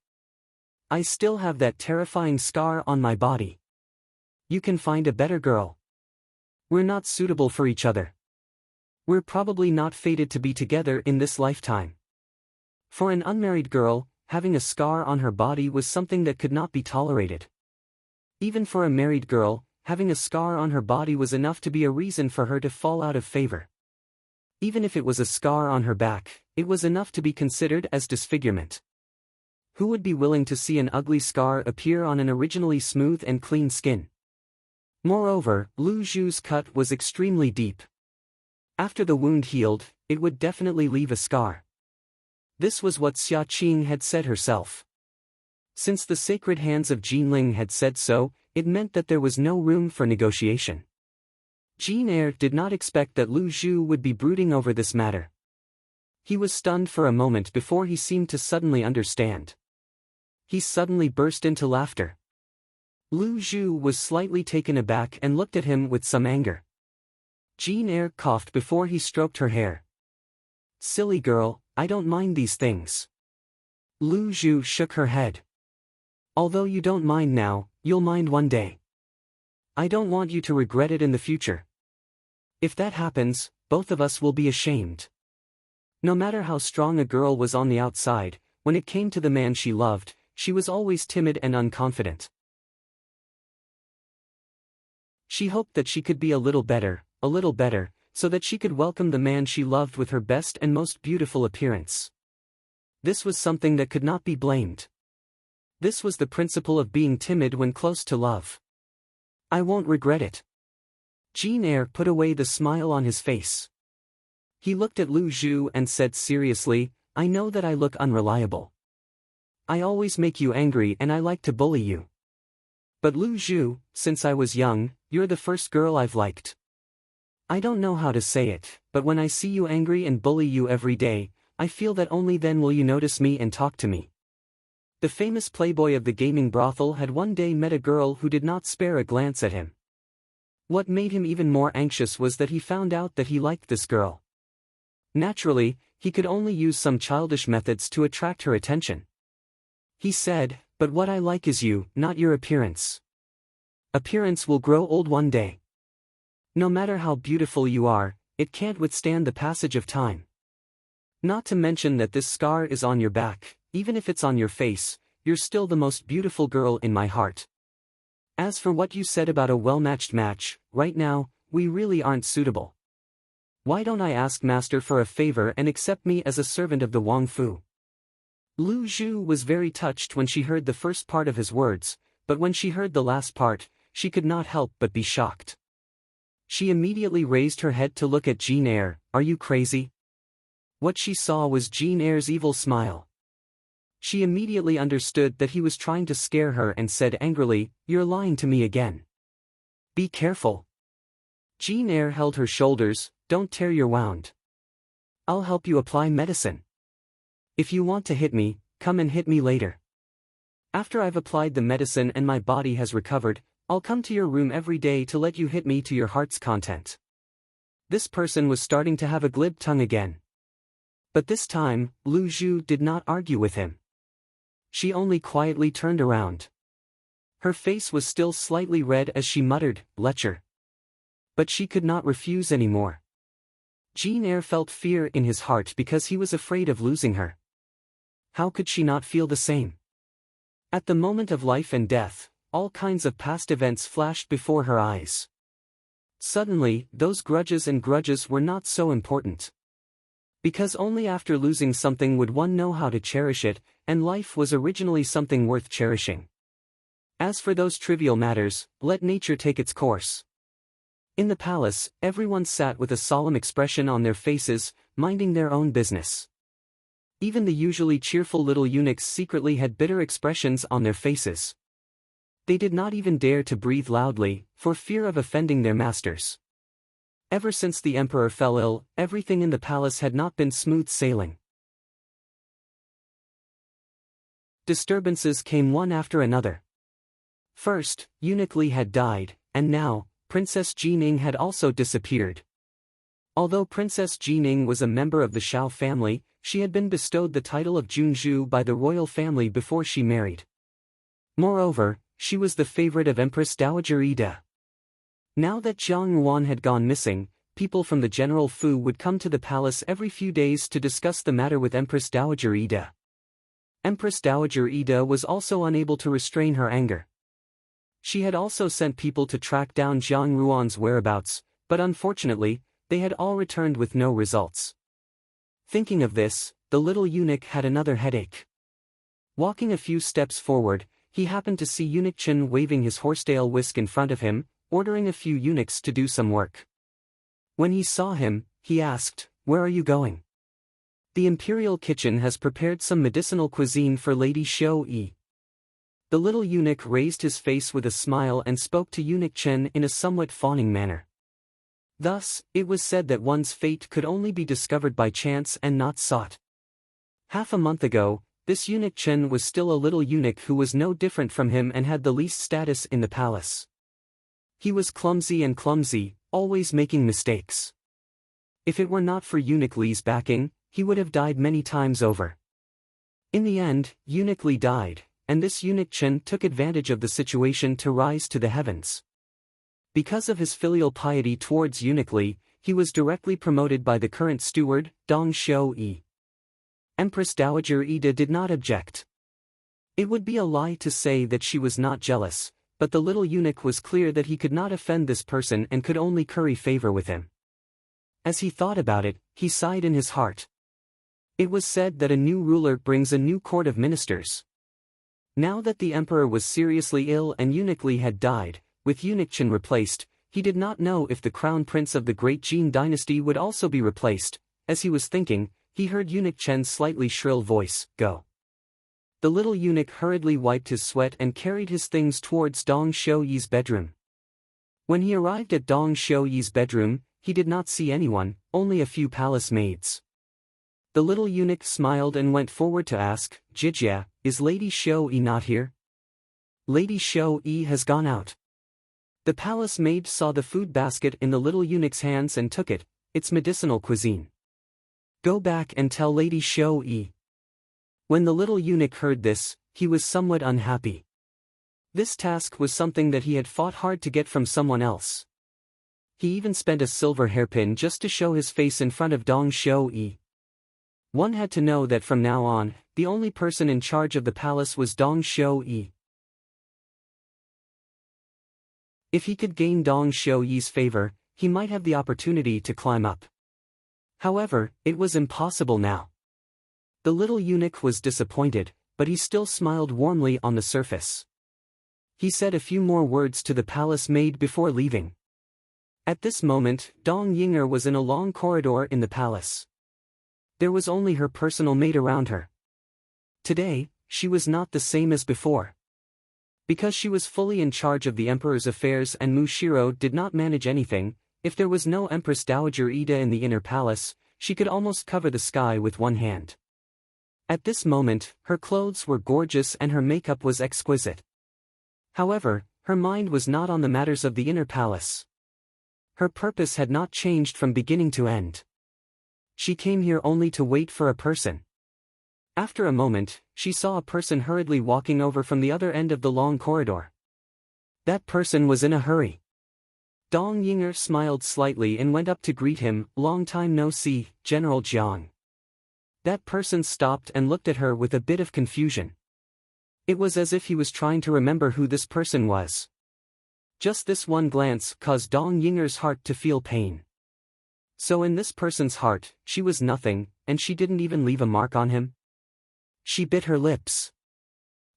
"I still have that terrifying scar on my body. You can find a better girl. We're not suitable for each other. We're probably not fated to be together in this lifetime." For an unmarried girl, having a scar on her body was something that could not be tolerated. Even for a married girl, having a scar on her body was enough to be a reason for her to fall out of favor. Even if it was a scar on her back, it was enough to be considered as disfigurement. Who would be willing to see an ugly scar appear on an originally smooth and clean skin? Moreover, Lu Zhu's cut was extremely deep. After the wound healed, it would definitely leave a scar. This was what Xiaqing had said herself. Since the sacred hands of Jinling had said so, it meant that there was no room for negotiation. Jin Air did not expect that Lu Zhu would be brooding over this matter. He was stunned for a moment before he seemed to suddenly understand. He suddenly burst into laughter. Lu Zhu was slightly taken aback and looked at him with some anger. Jin Air coughed before he stroked her hair. "Silly girl, I don't mind these things." Lu Zhu shook her head. "Although you don't mind now, you'll mind one day. I don't want you to regret it in the future. If that happens, both of us will be ashamed." No matter how strong a girl was on the outside, when it came to the man she loved, she was always timid and unconfident. She hoped that she could be a little better, so that she could welcome the man she loved with her best and most beautiful appearance. This was something that could not be blamed. This was the principle of being timid when close to love. "I won't regret it." Jin Air put away the smile on his face. He looked at Lu Zhu and said seriously, "I know that I look unreliable. I always make you angry and I like to bully you. But Lu Zhu, since I was young, you're the first girl I've liked. I don't know how to say it, but when I see you angry and bully you every day, I feel that only then will you notice me and talk to me." The famous playboy of the gaming brothel had one day met a girl who did not spare a glance at him. What made him even more anxious was that he found out that he liked this girl. Naturally, he could only use some childish methods to attract her attention. He said, "But what I like is you, not your appearance. Appearance will grow old one day. No matter how beautiful you are, it can't withstand the passage of time. Not to mention that this scar is on your back, even if it's on your face, you're still the most beautiful girl in my heart. As for what you said about a well-matched match, right now, we really aren't suitable. Why don't I ask Master for a favor and accept me as a servant of the Wang Fu?" Lu Zhu was very touched when she heard the first part of his words, but when she heard the last part, she could not help but be shocked. She immediately raised her head to look at Jean Eyre. "Are you crazy?" What she saw was Jean Eyre's evil smile. She immediately understood that he was trying to scare her and said angrily, "You're lying to me again. Be careful." Jean Eyre held her shoulders. "Don't tear your wound. I'll help you apply medicine. If you want to hit me, come and hit me later. After I've applied the medicine and my body has recovered, I'll come to your room every day to let you hit me to your heart's content." This person was starting to have a glib tongue again. But this time, Lu Zhu did not argue with him. She only quietly turned around. Her face was still slightly red as she muttered, "Lecher." But she could not refuse anymore. Jean Eyre felt fear in his heart because he was afraid of losing her. How could she not feel the same? At the moment of life and death, all kinds of past events flashed before her eyes. Suddenly, those grudges were not so important. Because only after losing something would one know how to cherish it, and life was originally something worth cherishing. As for those trivial matters, let nature take its course. In the palace, everyone sat with a solemn expression on their faces, minding their own business. Even the usually cheerful little eunuchs secretly had bitter expressions on their faces. They did not even dare to breathe loudly, for fear of offending their masters. Ever since the emperor fell ill, everything in the palace had not been smooth sailing. Disturbances came one after another. First, Eunuch Li had died, and now, Princess Jining had also disappeared. Although Princess Jining was a member of the Shao family, she had been bestowed the title of Junzhu by the royal family before she married. Moreover, she was the favorite of Empress Dowager Ida. Now that Jiang Yuan had gone missing, people from the General Fu would come to the palace every few days to discuss the matter with Empress Dowager Ida. Empress Dowager Ida was also unable to restrain her anger. She had also sent people to track down Jiang Yuan's whereabouts, but unfortunately, they had all returned with no results. Thinking of this, the little eunuch had another headache. Walking a few steps forward, he happened to see Eunuch Chen waving his horsetail whisk in front of him, ordering a few eunuchs to do some work. When he saw him, he asked, "Where are you going?" "The imperial kitchen has prepared some medicinal cuisine for Lady Xiao Yi." The little eunuch raised his face with a smile and spoke to Eunuch Chen in a somewhat fawning manner. Thus, it was said that one's fate could only be discovered by chance and not sought. Half a month ago, this Eunuch Chen was still a little eunuch who was no different from him and had the least status in the palace. He was clumsy, always making mistakes. If it were not for Eunuch Li's backing, he would have died many times over. In the end, Eunuch Li died, and this Eunuch Chen took advantage of the situation to rise to the heavens. Because of his filial piety towards Eunuch Li, he was directly promoted by the current steward, Dong Xiao-yi. Empress Dowager Ida did not object. It would be a lie to say that she was not jealous, but the little eunuch was clear that he could not offend this person and could only curry favor with him. As he thought about it, he sighed in his heart. It was said that a new ruler brings a new court of ministers. Now that the emperor was seriously ill and Eunuch Li had died, with Eunuch Chen replaced, he did not know if the crown prince of the great Jin dynasty would also be replaced. As he was thinking, he heard Eunuch Chen's slightly shrill voice, "Go." The little eunuch hurriedly wiped his sweat and carried his things towards Dong Xiaoyi's bedroom. When he arrived at Dong Xiaoyi's bedroom, he did not see anyone, only a few palace maids. The little eunuch smiled and went forward to ask, "Jijia, is Lady Xiaoyi not here?" "Lady Xiaoyi has gone out." The palace maid saw the food basket in the little eunuch's hands and took it. "It's medicinal cuisine. Go back and tell Lady Xiaoyi." When the little eunuch heard this, he was somewhat unhappy. This task was something that he had fought hard to get from someone else. He even spent a silver hairpin just to show his face in front of Dong Xiaoyi. One had to know that from now on, the only person in charge of the palace was Dong Xiaoyi. If he could gain Dong Xiaoyi's favor, he might have the opportunity to climb up. However, it was impossible now. The little eunuch was disappointed, but he still smiled warmly on the surface. He said a few more words to the palace maid before leaving. At this moment, Dong Yinger was in a long corridor in the palace. There was only her personal maid around her. Today, she was not the same as before. Because she was fully in charge of the emperor's affairs and Mu Shiro did not manage anything, if there was no Empress Dowager Ida in the inner palace, she could almost cover the sky with one hand. At this moment, her clothes were gorgeous and her makeup was exquisite. However, her mind was not on the matters of the inner palace. Her purpose had not changed from beginning to end. She came here only to wait for a person. After a moment, she saw a person hurriedly walking over from the other end of the long corridor. That person was in a hurry. Dong Yinger smiled slightly and went up to greet him. "Long time no see, General Jiang." That person stopped and looked at her with a bit of confusion. It was as if he was trying to remember who this person was. Just this one glance caused Dong Yinger's heart to feel pain. So in this person's heart, she was nothing, and she didn't even leave a mark on him? She bit her lips.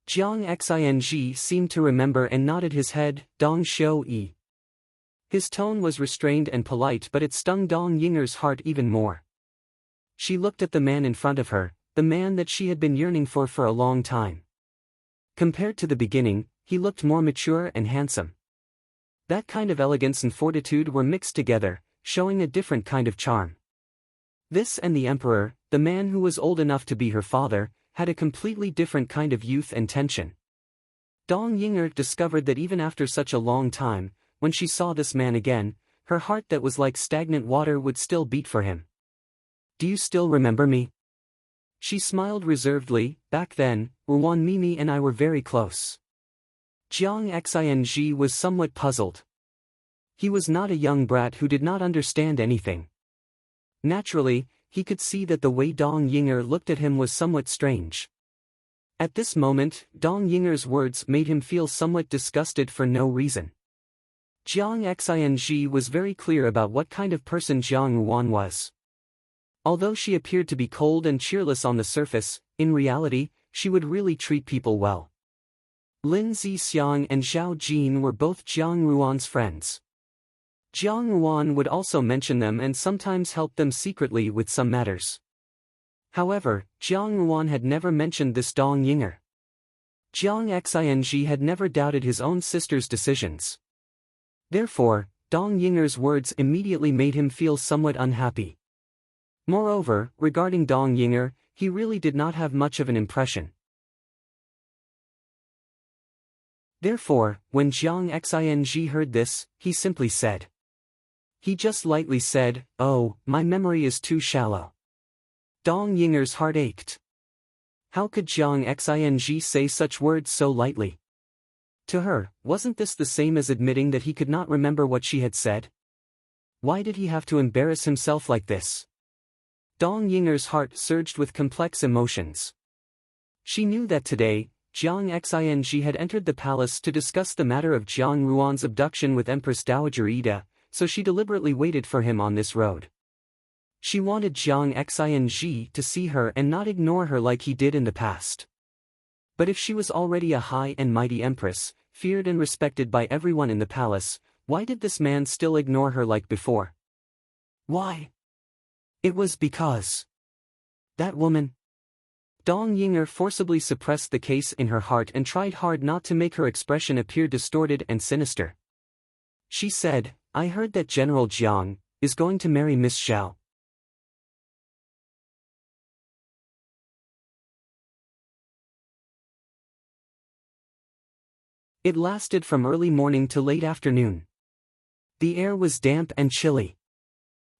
Jiang Xing seemed to remember and nodded his head. "Dong Xiu Yi." His tone was restrained and polite, but it stung Dong Yinger's heart even more. She looked at the man in front of her, the man that she had been yearning for a long time. Compared to the beginning, he looked more mature and handsome. That kind of elegance and fortitude were mixed together, showing a different kind of charm. This and the emperor, the man who was old enough to be her father, had a completely different kind of youth and tension. Dong Yinger discovered that even after such a long time, when she saw this man again, her heart that was like stagnant water would still beat for him. "Do you still remember me?" She smiled reservedly. "Back then, Wan Mimi and I were very close." Jiang Xing was somewhat puzzled. He was not a young brat who did not understand anything. Naturally, he could see that the way Dong Yinger looked at him was somewhat strange. At this moment, Dong Yinger's words made him feel somewhat disgusted for no reason. Jiang Xing was very clear about what kind of person Jiang Ruan was. Although she appeared to be cold and cheerless on the surface, in reality, she would really treat people well. Lin Zixiang and Zhao Jin were both Jiang Ruan's friends. Jiang Ruan would also mention them and sometimes help them secretly with some matters. However, Jiang Ruan had never mentioned this Dong Yinger. Jiang Xing had never doubted his own sister's decisions. Therefore, Dong Yinger's words immediately made him feel somewhat unhappy. Moreover, regarding Dong Yinger, he really did not have much of an impression. Therefore, when Jiang Xing heard this, he simply said. He just lightly said, "Oh, my memory is too shallow." Dong Yinger's heart ached. How could Jiang Xing say such words so lightly? To her, wasn't this the same as admitting that he could not remember what she had said? Why did he have to embarrass himself like this? Dong Yinger's heart surged with complex emotions. She knew that today, Jiang Xing had entered the palace to discuss the matter of Jiang Ruan's abduction with Empress Dowager Ida, so she deliberately waited for him on this road. She wanted Jiang Xing to see her and not ignore her like he did in the past. But if she was already a high and mighty empress, feared and respected by everyone in the palace, why did this man still ignore her like before? Why? It was because that woman. Dong Yinger forcibly suppressed the case in her heart and tried hard not to make her expression appear distorted and sinister. She said, "I heard that General Jiang is going to marry Miss Xiao." It lasted from early morning to late afternoon. The air was damp and chilly.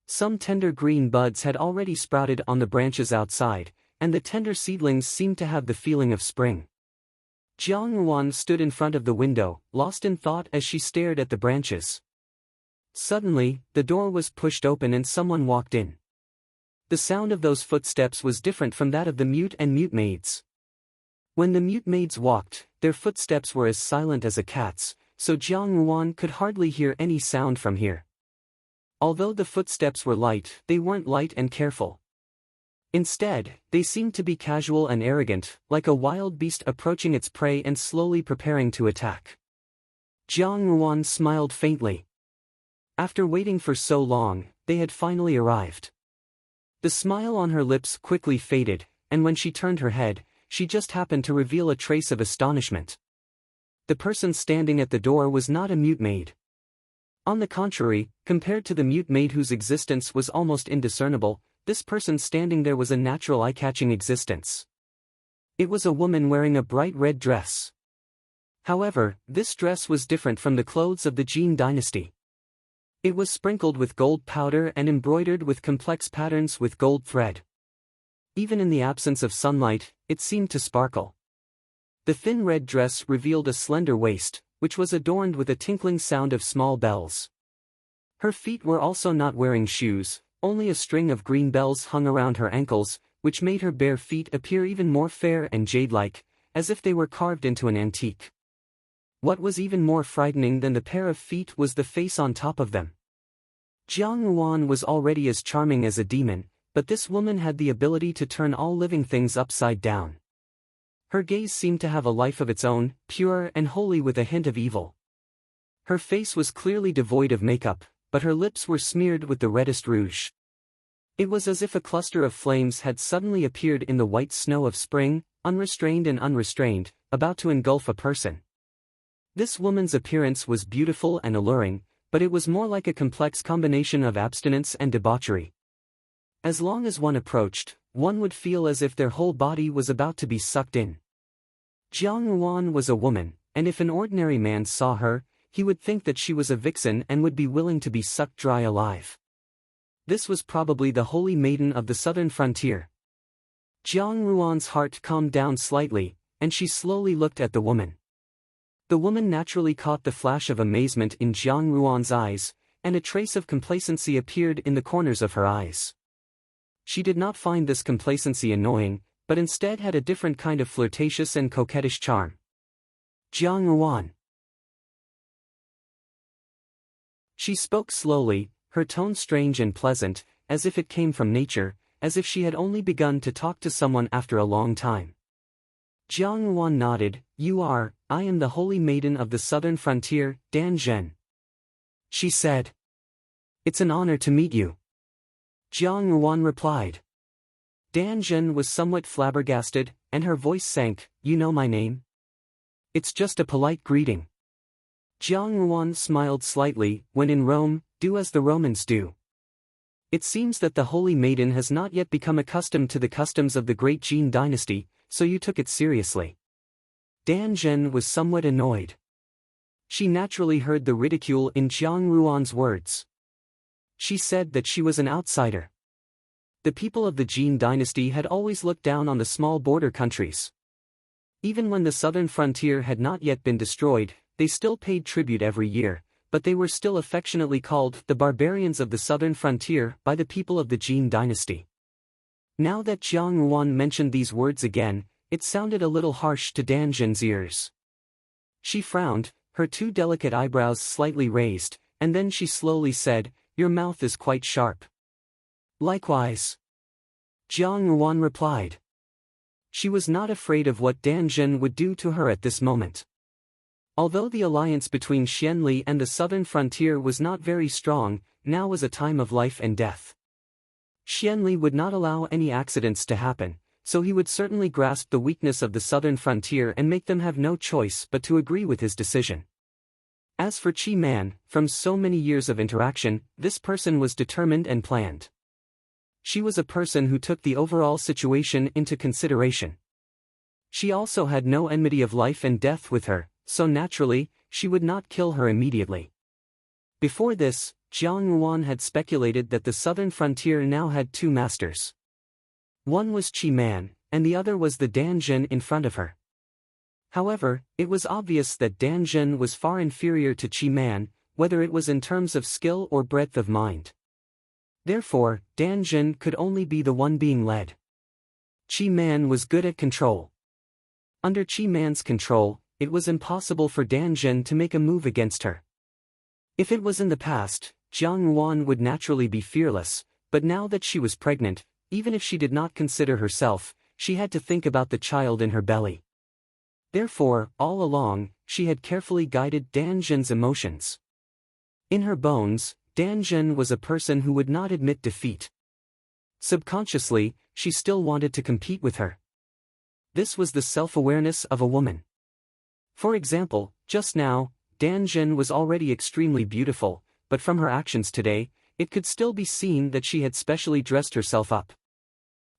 Some tender green buds had already sprouted on the branches outside, and the tender seedlings seemed to have the feeling of spring. Jiang Ruan stood in front of the window, lost in thought as she stared at the branches. Suddenly, the door was pushed open and someone walked in. The sound of those footsteps was different from that of the mute and mute maids. When the mute maids walked, their footsteps were as silent as a cat's, so Jiang Ruan could hardly hear any sound from here. Although the footsteps were light, they weren't light and careful. Instead, they seemed to be casual and arrogant, like a wild beast approaching its prey and slowly preparing to attack. Jiang Ruan smiled faintly. After waiting for so long, they had finally arrived. The smile on her lips quickly faded, and when she turned her head, she just happened to reveal a trace of astonishment. The person standing at the door was not a mute maid. On the contrary, compared to the mute maid whose existence was almost indiscernible, this person standing there was a natural eye-catching existence. It was a woman wearing a bright red dress. However, this dress was different from the clothes of the Jin dynasty. It was sprinkled with gold powder and embroidered with complex patterns with gold thread. Even in the absence of sunlight, it seemed to sparkle. The thin red dress revealed a slender waist, which was adorned with a tinkling sound of small bells. Her feet were also not wearing shoes, only a string of green bells hung around her ankles, which made her bare feet appear even more fair and jade-like, as if they were carved into an antique. What was even more frightening than the pair of feet was the face on top of them. Jiang Ruan was already as charming as a demon, but this woman had the ability to turn all living things upside down. Her gaze seemed to have a life of its own, pure and holy with a hint of evil. Her face was clearly devoid of makeup, but her lips were smeared with the reddest rouge. It was as if a cluster of flames had suddenly appeared in the white snow of spring, unrestrained and unrestrained, about to engulf a person. This woman's appearance was beautiful and alluring, but it was more like a complex combination of abstinence and debauchery. As long as one approached, one would feel as if their whole body was about to be sucked in. Jiang Ruan was a woman, and if an ordinary man saw her, he would think that she was a vixen and would be willing to be sucked dry alive. This was probably the holy maiden of the southern frontier. Jiang Ruan's heart calmed down slightly, and she slowly looked at the woman. The woman naturally caught the flash of amazement in Jiang Ruan's eyes, and a trace of complacency appeared in the corners of her eyes. She did not find this complacency annoying, but instead had a different kind of flirtatious and coquettish charm. Jiang Ruan. She spoke slowly, her tone strange and pleasant, as if it came from nature, as if she had only begun to talk to someone after a long time. Jiang Ruan nodded. I am the holy maiden of the southern frontier, Dan Zhen. She said. It's an honor to meet you. Jiang Ruan replied. Dan Zhen was somewhat flabbergasted, and her voice sank. You know my name? It's just a polite greeting. Jiang Ruan smiled slightly. When in Rome, do as the Romans do. It seems that the holy maiden has not yet become accustomed to the customs of the great Jin dynasty, so you took it seriously. Dan Zhen was somewhat annoyed. She naturally heard the ridicule in Jiang Ruan's words. She said that she was an outsider. The people of the Jin dynasty had always looked down on the small border countries. Even when the southern frontier had not yet been destroyed, they still paid tribute every year, but they were still affectionately called the barbarians of the southern frontier by the people of the Jin dynasty. Now that Jiang Ruan mentioned these words again, it sounded a little harsh to Dan Zhen's ears. She frowned, her two delicate eyebrows slightly raised, and then she slowly said, "Your mouth is quite sharp." Likewise. Jiang Ruan replied. She was not afraid of what Dan Zhen would do to her at this moment. Although the alliance between Xianli and the southern frontier was not very strong, now was a time of life and death. Xianli would not allow any accidents to happen, so he would certainly grasp the weakness of the southern frontier and make them have no choice but to agree with his decision. As for Qi Man, from so many years of interaction, this person was determined and planned. She was a person who took the overall situation into consideration. She also had no enmity of life and death with her, so naturally, she would not kill her immediately. Before this, Jiang Ruan had speculated that the southern frontier now had two masters. One was Qi Man, and the other was the Dan Zhen in front of her. However, it was obvious that Dan Zhen was far inferior to Qi Man, whether it was in terms of skill or breadth of mind. Therefore, Dan Zhen could only be the one being led. Qi Man was good at control. Under Qi Man's control, it was impossible for Dan Zhen to make a move against her. If it was in the past, Jiang Ruan would naturally be fearless, but now that she was pregnant, even if she did not consider herself, she had to think about the child in her belly. Therefore, all along, she had carefully guided Dan Zhen's emotions. In her bones, Dan Zhen was a person who would not admit defeat. Subconsciously, she still wanted to compete with her. This was the self-awareness of a woman. For example, just now, Dan Zhen was already extremely beautiful, but from her actions today, it could still be seen that she had specially dressed herself up.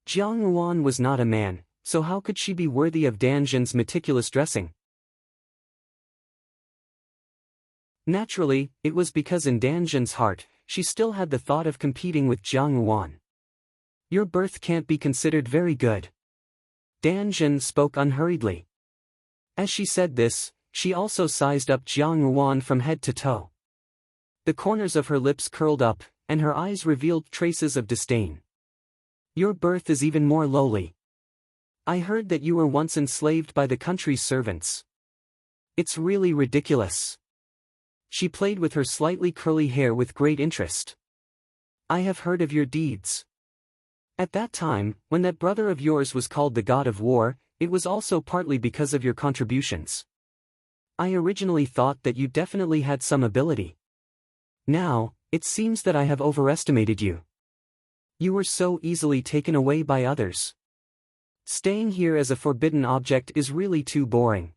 Jiang Yuan was not a man, so how could she be worthy of Dan Zhen's meticulous dressing? Naturally, it was because in Dan Zhen's heart, she still had the thought of competing with Jiang Yuan. Your birth can't be considered very good. Dan Zhen spoke unhurriedly. As she said this, she also sized up Jiang Yuan from head to toe. The corners of her lips curled up, and her eyes revealed traces of disdain. Your birth is even more lowly. I heard that you were once enslaved by the country's servants. It's really ridiculous. She played with her slightly curly hair with great interest. I have heard of your deeds. At that time, when that brother of yours was called the god of war, it was also partly because of your contributions. I originally thought that you definitely had some ability. Now, it seems that I have overestimated you. You were so easily taken away by others. Staying here as a forbidden object is really too boring.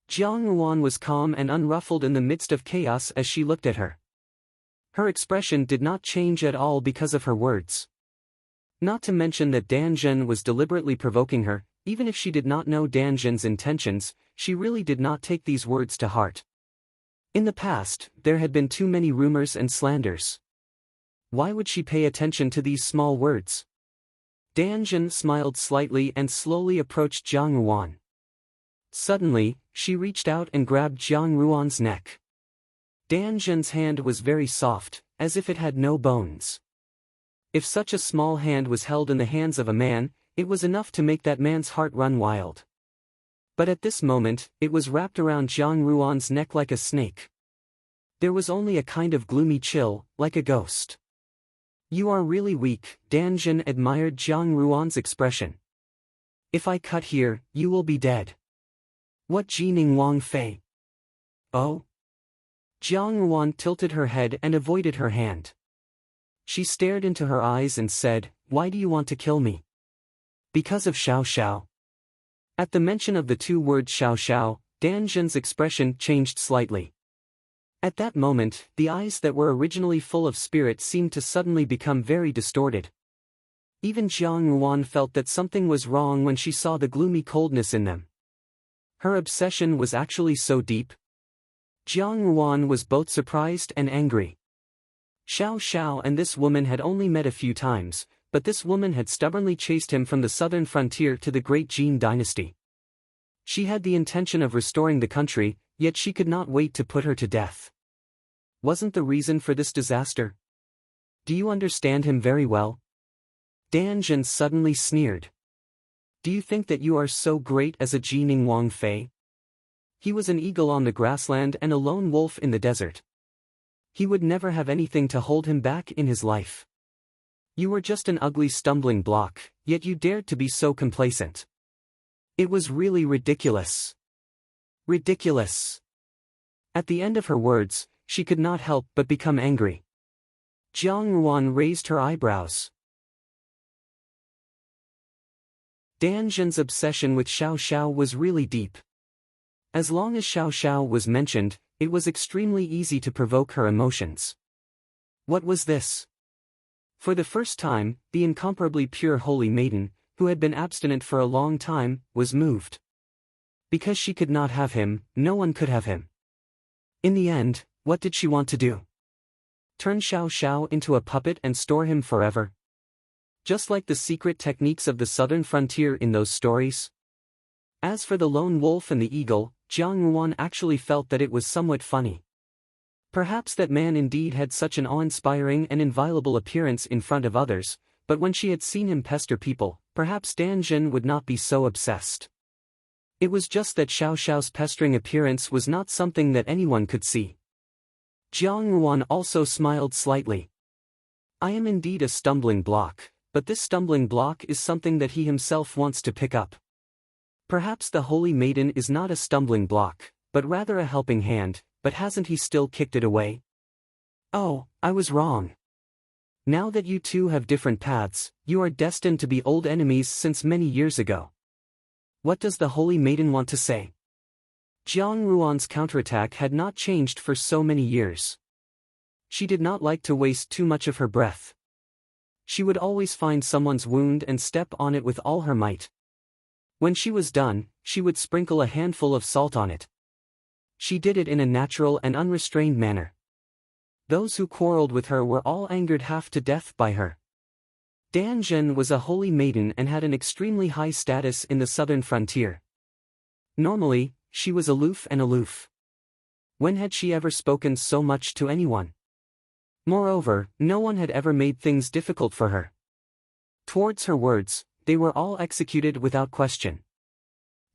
Jiang Yuan was calm and unruffled in the midst of chaos as she looked at her. Her expression did not change at all because of her words. Not to mention that Dan Zhen was deliberately provoking her, even if she did not know Dan Zhen's intentions, she really did not take these words to heart. In the past, there had been too many rumors and slanders. Why would she pay attention to these small words? Dan Zhen smiled slightly and slowly approached Jiang Yuan. Suddenly, she reached out and grabbed Jiang Yuan's neck. Dan Zhen's hand was very soft, as if it had no bones. If such a small hand was held in the hands of a man, it was enough to make that man's heart run wild. But at this moment, it was wrapped around Jiang Yuan's neck like a snake. There was only a kind of gloomy chill, like a ghost. You are really weak, Dan Zhen admired Jiang Yuan's expression. If I cut here, you will be dead. What Jining Wang Fei? Oh? Jiang Yuan tilted her head and avoided her hand. She stared into her eyes and said, Why do you want to kill me? Because of Xiao Xiao. At the mention of the two words Xiao Xiao, Dan Zhen's expression changed slightly. At that moment, the eyes that were originally full of spirit seemed to suddenly become very distorted. Even Jiang Yuan felt that something was wrong when she saw the gloomy coldness in them. Her obsession was actually so deep. Jiang Yuan was both surprised and angry. Xiao Xiao and this woman had only met a few times, but this woman had stubbornly chased him from the southern frontier to the great Jin dynasty. She had the intention of restoring the country, yet she could not wait to put her to death. Wasn't the reason for this disaster? Do you understand him very well? Dan Zhen suddenly sneered. Do you think that you are so great as a Jining Wang Fei? He was an eagle on the grassland and a lone wolf in the desert. He would never have anything to hold him back in his life. You were just an ugly stumbling block, yet you dared to be so complacent. It was really ridiculous. Ridiculous. At the end of her words, she could not help but become angry. Jiang Yuan raised her eyebrows. Dan Zhen's obsession with Xiao Xiao was really deep. As long as Xiao Xiao was mentioned, it was extremely easy to provoke her emotions. What was this? For the first time, the incomparably pure holy maiden, who had been abstinent for a long time, was moved. Because she could not have him, no one could have him. In the end, what did she want to do? Turn Xiao Xiao into a puppet and store him forever? Just like the secret techniques of the southern frontier in those stories? As for the lone wolf and the eagle, Jiang Yuan actually felt that it was somewhat funny. Perhaps that man indeed had such an awe-inspiring and inviolable appearance in front of others, but when she had seen him pester people, perhaps Dan Zhen would not be so obsessed. It was just that Xiao Xiao's pestering appearance was not something that anyone could see. Jiang Yuan also smiled slightly. I am indeed a stumbling block, but this stumbling block is something that he himself wants to pick up. Perhaps the Holy Maiden is not a stumbling block, but rather a helping hand, but hasn't he still kicked it away? Oh, I was wrong. Now that you two have different paths, you are destined to be old enemies since many years ago. What does the Holy Maiden want to say? Jiang Ruan's counterattack had not changed for so many years. She did not like to waste too much of her breath. She would always find someone's wound and step on it with all her might. When she was done, she would sprinkle a handful of salt on it. She did it in a natural and unrestrained manner. Those who quarreled with her were all angered half to death by her. Dan Zhen was a holy maiden and had an extremely high status in the southern frontier. Normally, she was aloof and aloof. When had she ever spoken so much to anyone? Moreover, no one had ever made things difficult for her. Towards her words, they were all executed without question.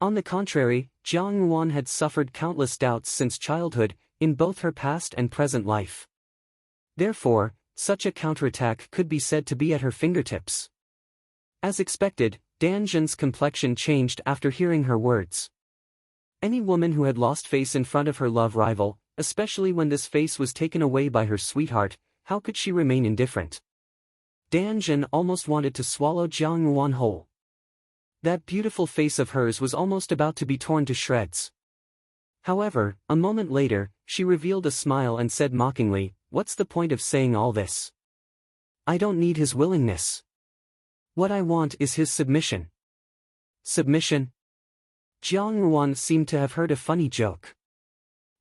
On the contrary, Jiang Ruan had suffered countless doubts since childhood, in both her past and present life. Therefore, such a counterattack could be said to be at her fingertips. As expected, Dan Zhen's complexion changed after hearing her words. Any woman who had lost face in front of her love rival, especially when this face was taken away by her sweetheart, how could she remain indifferent? Dan Zhen almost wanted to swallow Jiang Ruan whole. That beautiful face of hers was almost about to be torn to shreds. However, a moment later, she revealed a smile and said mockingly, "What's the point of saying all this? I don't need his willingness. What I want is his submission." Submission? Jiang Ruan seemed to have heard a funny joke.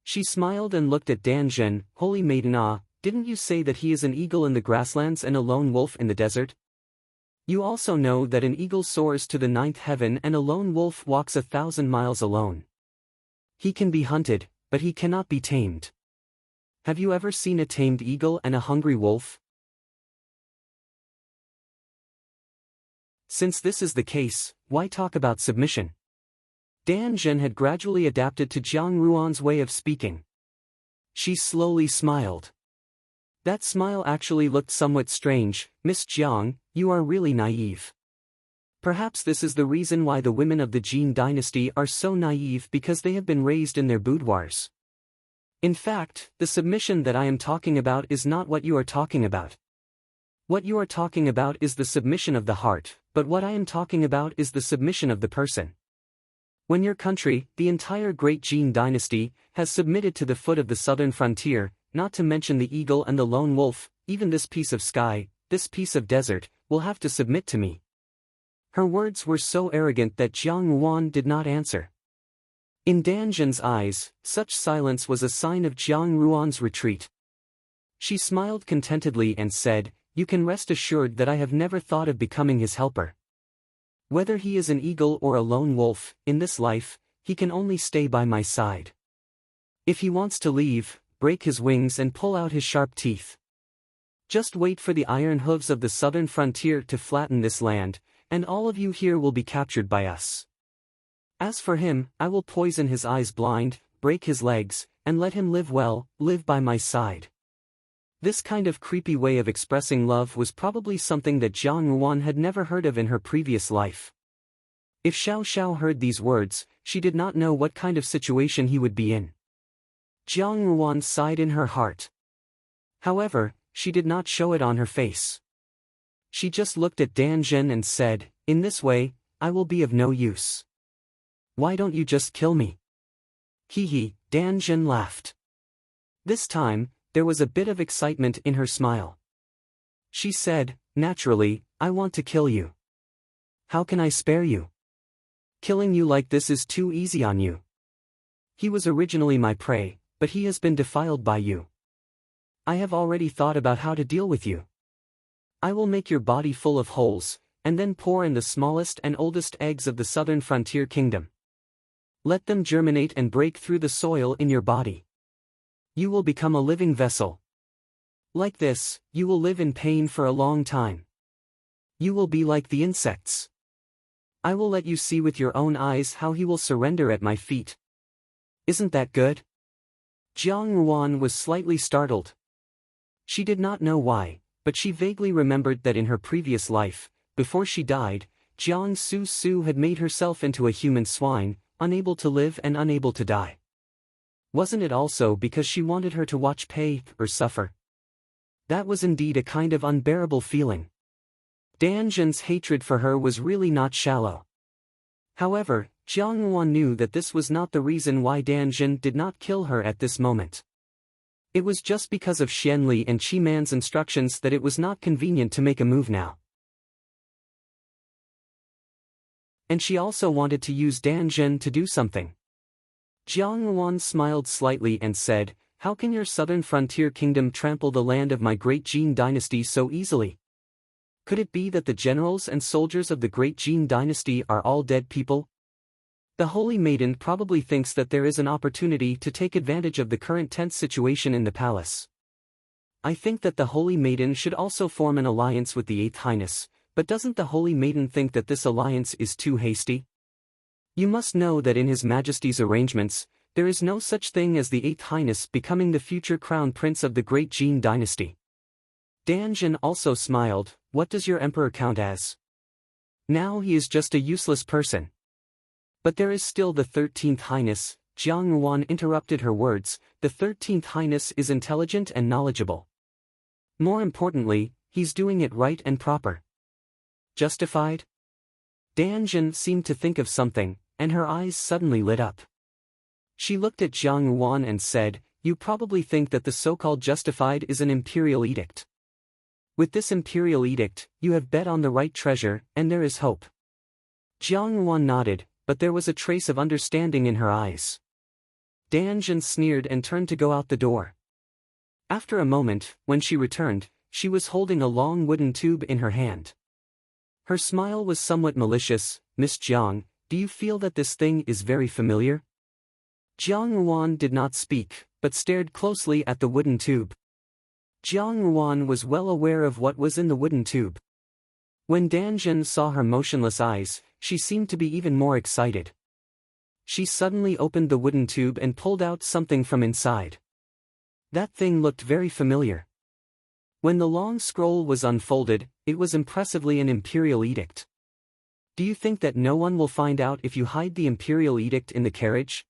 She smiled and looked at Dan Zhen. "Holy Maiden, didn't you say that he is an eagle in the grasslands and a lone wolf in the desert? You also know that an eagle soars to the ninth heaven and a lone wolf walks 1,000 miles alone. He can be hunted, but he cannot be tamed. Have you ever seen a tamed eagle and a hungry wolf? Since this is the case, why talk about submission?" Dan Zhen had gradually adapted to Jiang Ruan's way of speaking. She slowly smiled. That smile actually looked somewhat strange. "Miss Jiang, you are really naive. Perhaps this is the reason why the women of the Jin dynasty are so naive, because they have been raised in their boudoirs. In fact, the submission that I am talking about is not what you are talking about. What you are talking about is the submission of the heart, but what I am talking about is the submission of the person. When your country, the entire great Jin dynasty, has submitted to the foot of the southern frontier, not to mention the eagle and the lone wolf, even this piece of sky, this piece of desert, will have to submit to me." Her words were so arrogant that Jiang Ruan did not answer. In Dan Zhen's eyes, such silence was a sign of Jiang Ruan's retreat. She smiled contentedly and said, "You can rest assured that I have never thought of becoming his helper. Whether he is an eagle or a lone wolf, in this life, he can only stay by my side. If he wants to leave, break his wings and pull out his sharp teeth. Just wait for the iron hooves of the southern frontier to flatten this land, and all of you here will be captured by us. As for him, I will poison his eyes blind, break his legs, and let him live well, live by my side." This kind of creepy way of expressing love was probably something that Jiang Ruan had never heard of in her previous life. If Xiao Xiao heard these words, she did not know what kind of situation he would be in. Jiang Ruan sighed in her heart. However, she did not show it on her face. She just looked at Dan Zhen and said, "In this way, I will be of no use. Why don't you just kill me?" Hee, Dan Zhen laughed. This time, there was a bit of excitement in her smile. She said, "Naturally, I want to kill you. How can I spare you? Killing you like this is too easy on you. He was originally my prey, but he has been defiled by you. I have already thought about how to deal with you. I will make your body full of holes, and then pour in the smallest and oldest eggs of the southern frontier kingdom. Let them germinate and break through the soil in your body. You will become a living vessel. Like this, you will live in pain for a long time. You will be like the insects. I will let you see with your own eyes how he will surrender at my feet. Isn't that good?" Jiang Ruan was slightly startled. She did not know why, but she vaguely remembered that in her previous life, before she died, Jiang Su Su had made herself into a human swine, unable to live and unable to die. Wasn't it also because she wanted her to watch pay or suffer? That was indeed a kind of unbearable feeling. Dan Zhen's hatred for her was really not shallow. However, Jiang Yuan knew that this was not the reason why Dan Zhen did not kill her at this moment. It was just because of Xian Li and Qi Man's instructions that it was not convenient to make a move now. And she also wanted to use Dan Zhen to do something. Jiang Yuan smiled slightly and said, "How can your southern frontier kingdom trample the land of my great Jin dynasty so easily? Could it be that the generals and soldiers of the great Jin dynasty are all dead people? The Holy Maiden probably thinks that there is an opportunity to take advantage of the current tense situation in the palace. I think that the Holy Maiden should also form an alliance with the Eighth Highness, but doesn't the Holy Maiden think that this alliance is too hasty? You must know that in His Majesty's arrangements, there is no such thing as the Eighth Highness becoming the future crown prince of the great Jin dynasty." Dan Zhen also smiled. "What does your emperor count as? Now he is just a useless person." "But there is still the 13th Highness," Jiang Yuan interrupted her words. "The 13th Highness is intelligent and knowledgeable. More importantly, he's doing it right and proper." "Justified?" Dan Zhen seemed to think of something, and her eyes suddenly lit up. She looked at Jiang Yuan and said, "You probably think that the so-called justified is an imperial edict. With this imperial edict, you have bet on the right treasure, and there is hope." Jiang Yuan nodded, but there was a trace of understanding in her eyes. Dan Zhen sneered and turned to go out the door. After a moment, when she returned, she was holding a long wooden tube in her hand. Her smile was somewhat malicious. "Miss Jiang, do you feel that this thing is very familiar?" Jiang Yuan did not speak, but stared closely at the wooden tube. Jiang Yuan was well aware of what was in the wooden tube. When Dan Zhen saw her motionless eyes, she seemed to be even more excited. She suddenly opened the wooden tube and pulled out something from inside. That thing looked very familiar. When the long scroll was unfolded, it was impressively an imperial edict. "Do you think that no one will find out if you hide the imperial edict in the carriage?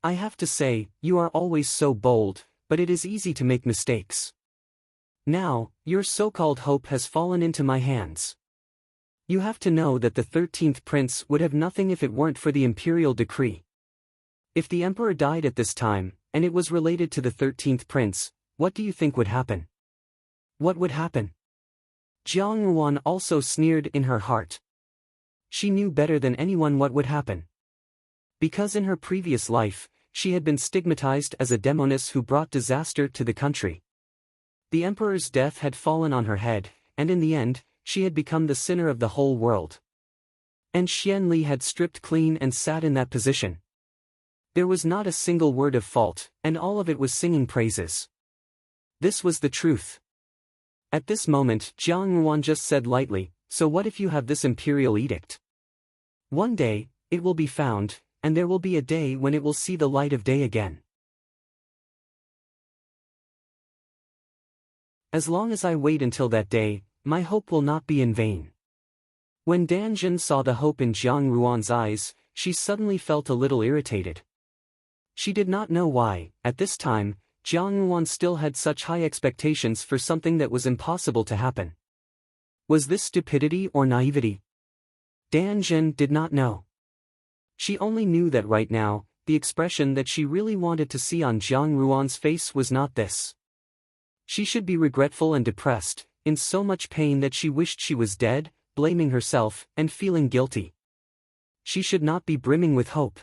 I have to say, you are always so bold, but it is easy to make mistakes. Now, your so-called hope has fallen into my hands. You have to know that the 13th prince would have nothing if it weren't for the imperial decree. If the emperor died at this time, and it was related to the 13th prince, what do you think would happen?" "What would happen?" Jiang Yuan also sneered in her heart. She knew better than anyone what would happen. Because in her previous life, she had been stigmatized as a demoness who brought disaster to the country. The emperor's death had fallen on her head, and in the end, she had become the sinner of the whole world. And Xian Li had stripped clean and sat in that position. There was not a single word of fault, and all of it was singing praises. This was the truth. At this moment, Jiang Yuan just said lightly, "So what if you have this imperial edict? One day, it will be found, and there will be a day when it will see the light of day again. As long as I wait until that day, my hope will not be in vain." When Dan Zhen saw the hope in Jiang Yuan's eyes, she suddenly felt a little irritated. She did not know why, at this time, Jiang Yuan still had such high expectations for something that was impossible to happen. Was this stupidity or naivety? Dan Zhen did not know. She only knew that right now, the expression that she really wanted to see on Jiang Yuan's face was not this. She should be regretful and depressed, in so much pain that she wished she was dead, blaming herself, and feeling guilty. She should not be brimming with hope.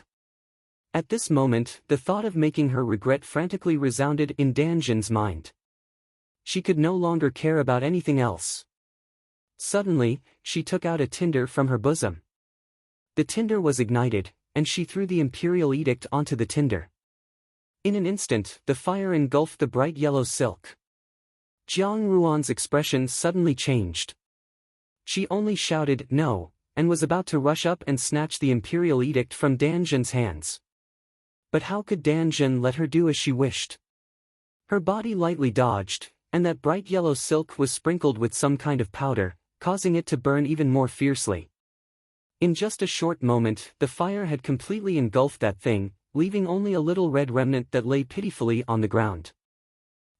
At this moment, the thought of making her regret frantically resounded in Dan Zhen's mind. She could no longer care about anything else. Suddenly, she took out a tinder from her bosom. The tinder was ignited, and she threw the imperial edict onto the tinder. In an instant, the fire engulfed the bright yellow silk. Jiang Yuan's expression suddenly changed. She only shouted, "No," and was about to rush up and snatch the imperial edict from Dan Zhen's hands. But how could Dan Zhen let her do as she wished? Her body lightly dodged, and that bright yellow silk was sprinkled with some kind of powder, causing it to burn even more fiercely. In just a short moment, the fire had completely engulfed that thing, leaving only a little red remnant that lay pitifully on the ground.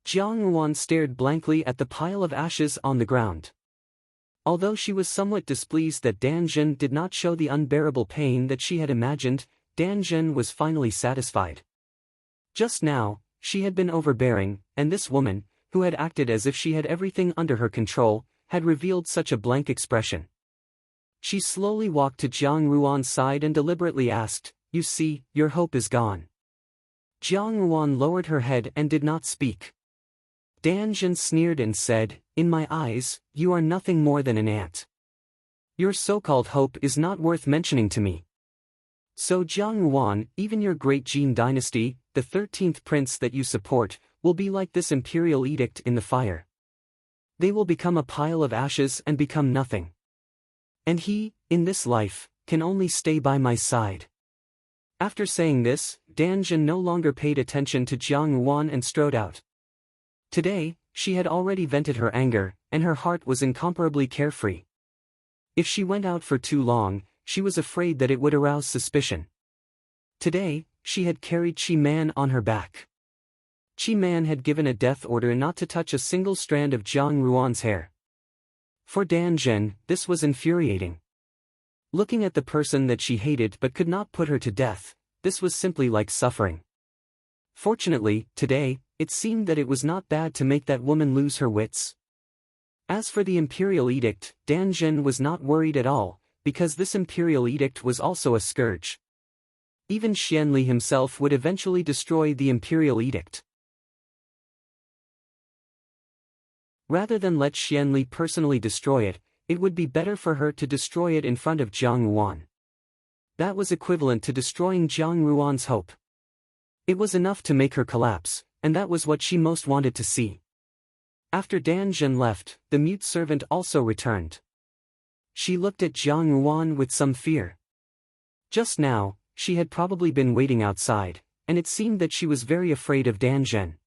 Jiang Ruan stared blankly at the pile of ashes on the ground. Although she was somewhat displeased that Dan Zhen did not show the unbearable pain that she had imagined, Dan Zhen was finally satisfied. Just now, she had been overbearing, and this woman, who had acted as if she had everything under her control, had revealed such a blank expression. She slowly walked to Jiang Ruan's side and deliberately asked, "You see, your hope is gone." Jiang Ruan lowered her head and did not speak. Dan Zhen sneered and said, "In my eyes, you are nothing more than an ant. Your so-called hope is not worth mentioning to me. So Jiang Ruan, even your great Jin dynasty, the 13th prince that you support, will be like this imperial edict in the fire. They will become a pile of ashes and become nothing. And he, in this life, can only stay by my side." After saying this, Dan Zhen no longer paid attention to Jiang Ruan and strode out. Today, she had already vented her anger, and her heart was incomparably carefree. If she went out for too long, she was afraid that it would arouse suspicion. Today, she had carried Qi Man on her back. Qi Man had given a death order not to touch a single strand of Jiang Ruan's hair. For Dan Zhen, this was infuriating. Looking at the person that she hated but could not put her to death, this was simply like suffering. Fortunately, today, it seemed that it was not bad to make that woman lose her wits. As for the imperial edict, Dan Zhen was not worried at all, because this imperial edict was also a scourge. Even Xianli himself would eventually destroy the imperial edict. Rather than let Xianli personally destroy it, it would be better for her to destroy it in front of Jiang Ruan. That was equivalent to destroying Jiang Ruan's hope. It was enough to make her collapse, and that was what she most wanted to see. After Dan Zhen left, the mute servant also returned. She looked at Jiang Ruan with some fear. Just now, she had probably been waiting outside, and it seemed that she was very afraid of Dan Zhen.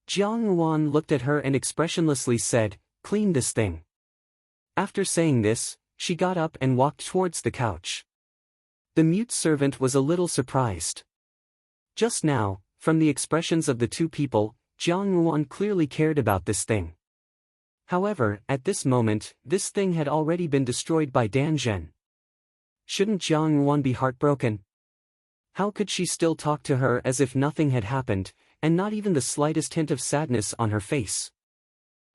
Jiang Ruan looked at her and expressionlessly said, "Clean this thing." After saying this, she got up and walked towards the couch. The mute servant was a little surprised. Just now, from the expressions of the two people, Jiang Ruan clearly cared about this thing. However, at this moment, this thing had already been destroyed by Dan Zhen. Shouldn't Jiang Ruan be heartbroken? How could she still talk to her as if nothing had happened, and not even the slightest hint of sadness on her face?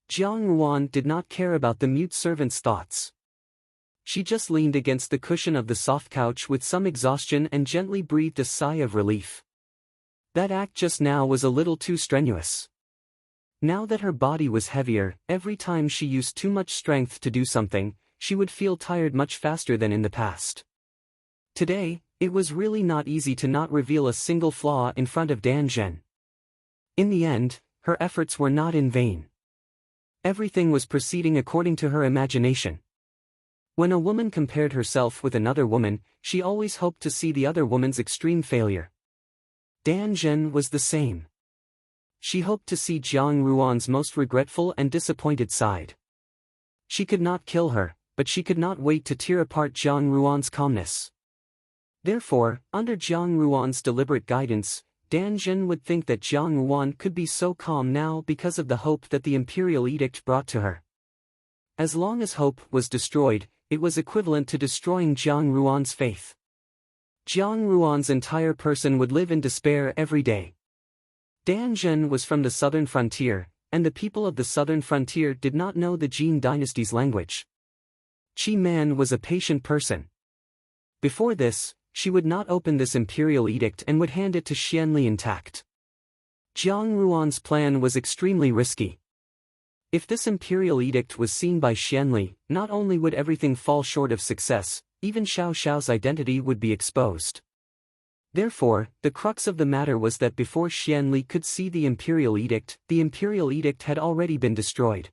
Jiang Ruan did not care about the mute servant's thoughts. She just leaned against the cushion of the soft couch with some exhaustion and gently breathed a sigh of relief. That act just now was a little too strenuous. Now that her body was heavier, every time she used too much strength to do something, she would feel tired much faster than in the past. Today, it was really not easy to not reveal a single flaw in front of Dan Zhen. In the end, her efforts were not in vain. Everything was proceeding according to her imagination. When a woman compared herself with another woman, she always hoped to see the other woman's extreme failure. Dan Zhen was the same. She hoped to see Jiang Ruan's most regretful and disappointed side. She could not kill her, but she could not wait to tear apart Jiang Ruan's calmness. Therefore, under Jiang Ruan's deliberate guidance, Dan Zhen would think that Jiang Ruan could be so calm now because of the hope that the imperial edict brought to her. As long as hope was destroyed, it was equivalent to destroying Jiang Ruan's faith. Jiang Ruan's entire person would live in despair every day. Dan Zhen was from the southern frontier, and the people of the southern frontier did not know the Jin dynasty's language. Qi Man was a patient person. Before this, she would not open this imperial edict and would hand it to Xianli intact. Jiang Ruan's plan was extremely risky. If this imperial edict was seen by Xianli, not only would everything fall short of success, even Xiao Xiao's identity would be exposed. Therefore, the crux of the matter was that before Xianli could see the imperial edict had already been destroyed.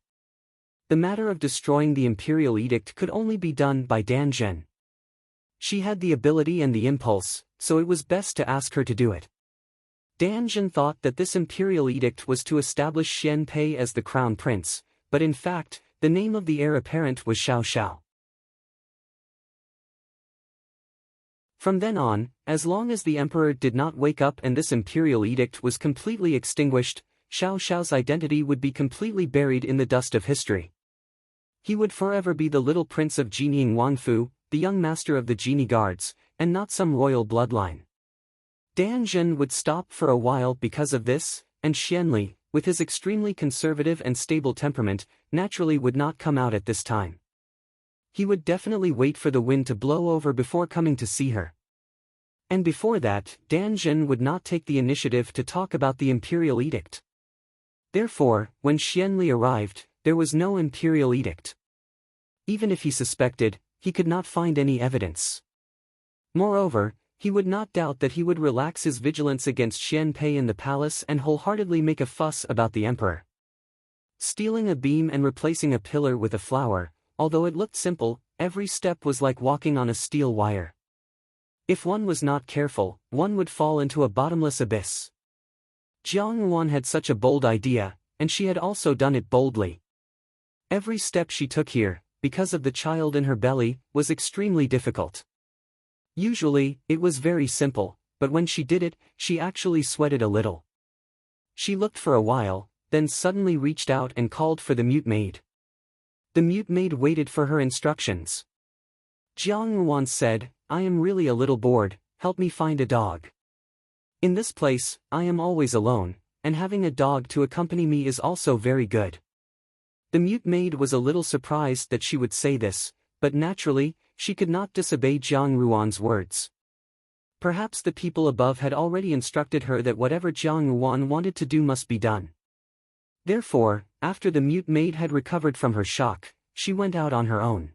The matter of destroying the imperial edict could only be done by Dan Zhen. She had the ability and the impulse, so it was best to ask her to do it. Danjun thought that this imperial edict was to establish Xian Pei as the crown prince, but in fact, the name of the heir apparent was Xiao Xiao. From then on, as long as the emperor did not wake up and this imperial edict was completely extinguished, Xiao Xiao's identity would be completely buried in the dust of history. He would forever be the little prince of Jinying Wangfu, the young master of the genie guards, and not some royal bloodline. Danjun would stop for a while because of this, and Xianli, with his extremely conservative and stable temperament, naturally would not come out at this time. He would definitely wait for the wind to blow over before coming to see her. And before that, Danjun would not take the initiative to talk about the imperial edict. Therefore, when Xianli arrived, there was no imperial edict. Even if he suspected, he could not find any evidence. Moreover, he would not doubt that he would relax his vigilance against Xian Pei in the palace and wholeheartedly make a fuss about the emperor. Stealing a beam and replacing a pillar with a flower, although it looked simple, every step was like walking on a steel wire. If one was not careful, one would fall into a bottomless abyss. Jiang Yuan had such a bold idea, and she had also done it boldly. Every step she took here, because of the child in her belly, was extremely difficult. Usually, it was very simple, but when she did it, she actually sweated a little. She looked for a while, then suddenly reached out and called for the mute maid. The mute maid waited for her instructions. Jiang Yuan said, "I am really a little bored, help me find a dog. In this place, I am always alone, and having a dog to accompany me is also very good." The mute maid was a little surprised that she would say this, but naturally, she could not disobey Jiang Yuan's words. Perhaps the people above had already instructed her that whatever Jiang Yuan wanted to do must be done. Therefore, after the mute maid had recovered from her shock, she went out on her own.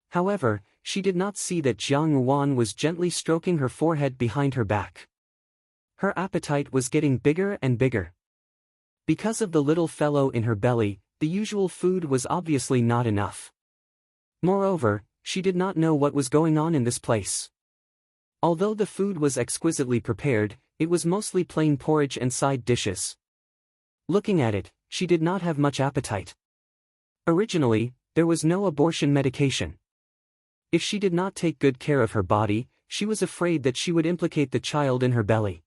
However, she did not see that Jiang Yuan was gently stroking her forehead behind her back. Her appetite was getting bigger and bigger. Because of the little fellow in her belly, the usual food was obviously not enough. Moreover, she did not know what was going on in this place. Although the food was exquisitely prepared, it was mostly plain porridge and side dishes. Looking at it, she did not have much appetite. Originally, there was no abortion medication. If she did not take good care of her body, she was afraid that she would implicate the child in her belly.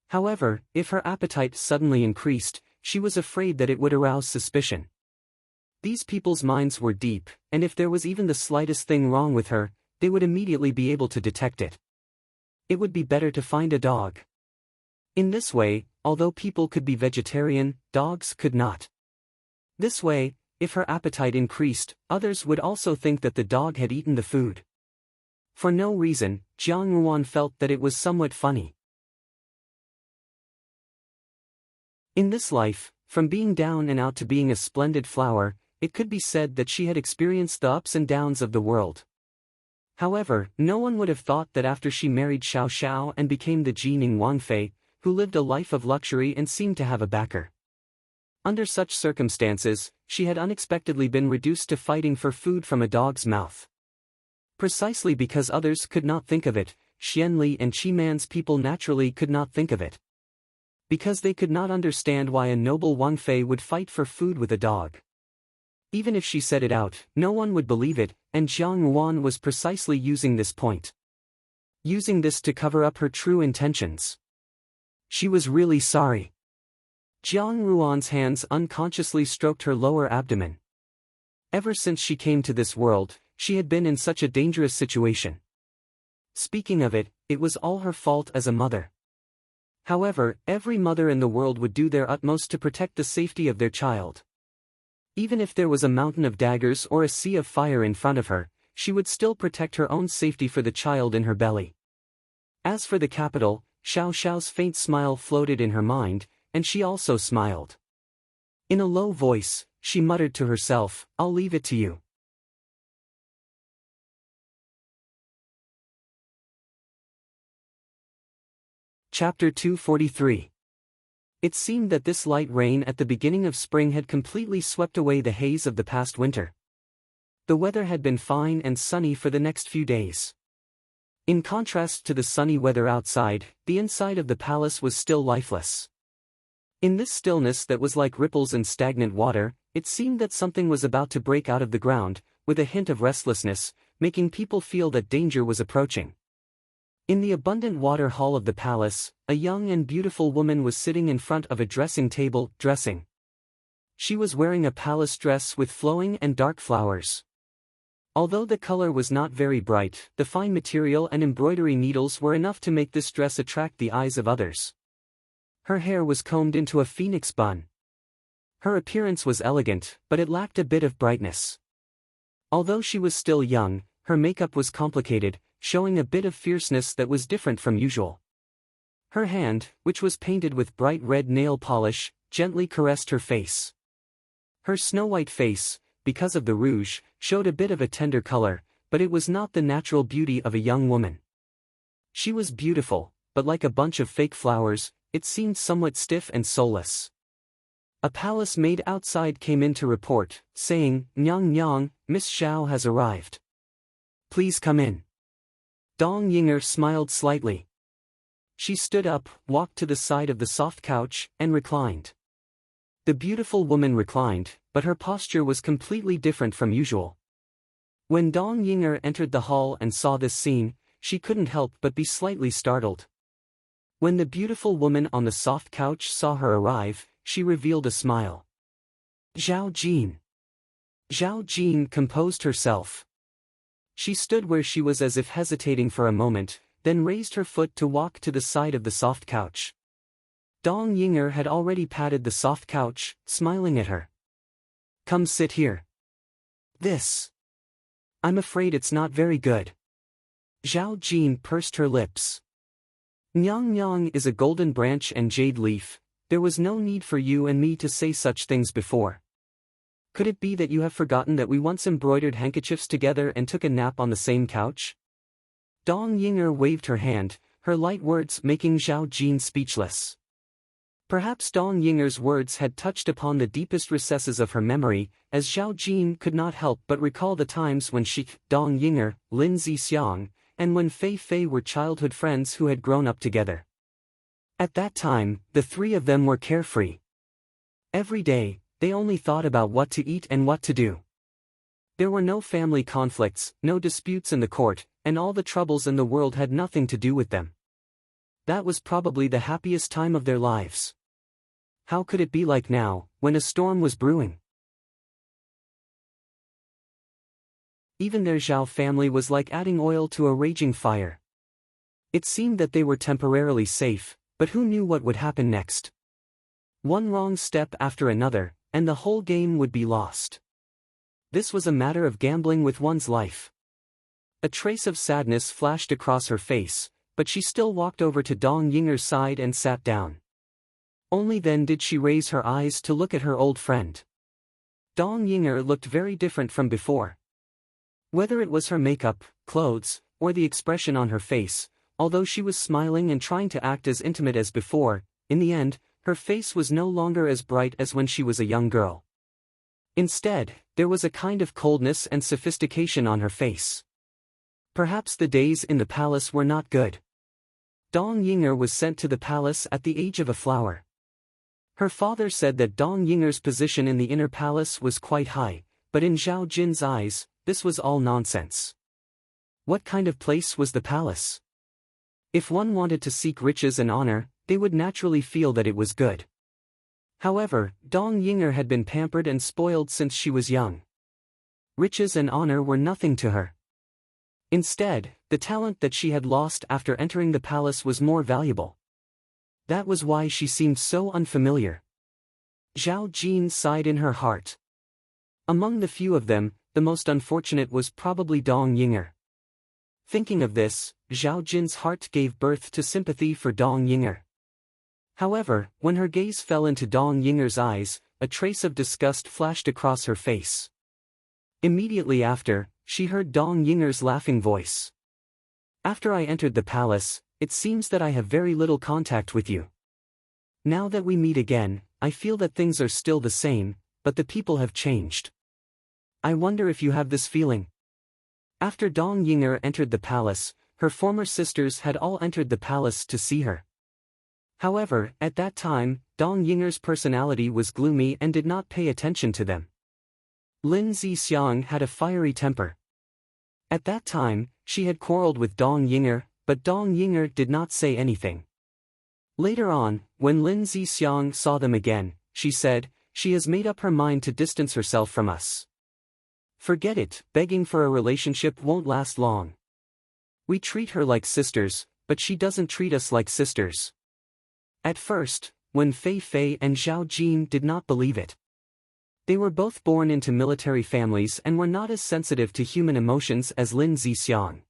However, if her appetite suddenly increased, she was afraid that it would arouse suspicion. These people's minds were deep, and if there was even the slightest thing wrong with her, they would immediately be able to detect it. It would be better to find a dog. In this way, although people could be vegetarian, dogs could not. This way, if her appetite increased, others would also think that the dog had eaten the food. For no reason, Jiang Yuan felt that it was somewhat funny. In this life, from being down and out to being a splendid flower, it could be said that she had experienced the ups and downs of the world. However, no one would have thought that after she married Xiao Xiao and became the Jining Wangfei, who lived a life of luxury and seemed to have a backer. Under such circumstances, she had unexpectedly been reduced to fighting for food from a dog's mouth. Precisely because others could not think of it, Xianli and Qiman's people naturally could not think of it. Because they could not understand why a noble Wangfei would fight for food with a dog. Even if she said it out, no one would believe it, and Jiang Yuan was precisely using this point. Using this to cover up her true intentions. She was really sorry. Jiang Yuan's hands unconsciously stroked her lower abdomen. Ever since she came to this world, she had been in such a dangerous situation. Speaking of it, it was all her fault as a mother. However, every mother in the world would do their utmost to protect the safety of their child. Even if there was a mountain of daggers or a sea of fire in front of her, she would still protect her own safety for the child in her belly. As for the capital, Xiao Xiao's faint smile floated in her mind, and she also smiled. In a low voice, she muttered to herself, "I'll leave it to you." Chapter 243. It seemed that this light rain at the beginning of spring had completely swept away the haze of the past winter. The weather had been fine and sunny for the next few days. In contrast to the sunny weather outside, the inside of the palace was still lifeless. In this stillness that was like ripples in stagnant water, it seemed that something was about to break out of the ground, with a hint of restlessness, making people feel that danger was approaching. In the abundant water hall of the palace, a young and beautiful woman was sitting in front of a dressing table, dressing. She was wearing a palace dress with flowing and dark flowers. Although the color was not very bright, the fine material and embroidery needles were enough to make this dress attract the eyes of others. Her hair was combed into a phoenix bun. Her appearance was elegant, but it lacked a bit of brightness. Although she was still young, her makeup was complicated, showing a bit of fierceness that was different from usual. Her hand, which was painted with bright red nail polish, gently caressed her face. Her snow-white face, because of the rouge, showed a bit of a tender color, but it was not the natural beauty of a young woman. She was beautiful, but like a bunch of fake flowers, it seemed somewhat stiff and soulless. A palace maid outside came in to report, saying, "Nyang Nyang, Miss Xiao has arrived. Please come in." Dong Yinger smiled slightly. She stood up, walked to the side of the soft couch, and reclined. The beautiful woman reclined, but her posture was completely different from usual. When Dong Yinger entered the hall and saw this scene, she couldn't help but be slightly startled. When the beautiful woman on the soft couch saw her arrive, she revealed a smile. Zhao Jin. Zhao Jin composed herself. She stood where she was as if hesitating for a moment, then raised her foot to walk to the side of the soft couch. Dong Yinger had already patted the soft couch, smiling at her. "Come sit here." "This. I'm afraid it's not very good." Zhao Jin pursed her lips. "Nyang Nyang is a golden branch and jade leaf. There was no need for you and me to say such things before. Could it be that you have forgotten that we once embroidered handkerchiefs together and took a nap on the same couch?" Dong Yinger waved her hand, her light words making Zhao Jin speechless. Perhaps Dong Yinger's words had touched upon the deepest recesses of her memory, as Zhao Jin could not help but recall the times when she, Dong Yinger, Lin Zixiang, and when Fei Fei were childhood friends who had grown up together. At that time, the three of them were carefree. Every day, they only thought about what to eat and what to do. There were no family conflicts, no disputes in the court, and all the troubles in the world had nothing to do with them. That was probably the happiest time of their lives. How could it be like now, when a storm was brewing? Even their Zhao family was like adding oil to a raging fire. It seemed that they were temporarily safe, but who knew what would happen next? One wrong step after another, and the whole game would be lost. This was a matter of gambling with one's life. A trace of sadness flashed across her face, but she still walked over to Dong Yinger's side and sat down. Only then did she raise her eyes to look at her old friend. Dong Yinger looked very different from before. Whether it was her makeup, clothes, or the expression on her face, although she was smiling and trying to act as intimate as before, in the end, her face was no longer as bright as when she was a young girl. Instead, there was a kind of coldness and sophistication on her face. Perhaps the days in the palace were not good. Dong Yinger was sent to the palace at the age of a flower. Her father said that Dong Yinger's position in the inner palace was quite high, but in Zhao Jin's eyes, this was all nonsense. What kind of place was the palace? If one wanted to seek riches and honor, they would naturally feel that it was good. However, Dong Yinger had been pampered and spoiled since she was young. Riches and honor were nothing to her. Instead, the talent that she had lost after entering the palace was more valuable. That was why she seemed so unfamiliar. Zhao Jin sighed in her heart. Among the few of them, the most unfortunate was probably Dong Yinger. Thinking of this, Zhao Jin's heart gave birth to sympathy for Dong Yinger. However, when her gaze fell into Dong Yinger's eyes, a trace of disgust flashed across her face. Immediately after, she heard Dong Yinger's laughing voice. "After I entered the palace, it seems that I have very little contact with you. Now that we meet again, I feel that things are still the same, but the people have changed. I wonder if you have this feeling." After Dong Yinger entered the palace, her former sisters had all entered the palace to see her. However, at that time, Dong Yinger's personality was gloomy and did not pay attention to them. Lin Zixiang had a fiery temper. At that time, she had quarreled with Dong Yinger, but Dong Yinger did not say anything. Later on, when Lin Zixiang saw them again, she said, "She has made up her mind to distance herself from us. Forget it, begging for a relationship won't last long. We treat her like sisters, but she doesn't treat us like sisters." At first, when Fei Fei and Zhao Jin did not believe it. They were both born into military families and were not as sensitive to human emotions as Lin Zixiang.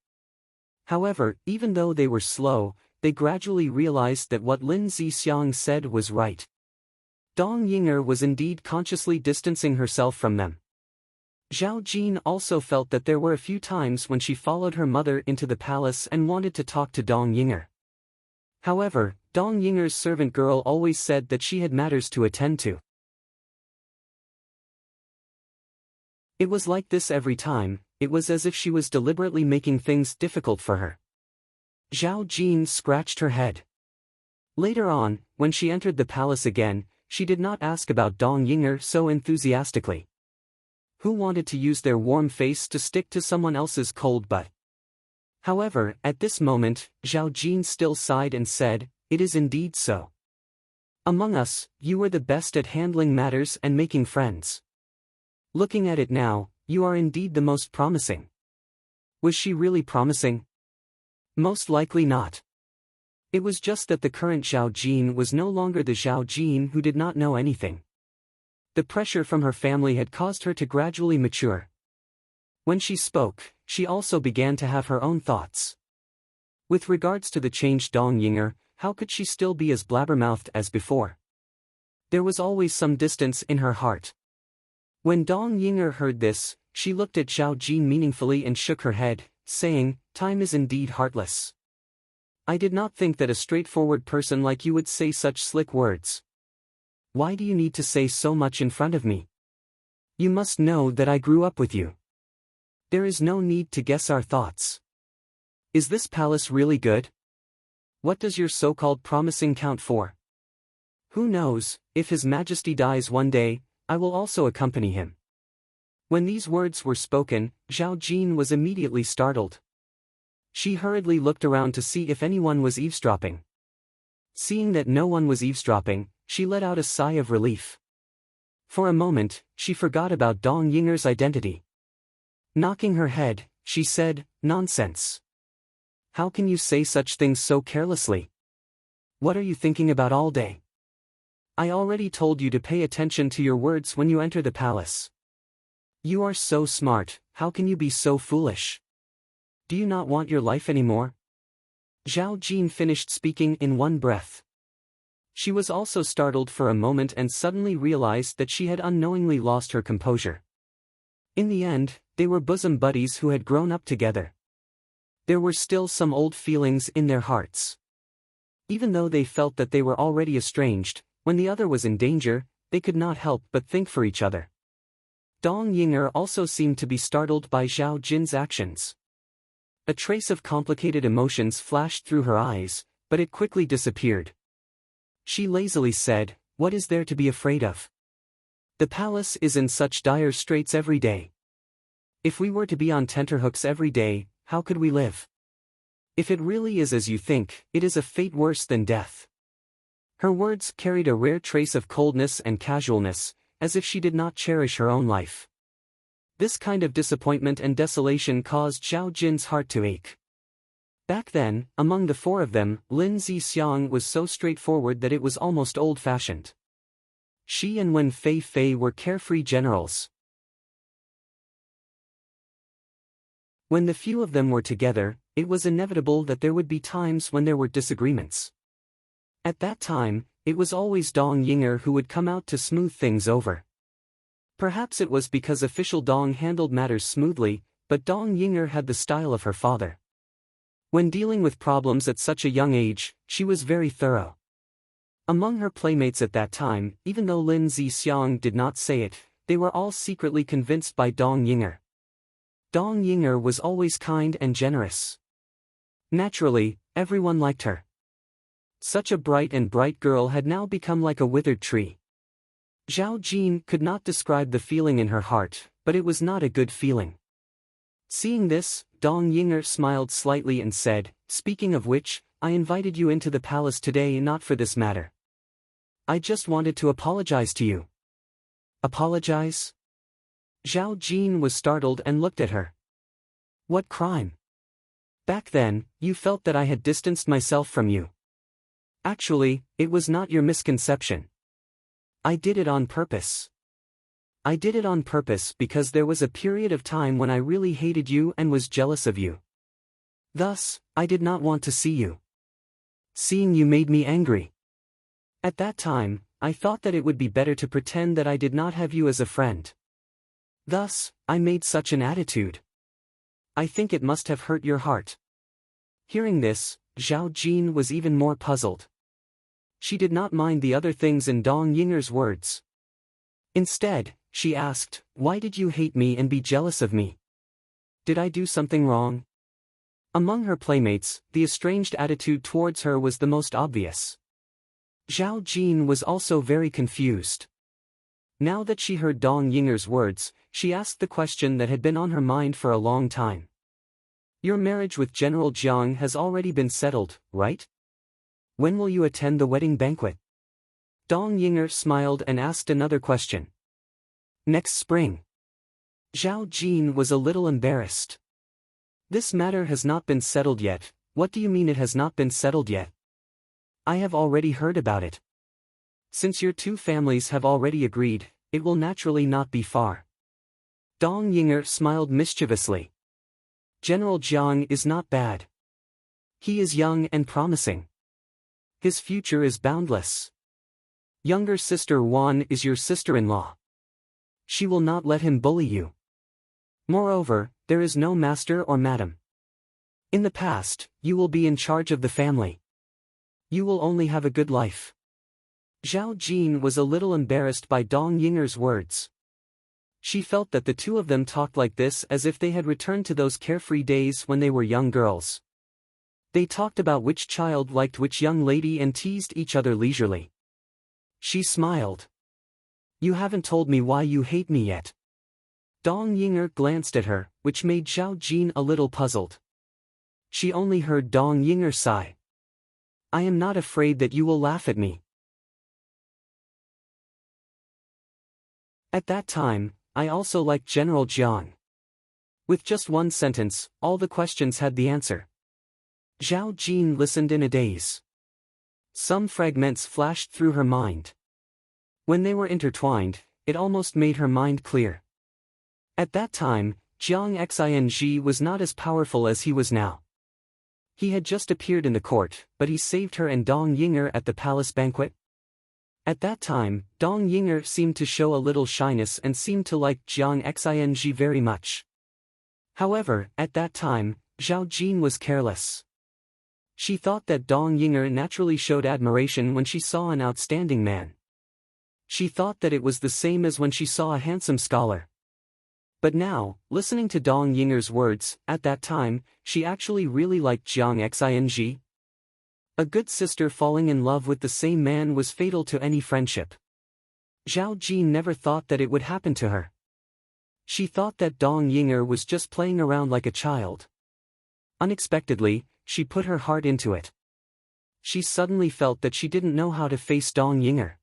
However, even though they were slow, they gradually realized that what Lin Zixiang said was right. Dong Yinger was indeed consciously distancing herself from them. Zhao Jin also felt that there were a few times when she followed her mother into the palace and wanted to talk to Dong Yinger. However, Dong Yinger's servant girl always said that she had matters to attend to. It was like this every time. It was as if she was deliberately making things difficult for her. Zhao Jin scratched her head. Later on, when she entered the palace again, she did not ask about Dong Yinger so enthusiastically. Who wanted to use their warm face to stick to someone else's cold butt? However, at this moment, Zhao Jin still sighed and said, "It is indeed so. Among us, you were the best at handling matters and making friends. Looking at it now, you are indeed the most promising." Was she really promising? Most likely not. It was just that the current Zhao Jin was no longer the Zhao Jin who did not know anything. The pressure from her family had caused her to gradually mature. When she spoke, she also began to have her own thoughts. With regards to the changed Dong Yinger, how could she still be as blabbermouthed as before? There was always some distance in her heart. When Dong Yinger heard this, she looked at Zhao Jin meaningfully and shook her head, saying, "Time is indeed heartless. I did not think that a straightforward person like you would say such slick words. Why do you need to say so much in front of me? You must know that I grew up with you. There is no need to guess our thoughts. Is this palace really good? What does your so-called promising count for? Who knows, if His Majesty dies one day, I will also accompany him." When these words were spoken, Zhao Jin was immediately startled. She hurriedly looked around to see if anyone was eavesdropping. Seeing that no one was eavesdropping, she let out a sigh of relief. For a moment, she forgot about Dong Yinger's identity. Knocking her head, she said, "Nonsense. How can you say such things so carelessly? What are you thinking about all day? I already told you to pay attention to your words when you enter the palace. You are so smart, how can you be so foolish? Do you not want your life anymore?" Zhao Jin finished speaking in one breath. She was also startled for a moment and suddenly realized that she had unknowingly lost her composure. In the end, they were bosom buddies who had grown up together. There were still some old feelings in their hearts. Even though they felt that they were already estranged, when the other was in danger, they could not help but think for each other. Dong Yinger also seemed to be startled by Zhao Jin's actions. A trace of complicated emotions flashed through her eyes, but it quickly disappeared. She lazily said, "What is there to be afraid of? The palace is in such dire straits every day. If we were to be on tenterhooks every day, how could we live? If it really is as you think, it is a fate worse than death." Her words carried a rare trace of coldness and casualness, as if she did not cherish her own life. This kind of disappointment and desolation caused Zhao Jin's heart to ache. Back then, among the four of them, Lin Zixiang was so straightforward that it was almost old-fashioned. She and Wen Fei Fei were carefree generals. When the few of them were together, it was inevitable that there would be times when there were disagreements. At that time, it was always Dong Yinger who would come out to smooth things over. Perhaps it was because official Dong handled matters smoothly, but Dong Yinger had the style of her father. When dealing with problems at such a young age, she was very thorough. Among her playmates at that time, even though Lin Zixiang did not say it, they were all secretly convinced by Dong Yinger. Dong Yinger was always kind and generous. Naturally, everyone liked her. Such a bright girl had now become like a withered tree. Zhao Jin could not describe the feeling in her heart, but it was not a good feeling. Seeing this, Dong Yinger smiled slightly and said, "Speaking of which, I invited you into the palace today not for this matter. I just wanted to apologize to you." Apologize? Zhao Jin was startled and looked at her. What crime? Back then, you felt that I had distanced myself from you. Actually, it was not your misconception. I did it on purpose. I did it on purpose because there was a period of time when I really hated you and was jealous of you. Thus, I did not want to see you. Seeing you made me angry. At that time, I thought that it would be better to pretend that I did not have you as a friend. Thus, I made such an attitude. I think it must have hurt your heart. Hearing this, Zhao Jin was even more puzzled. She did not mind the other things in Dong Yinger's words. Instead, she asked, "Why did you hate me and be jealous of me? Did I do something wrong?" Among her playmates, the estranged attitude towards her was the most obvious. Zhao Jin was also very confused. Now that she heard Dong Yinger's words, she asked the question that had been on her mind for a long time. Your marriage with General Jiang has already been settled, right? When will you attend the wedding banquet? Dong Yinger smiled and asked another question. Next spring. Zhao Jin was a little embarrassed. This matter has not been settled yet. What do you mean it has not been settled yet? I have already heard about it. Since your two families have already agreed, it will naturally not be far. Dong Yinger smiled mischievously. General Jiang is not bad. He is young and promising. His future is boundless. Younger sister Wan is your sister-in-law. She will not let him bully you. Moreover, there is no master or madam. In the past, you will be in charge of the family. You will only have a good life. Zhao Jin was a little embarrassed by Dong Yinger's words. She felt that the two of them talked like this as if they had returned to those carefree days when they were young girls. They talked about which child liked which young lady and teased each other leisurely. She smiled. You haven't told me why you hate me yet. Dong Yinger glanced at her, which made Zhao Jin a little puzzled. She only heard Dong Yinger sigh. I am not afraid that you will laugh at me. At that time, I also liked General Jiang. With just one sentence, all the questions had the answer. Zhao Jin listened in a daze. Some fragments flashed through her mind. When they were intertwined, it almost made her mind clear. At that time, Jiang Xing was not as powerful as he was now. He had just appeared in the court, but he saved her and Dong Yinger at the palace banquet. At that time, Dong Yinger seemed to show a little shyness and seemed to like Jiang Xing very much. However, at that time, Zhao Jin was careless. She thought that Dong Yinger naturally showed admiration when she saw an outstanding man. She thought that it was the same as when she saw a handsome scholar. But now, listening to Dong Yinger's words, at that time, she actually really liked Jiang Xing. A good sister falling in love with the same man was fatal to any friendship. Zhao Jin never thought that it would happen to her. She thought that Dong Yinger was just playing around like a child. Unexpectedly, she put her heart into it. She suddenly felt that she didn't know how to face Dong Yinger.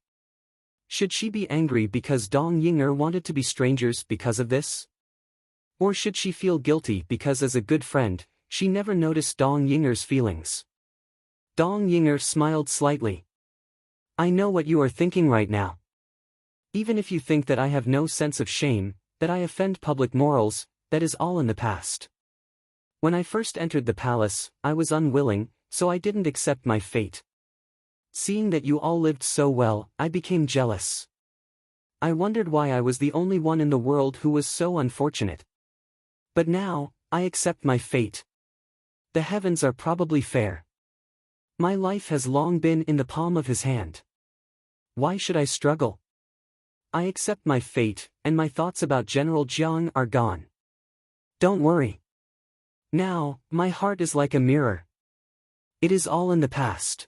Should she be angry because Dong Yinger wanted to be strangers because of this? Or should she feel guilty because as a good friend, she never noticed Dong Yinger's feelings? Dong Yinger smiled slightly. I know what you are thinking right now. Even if you think that I have no sense of shame, that I offend public morals, that is all in the past. When I first entered the palace, I was unwilling, so I didn't accept my fate. Seeing that you all lived so well, I became jealous. I wondered why I was the only one in the world who was so unfortunate. But now, I accept my fate. The heavens are probably fair. My life has long been in the palm of his hand. Why should I struggle? I accept my fate, and my thoughts about General Jiang are gone. Don't worry. Now, my heart is like a mirror. It is all in the past.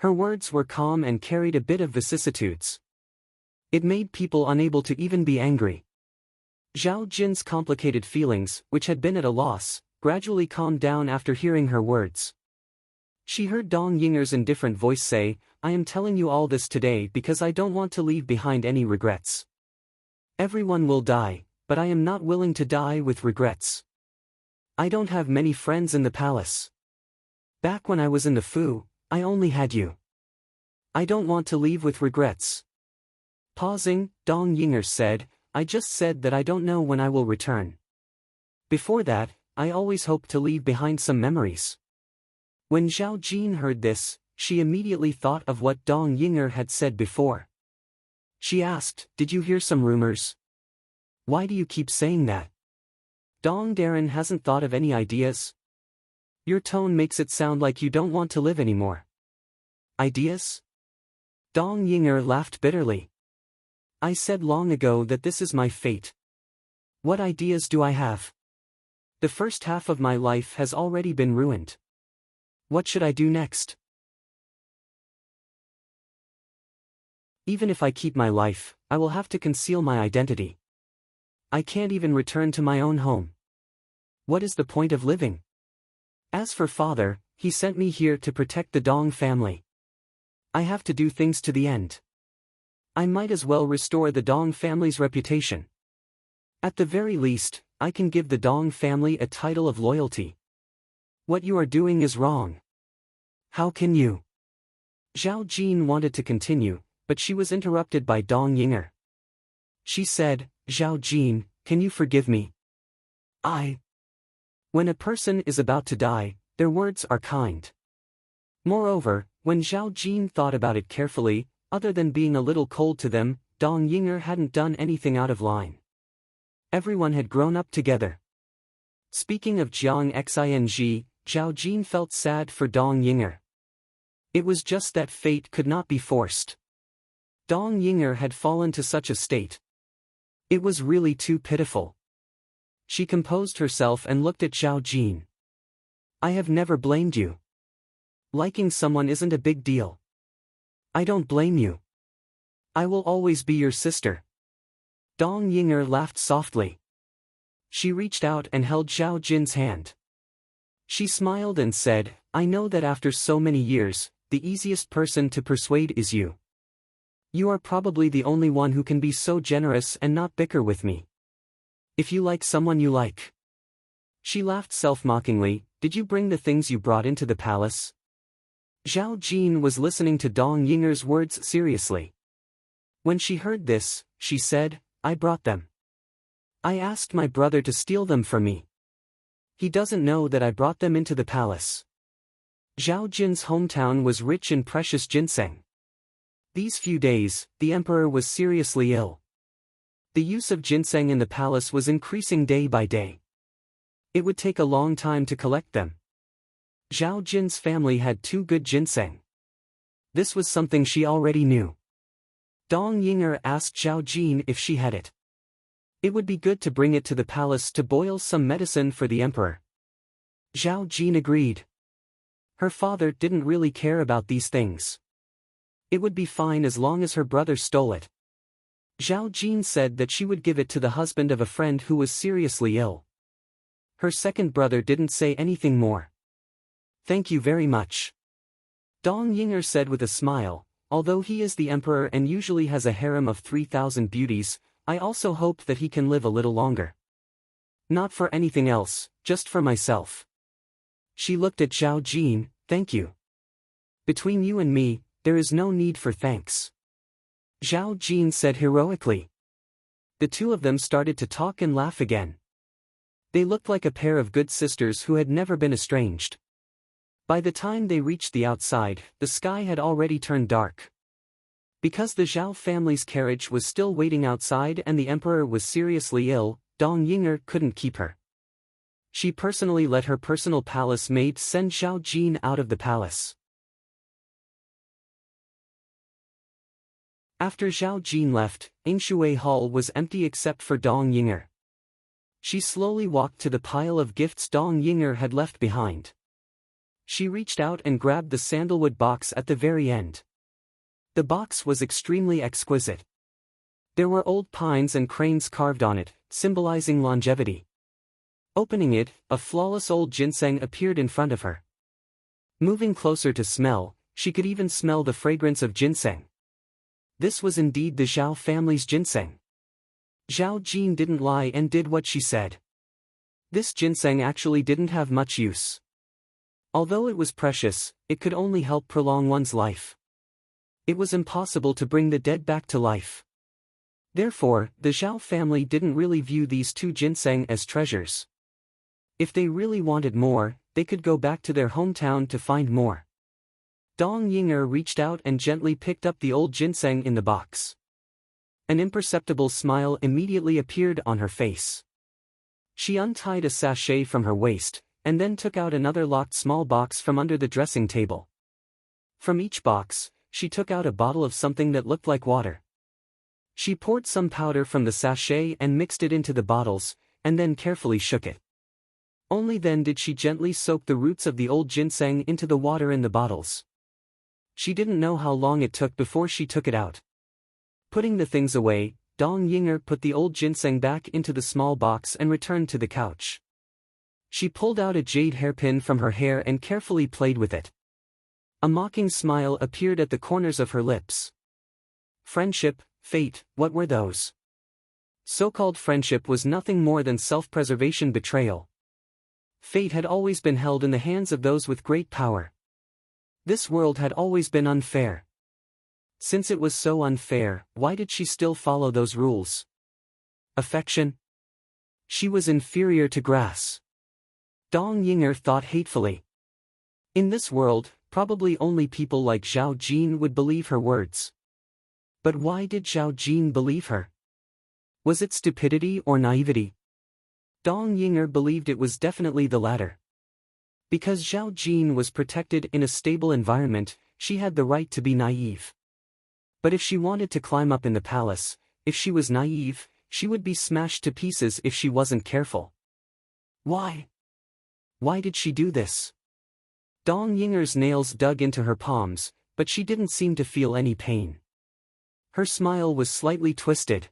Her words were calm and carried a bit of vicissitudes. It made people unable to even be angry. Zhao Jin's complicated feelings, which had been at a loss, gradually calmed down after hearing her words. She heard Dong Yinger's indifferent voice say, "I am telling you all this today because I don't want to leave behind any regrets. Everyone will die, but I am not willing to die with regrets. I don't have many friends in the palace. Back when I was in the Fu, I only had you. I don't want to leave with regrets." Pausing, Dong Yinger said, "I just said that I don't know when I will return. Before that, I always hope to leave behind some memories." When Zhao Jin heard this, she immediately thought of what Dong Yinger had said before. She asked, "Did you hear some rumors? Why do you keep saying that? Dong Darren hasn't thought of any ideas? Your tone makes it sound like you don't want to live anymore." "Ideas?" Dong Yinger laughed bitterly. "I said long ago that this is my fate. What ideas do I have? The first half of my life has already been ruined. What should I do next? Even if I keep my life, I will have to conceal my identity. I can't even return to my own home. What is the point of living? As for father, he sent me here to protect the Dong family. I have to do things to the end. I might as well restore the Dong family's reputation. At the very least, I can give the Dong family a title of loyalty. What you are doing is wrong. How can you?" Zhao Jin wanted to continue, but she was interrupted by Dong Yinger. She said, "Zhao Jin, can you forgive me? When a person is about to die, their words are kind." Moreover, when Zhao Jin thought about it carefully, other than being a little cold to them, Dong Yinger hadn't done anything out of line. Everyone had grown up together. Speaking of Jiang Xing, Zhao Jin felt sad for Dong Yinger. It was just that fate could not be forced. Dong Yinger had fallen to such a state. It was really too pitiful. She composed herself and looked at Zhao Jin. "I have never blamed you. Liking someone isn't a big deal. I don't blame you. I will always be your sister." Dong Yinger laughed softly. She reached out and held Zhao Jin's hand. She smiled and said, "I know that after so many years, the easiest person to persuade is you. You are probably the only one who can be so generous and not bicker with me. If you like someone you like." She laughed self-mockingly, "Did you bring the things you brought into the palace?" Zhao Jin was listening to Dong Yinger's words seriously. When she heard this, she said, "I brought them. I asked my brother to steal them from me. He doesn't know that I brought them into the palace." Zhao Jin's hometown was rich in precious ginseng. These few days, the emperor was seriously ill. The use of ginseng in the palace was increasing day by day. It would take a long time to collect them. Zhao Jin's family had 2 good ginseng. This was something she already knew. Dong Yinger asked Zhao Jin if she had it. It would be good to bring it to the palace to boil some medicine for the emperor. Zhao Jin agreed. Her father didn't really care about these things. It would be fine as long as her brother stole it. Zhao Jin said that she would give it to the husband of a friend who was seriously ill. Her second brother didn't say anything more. "Thank you very much," Dong Yinger said with a smile. "Although he is the emperor and usually has a harem of 3,000 beauties, I also hope that he can live a little longer. Not for anything else, just for myself." She looked at Zhao Jin, "Thank you. Between you and me, there is no need for thanks," Zhao Jin said heroically. The two of them started to talk and laugh again. They looked like a pair of good sisters who had never been estranged. By the time they reached the outside, the sky had already turned dark. Because the Zhao family's carriage was still waiting outside and the emperor was seriously ill, Dong Yinger couldn't keep her. She personally let her personal palace maid send Zhao Jin out of the palace. After Zhao Jin left, Angshui Hall was empty except for Dong Yinger. She slowly walked to the pile of gifts Dong Yinger had left behind. She reached out and grabbed the sandalwood box at the very end. The box was extremely exquisite. There were old pines and cranes carved on it, symbolizing longevity. Opening it, a flawless old ginseng appeared in front of her. Moving closer to smell, she could even smell the fragrance of ginseng. This was indeed the Zhao family's ginseng. Zhao Jin didn't lie and did what she said. This ginseng actually didn't have much use. Although it was precious, it could only help prolong one's life. It was impossible to bring the dead back to life. Therefore, the Zhao family didn't really view these two ginseng as treasures. If they really wanted more, they could go back to their hometown to find more. Dong Yinger reached out and gently picked up the old ginseng in the box. An imperceptible smile immediately appeared on her face. She untied a sachet from her waist, and then took out another locked small box from under the dressing table. From each box, she took out a bottle of something that looked like water. She poured some powder from the sachet and mixed it into the bottles, and then carefully shook it. Only then did she gently soak the roots of the old ginseng into the water in the bottles. She didn't know how long it took before she took it out. Putting the things away, Dong Yinger put the old ginseng back into the small box and returned to the couch. She pulled out a jade hairpin from her hair and carefully played with it. A mocking smile appeared at the corners of her lips. Friendship, fate, what were those? So-called friendship was nothing more than self-preservation betrayal. Fate had always been held in the hands of those with great power. This world had always been unfair. Since it was so unfair, why did she still follow those rules? Affection? She was inferior to grass. Dong Yinger thought hatefully. In this world, probably only people like Zhao Jin would believe her words. But why did Zhao Jin believe her? Was it stupidity or naivety? Dong Yinger believed it was definitely the latter. Because Zhao Jin was protected in a stable environment, she had the right to be naive. But if she wanted to climb up in the palace, if she was naive, she would be smashed to pieces if she wasn't careful. Why? Why did she do this? Dong Yinger's nails dug into her palms, but she didn't seem to feel any pain. Her smile was slightly twisted.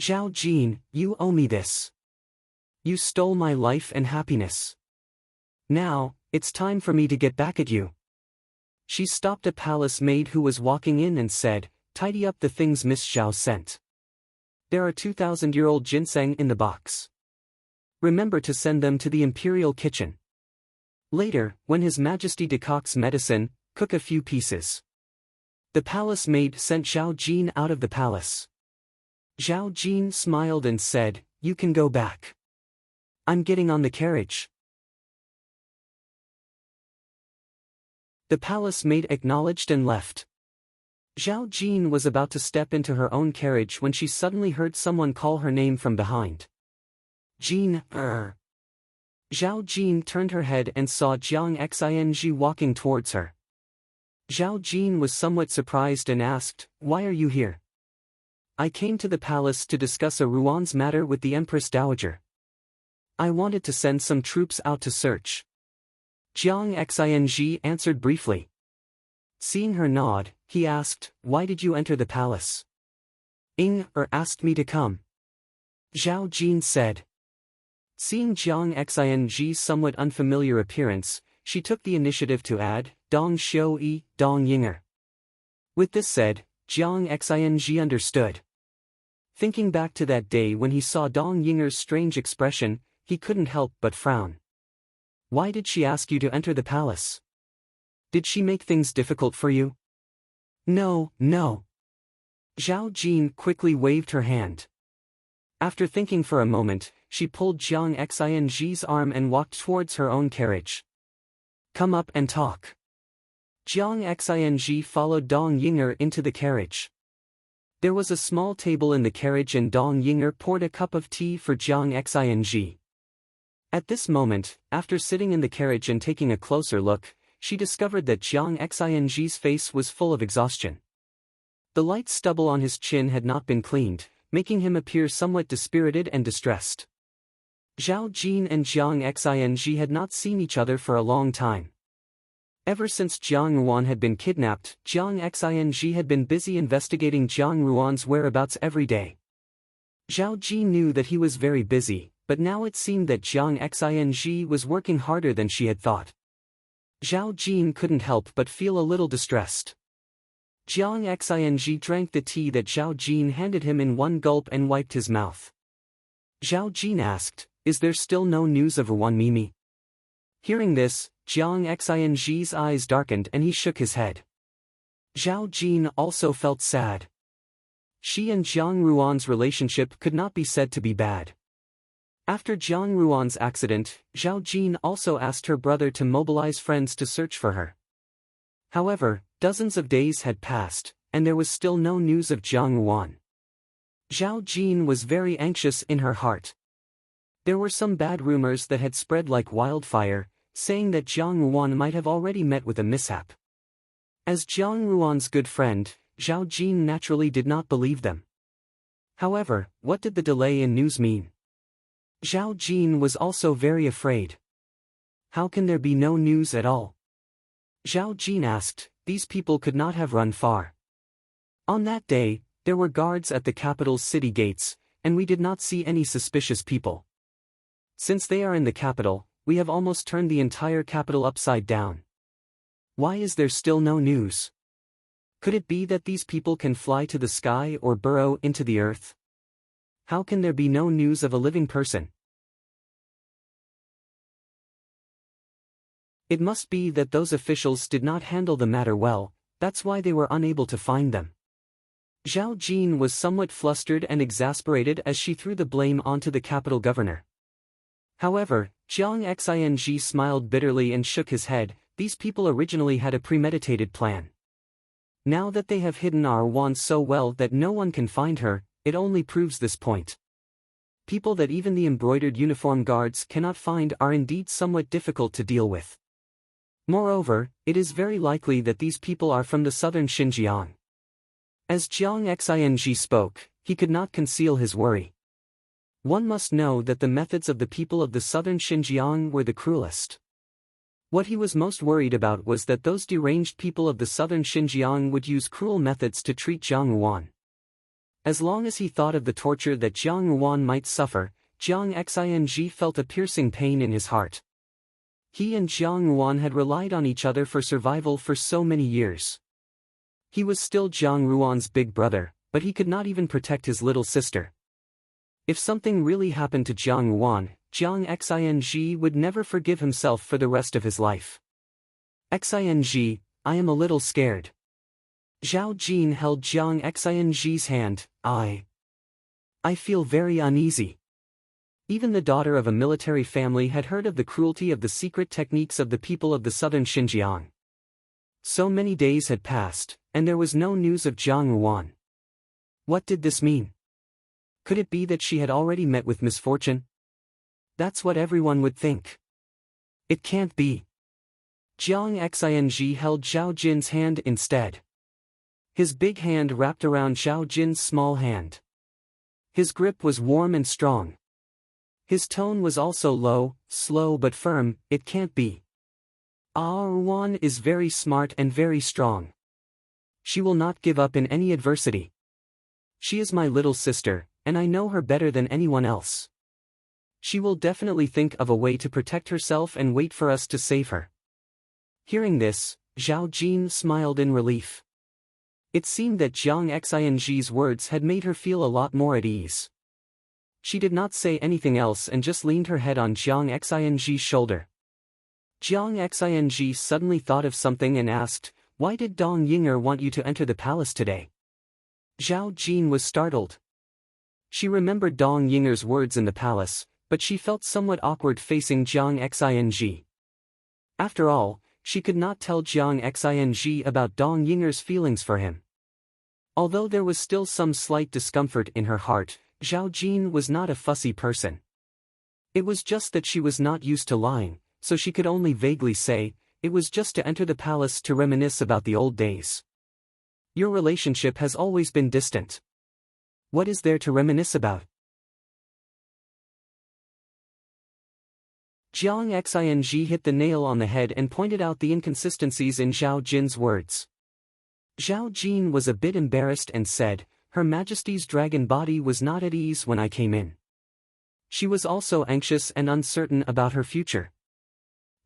Zhao Jin, you owe me this. You stole my life and happiness. Now, it's time for me to get back at you. She stopped a palace maid who was walking in and said, "Tidy up the things Miss Zhao sent. There are 2,000-year-old ginseng in the box. Remember to send them to the imperial kitchen. Later, when His Majesty decocts medicine, cook a few pieces." The palace maid sent Zhao Jin out of the palace. Zhao Jin smiled and said, "You can go back. I'm getting on the carriage." The palace maid acknowledged and left. Zhao Jin was about to step into her own carriage when she suddenly heard someone call her name from behind. "Jin, Zhao Jin turned her head and saw Jiang Xing walking towards her. Zhao Jin was somewhat surprised and asked, "Why are you here?" "I came to the palace to discuss a Ruan's matter with the Empress Dowager. I wanted to send some troops out to search." Jiang Xing answered briefly. Seeing her nod, he asked, "Why did you enter the palace?" Asked me to come," Zhao Jin said. Seeing Jiang Xing's somewhat unfamiliar appearance, she took the initiative to add, "Dong Xiu, Dong Yinger." With this said, Jiang Xing understood. Thinking back to that day when he saw Dong Yinger's strange expression, he couldn't help but frown. Why did she ask you to enter the palace? Did she make things difficult for you? No. Zhao Jin quickly waved her hand. After thinking for a moment, she pulled Jiang Xing's arm and walked towards her own carriage. "Come up and talk." Jiang Xing followed Dong Yinger into the carriage. There was a small table in the carriage and Dong Yinger poured a cup of tea for Jiang Xing. At this moment, after sitting in the carriage and taking a closer look, she discovered that Jiang Xing's face was full of exhaustion. The light stubble on his chin had not been cleaned, making him appear somewhat dispirited and distressed. Zhao Jin and Jiang Xing had not seen each other for a long time. Ever since Jiang Ruan had been kidnapped, Jiang Xing had been busy investigating Jiang Ruan's whereabouts every day. Zhao Ji knew that he was very busy, but now it seemed that Jiang Xing was working harder than she had thought. Zhao Jin couldn't help but feel a little distressed. Jiang Xing drank the tea that Zhao Jin handed him in one gulp and wiped his mouth. Zhao Jin asked, "Is there still no news of Ruan Mimi?" Hearing this, Jiang Xing's eyes darkened and he shook his head. Zhao Jin also felt sad. She and Jiang Ruan's relationship could not be said to be bad. After Jiang Ruan's accident, Zhao Jin also asked her brother to mobilize friends to search for her. However, dozens of days had passed, and there was still no news of Jiang Ruan. Zhao Jin was very anxious in her heart. There were some bad rumors that had spread like wildfire, saying that Jiang Ruan might have already met with a mishap. As Jiang Ruan's good friend, Zhao Jin naturally did not believe them. However, what did the delay in news mean? Zhao Jin was also very afraid. How can there be no news at all? Zhao Jin asked. These people could not have run far. On that day, there were guards at the capital's city gates, and we did not see any suspicious people. Since they are in the capital, we have almost turned the entire capital upside down. Why is there still no news? Could it be that these people can fly to the sky or burrow into the earth? How can there be no news of a living person? It must be that those officials did not handle the matter well, that's why they were unable to find them. Zhao Jin was somewhat flustered and exasperated as she threw the blame onto the capital governor. However, Jiang Xing smiled bitterly and shook his head. These people originally had a premeditated plan. Now that they have hidden our Wan so well that no one can find her, it only proves this point. People that even the embroidered uniform guards cannot find are indeed somewhat difficult to deal with. Moreover, it is very likely that these people are from the southern Xinjiang. As Jiang Xing spoke, he could not conceal his worry. One must know that the methods of the people of the southern Xinjiang were the cruelest. What he was most worried about was that those deranged people of the southern Xinjiang would use cruel methods to treat Jiang Ruan. As long as he thought of the torture that Jiang Ruan might suffer, Jiang Xing felt a piercing pain in his heart. He and Jiang Ruan had relied on each other for survival for so many years. He was still Jiang Ruan's big brother, but he could not even protect his little sister. If something really happened to Jiang Ruan, Jiang Xing would never forgive himself for the rest of his life. Xing, I am a little scared. Zhao Jin held Jiang Xing's hand. I feel very uneasy. Even the daughter of a military family had heard of the cruelty of the secret techniques of the people of the southern Xinjiang. So many days had passed, and there was no news of Jiang Ruan. What did this mean? Could it be that she had already met with misfortune? That's what everyone would think. It can't be. Jiang Xing held Zhao Jin's hand instead. His big hand wrapped around Zhao Jin's small hand. His grip was warm and strong. His tone was also low, slow but firm. It can't be. Ruan is very smart and very strong. She will not give up in any adversity. She is my little sister, and I know her better than anyone else. She will definitely think of a way to protect herself and wait for us to save her. Hearing this, Zhao Jin smiled in relief. It seemed that Jiang Xing's words had made her feel a lot more at ease. She did not say anything else and just leaned her head on Jiang Xing's shoulder. Jiang Xing suddenly thought of something and asked, "Why did Dong Yinger want you to enter the palace today?" Zhao Jin was startled. She remembered Dong Yinger's words in the palace, but she felt somewhat awkward facing Jiang Xing. After all, she could not tell Jiang Xing about Dong Yinger's feelings for him. Although there was still some slight discomfort in her heart, Zhao Jin was not a fussy person. It was just that she was not used to lying, so she could only vaguely say, it was just to enter the palace to reminisce about the old days. Your relationship has always been distant. What is there to reminisce about? Jiang Xing hit the nail on the head and pointed out the inconsistencies in Zhao Jin's words. Zhao Jin was a bit embarrassed and said, "Her Majesty's dragon body was not at ease when I came in. She was also anxious and uncertain about her future.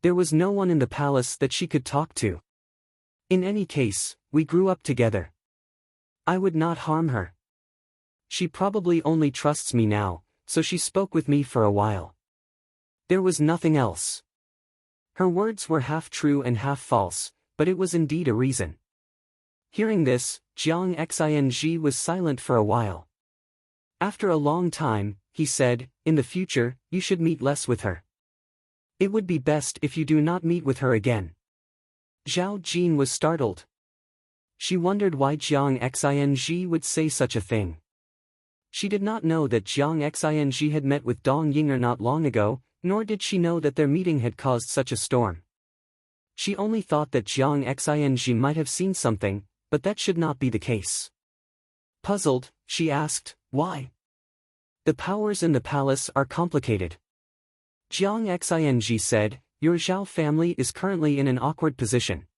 There was no one in the palace that she could talk to. In any case, we grew up together. I would not harm her. She probably only trusts me now, so she spoke with me for a while. There was nothing else." Her words were half true and half false, but it was indeed a reason. Hearing this, Jiang Xing was silent for a while. After a long time, he said, "In the future, you should meet less with her. It would be best if you do not meet with her again." Zhao Jin was startled. She wondered why Jiang Xing would say such a thing. She did not know that Jiang Xing had met with Dong Ying'er not long ago, nor did she know that their meeting had caused such a storm. She only thought that Jiang Xing might have seen something, but that should not be the case. Puzzled, she asked, "Why?" "The powers in the palace are complicated." Jiang Xing said, "Your Zhao family is currently in an awkward position.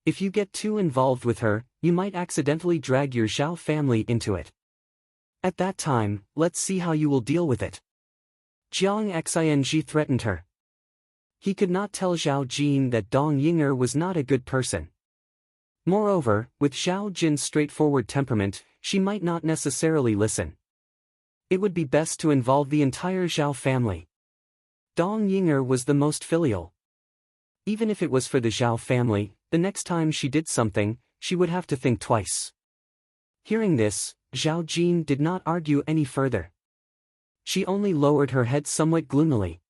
If you get too involved with her, you might accidentally drag your Zhao family into it. At that time, let's see how you will deal with it." Jiang Xing threatened her. He could not tell Zhao Jin that Dong Ying'er was not a good person. Moreover, with Zhao Jin's straightforward temperament, she might not necessarily listen. It would be best to involve the entire Zhao family. Dong Ying'er was the most filial. Even if it was for the Zhao family, the next time she did something, she would have to think twice. Hearing this, Zhao Jin did not argue any further. She only lowered her head somewhat gloomily.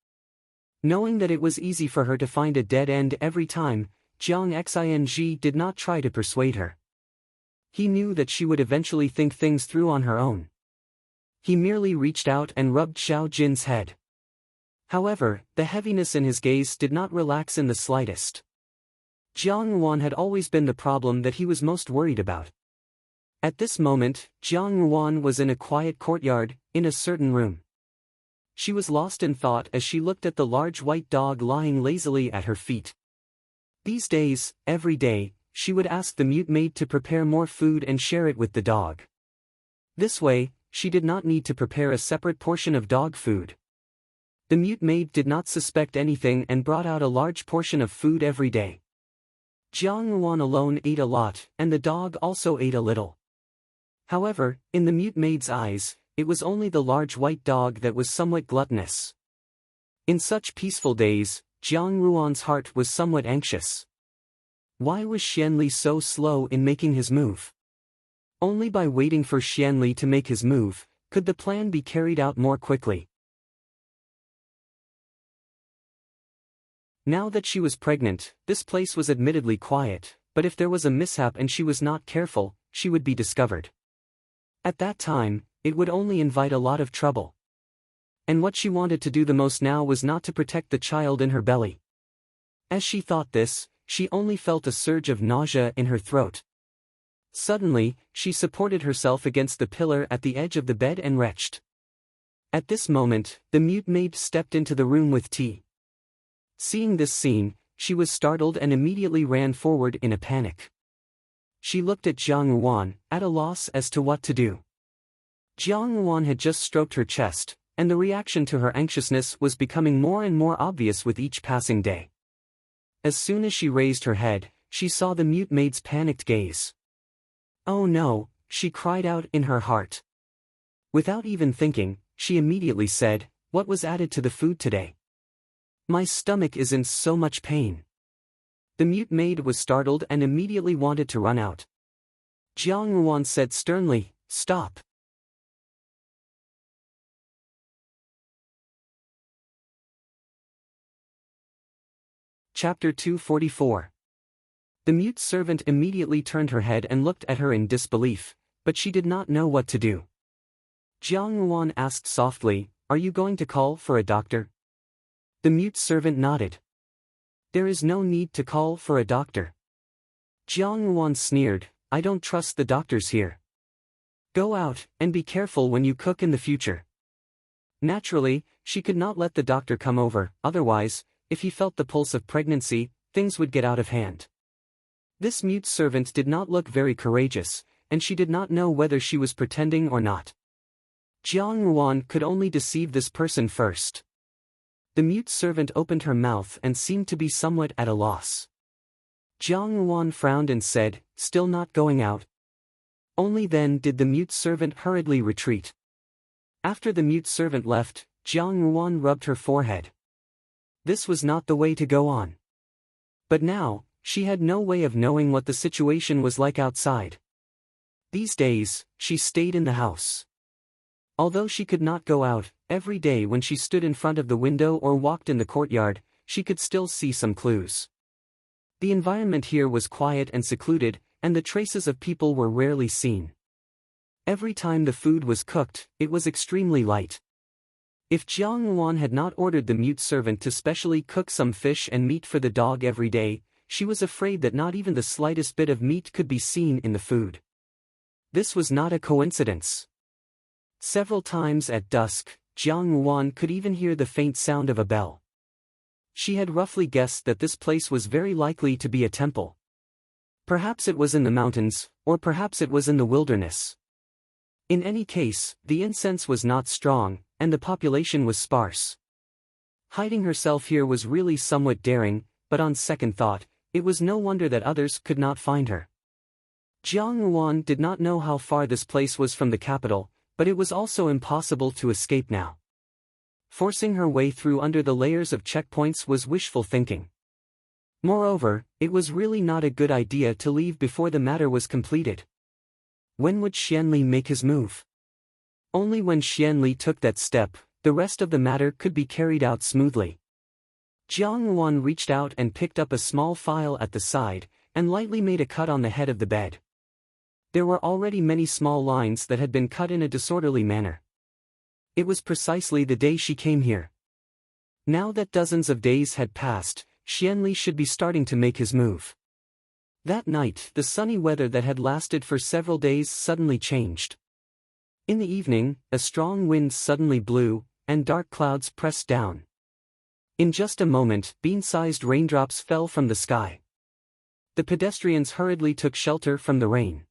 Knowing that it was easy for her to find a dead end every time, Jiang Xing did not try to persuade her. He knew that she would eventually think things through on her own. He merely reached out and rubbed Zhao Jin's head. However, the heaviness in his gaze did not relax in the slightest. Jiang Yuan had always been the problem that he was most worried about. At this moment, Jiang Yuan was in a quiet courtyard, in a certain room. She was lost in thought as she looked at the large white dog lying lazily at her feet. These days, every day, she would ask the mute maid to prepare more food and share it with the dog. This way, she did not need to prepare a separate portion of dog food. The mute maid did not suspect anything and brought out a large portion of food every day. Jiang Yuan alone ate a lot, and the dog also ate a little. However, in the mute maid's eyes, it was only the large white dog that was somewhat gluttonous. In such peaceful days, Jiang Yuan's heart was somewhat anxious. Why was Xianli so slow in making his move? Only by waiting for Xianli to make his move, could the plan be carried out more quickly. Now that she was pregnant, this place was admittedly quiet, but if there was a mishap and she was not careful, she would be discovered. At that time, it would only invite a lot of trouble. And what she wanted to do the most now was not to protect the child in her belly. As she thought this, she only felt a surge of nausea in her throat. Suddenly, she supported herself against the pillar at the edge of the bed and retched. At this moment, the mute maid stepped into the room with tea. Seeing this scene, she was startled and immediately ran forward in a panic. She looked at Jiang Yuan, at a loss as to what to do. Jiang Yuan had just stroked her chest, and the reaction to her anxiousness was becoming more and more obvious with each passing day. As soon as she raised her head, she saw the mute maid's panicked gaze. "Oh no," she cried out in her heart. Without even thinking, she immediately said, "What was added to the food today? My stomach is in so much pain." The mute maid was startled and immediately wanted to run out. Jiang Yuan said sternly, "Stop." Chapter 244. The mute servant immediately turned her head and looked at her in disbelief, but she did not know what to do. Jiang Yuan asked softly, "Are you going to call for a doctor?" The mute servant nodded. "There is no need to call for a doctor." Jiang Yuan sneered, "I don't trust the doctors here. Go out, and be careful when you cook in the future." Naturally, she could not let the doctor come over, otherwise, if he felt the pulse of pregnancy, things would get out of hand. This mute servant did not look very courageous, and she did not know whether she was pretending or not. Jiang Yuan could only deceive this person first. The mute servant opened her mouth and seemed to be somewhat at a loss. Jiang Yuan frowned and said, "Still not going out?" Only then did the mute servant hurriedly retreat. After the mute servant left, Jiang Yuan rubbed her forehead. This was not the way to go on. But now, she had no way of knowing what the situation was like outside. These days, she stayed in the house. Although she could not go out, every day when she stood in front of the window or walked in the courtyard, she could still see some clues. The environment here was quiet and secluded, and the traces of people were rarely seen. Every time the food was cooked, it was extremely light. If Jiang Yuan had not ordered the mute servant to specially cook some fish and meat for the dog every day, she was afraid that not even the slightest bit of meat could be seen in the food. This was not a coincidence. Several times at dusk, Jiang Yuan could even hear the faint sound of a bell. She had roughly guessed that this place was very likely to be a temple. Perhaps it was in the mountains, or perhaps it was in the wilderness. In any case, the incense was not strong, and the population was sparse. Hiding herself here was really somewhat daring, but on second thought, it was no wonder that others could not find her. Jiang Yuan did not know how far this place was from the capital, but it was also impossible to escape now. Forcing her way through under the layers of checkpoints was wishful thinking. Moreover, it was really not a good idea to leave before the matter was completed. When would Xianli make his move? Only when Xianli took that step, the rest of the matter could be carried out smoothly. Jiang Yuan reached out and picked up a small file at the side, and lightly made a cut on the head of the bed. There were already many small lines that had been cut in a disorderly manner. It was precisely the day she came here. Now that dozens of days had passed, Xianli should be starting to make his move. That night, the sunny weather that had lasted for several days suddenly changed. In the evening, a strong wind suddenly blew, and dark clouds pressed down. In just a moment, bean-sized raindrops fell from the sky. The pedestrians hurriedly took shelter from the rain.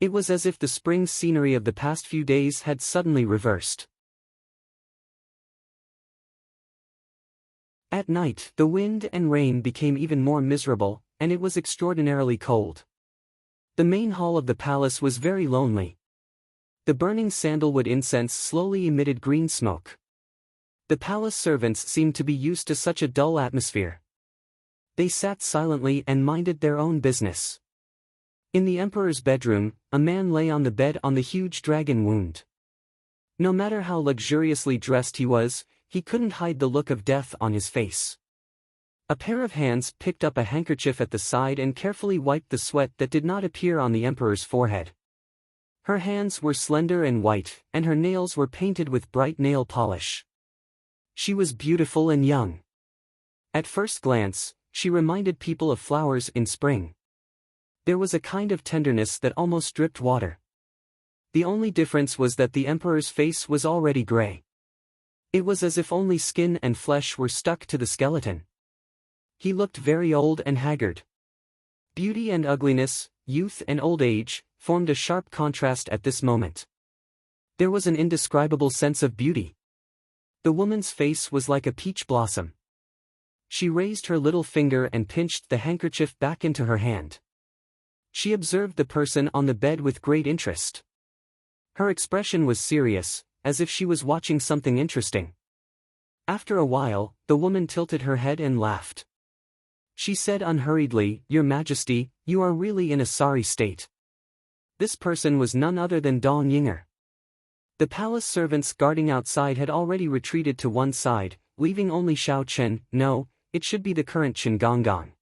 It was as if the spring scenery of the past few days had suddenly reversed. At night, the wind and rain became even more miserable, and it was extraordinarily cold. The main hall of the palace was very lonely. The burning sandalwood incense slowly emitted green smoke. The palace servants seemed to be used to such a dull atmosphere. They sat silently and minded their own business. In the emperor's bedroom, a man lay on the bed on the huge dragon wound. No matter how luxuriously dressed he was, he couldn't hide the look of death on his face. A pair of hands picked up a handkerchief at the side and carefully wiped the sweat that did not appear on the emperor's forehead. Her hands were slender and white, and her nails were painted with bright nail polish. She was beautiful and young. At first glance, she reminded people of flowers in spring. There was a kind of tenderness that almost dripped water. The only difference was that the emperor's face was already gray. It was as if only skin and flesh were stuck to the skeleton. He looked very old and haggard. Beauty and ugliness, youth and old age, formed a sharp contrast at this moment. There was an indescribable sense of beauty. The woman's face was like a peach blossom. She raised her little finger and pinched the handkerchief back into her hand. She observed the person on the bed with great interest. Her expression was serious, as if she was watching something interesting. After a while, the woman tilted her head and laughed. She said unhurriedly, "Your Majesty, you are really in a sorry state." This person was none other than Dong Yinger. The palace servants guarding outside had already retreated to one side, leaving only Xiao Chen. No, it should be the current Chen Gonggang.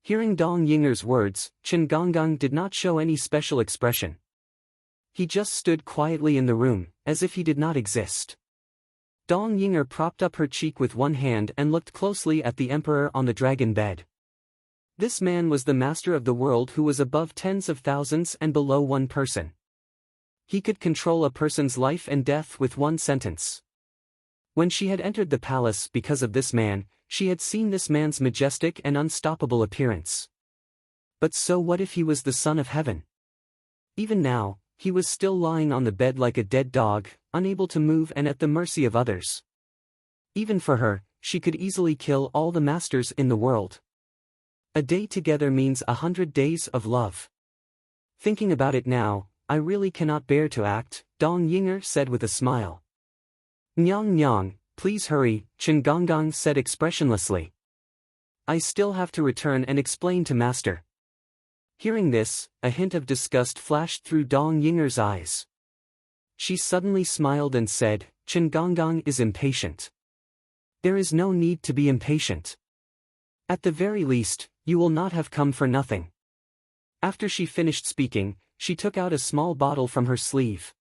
Hearing Dong Yinger's words, Chen Gonggang did not show any special expression. He just stood quietly in the room, as if he did not exist. Dong Yinger propped up her cheek with one hand and looked closely at the emperor on the dragon bed. This man was the master of the world who was above tens of thousands and below one person. He could control a person's life and death with one sentence. When she had entered the palace because of this man, she had seen this man's majestic and unstoppable appearance. But so what if he was the son of heaven? Even now, he was still lying on the bed like a dead dog, unable to move and at the mercy of others. Even for her, she could easily kill all the masters in the world. A day together means 100 days of love. Thinking about it now, I really cannot bear to act, Dong Yinger said with a smile. Nyang Nyang, please hurry, Chen Gonggang said expressionlessly. I still have to return and explain to master. Hearing this, a hint of disgust flashed through Dong Yinger's eyes. She suddenly smiled and said, Chen Gonggang is impatient. There is no need to be impatient. At the very least, you will not have come for nothing. After she finished speaking, she took out a small bottle from her sleeve.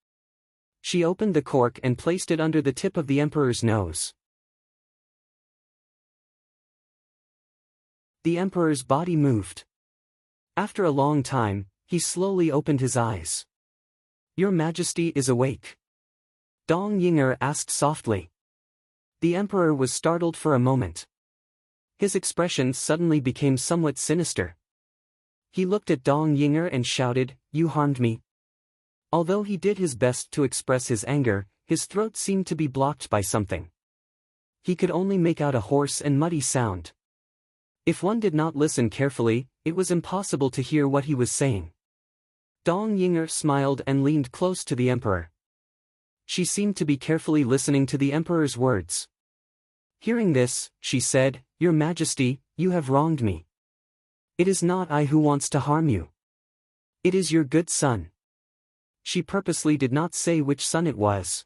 She opened the cork and placed it under the tip of the emperor's nose. The emperor's body moved. After a long time, he slowly opened his eyes. Your Majesty is awake. Dong Yinger asked softly. The emperor was startled for a moment. His expression suddenly became somewhat sinister. He looked at Dong Yinger and shouted, You harmed me. Although he did his best to express his anger, his throat seemed to be blocked by something. He could only make out a hoarse and muddy sound. If one did not listen carefully, it was impossible to hear what he was saying. Dong Yinger smiled and leaned close to the emperor. She seemed to be carefully listening to the emperor's words. Hearing this, she said, Your Majesty, you have wronged me. It is not I who wants to harm you. It is your good son. She purposely did not say which son it was.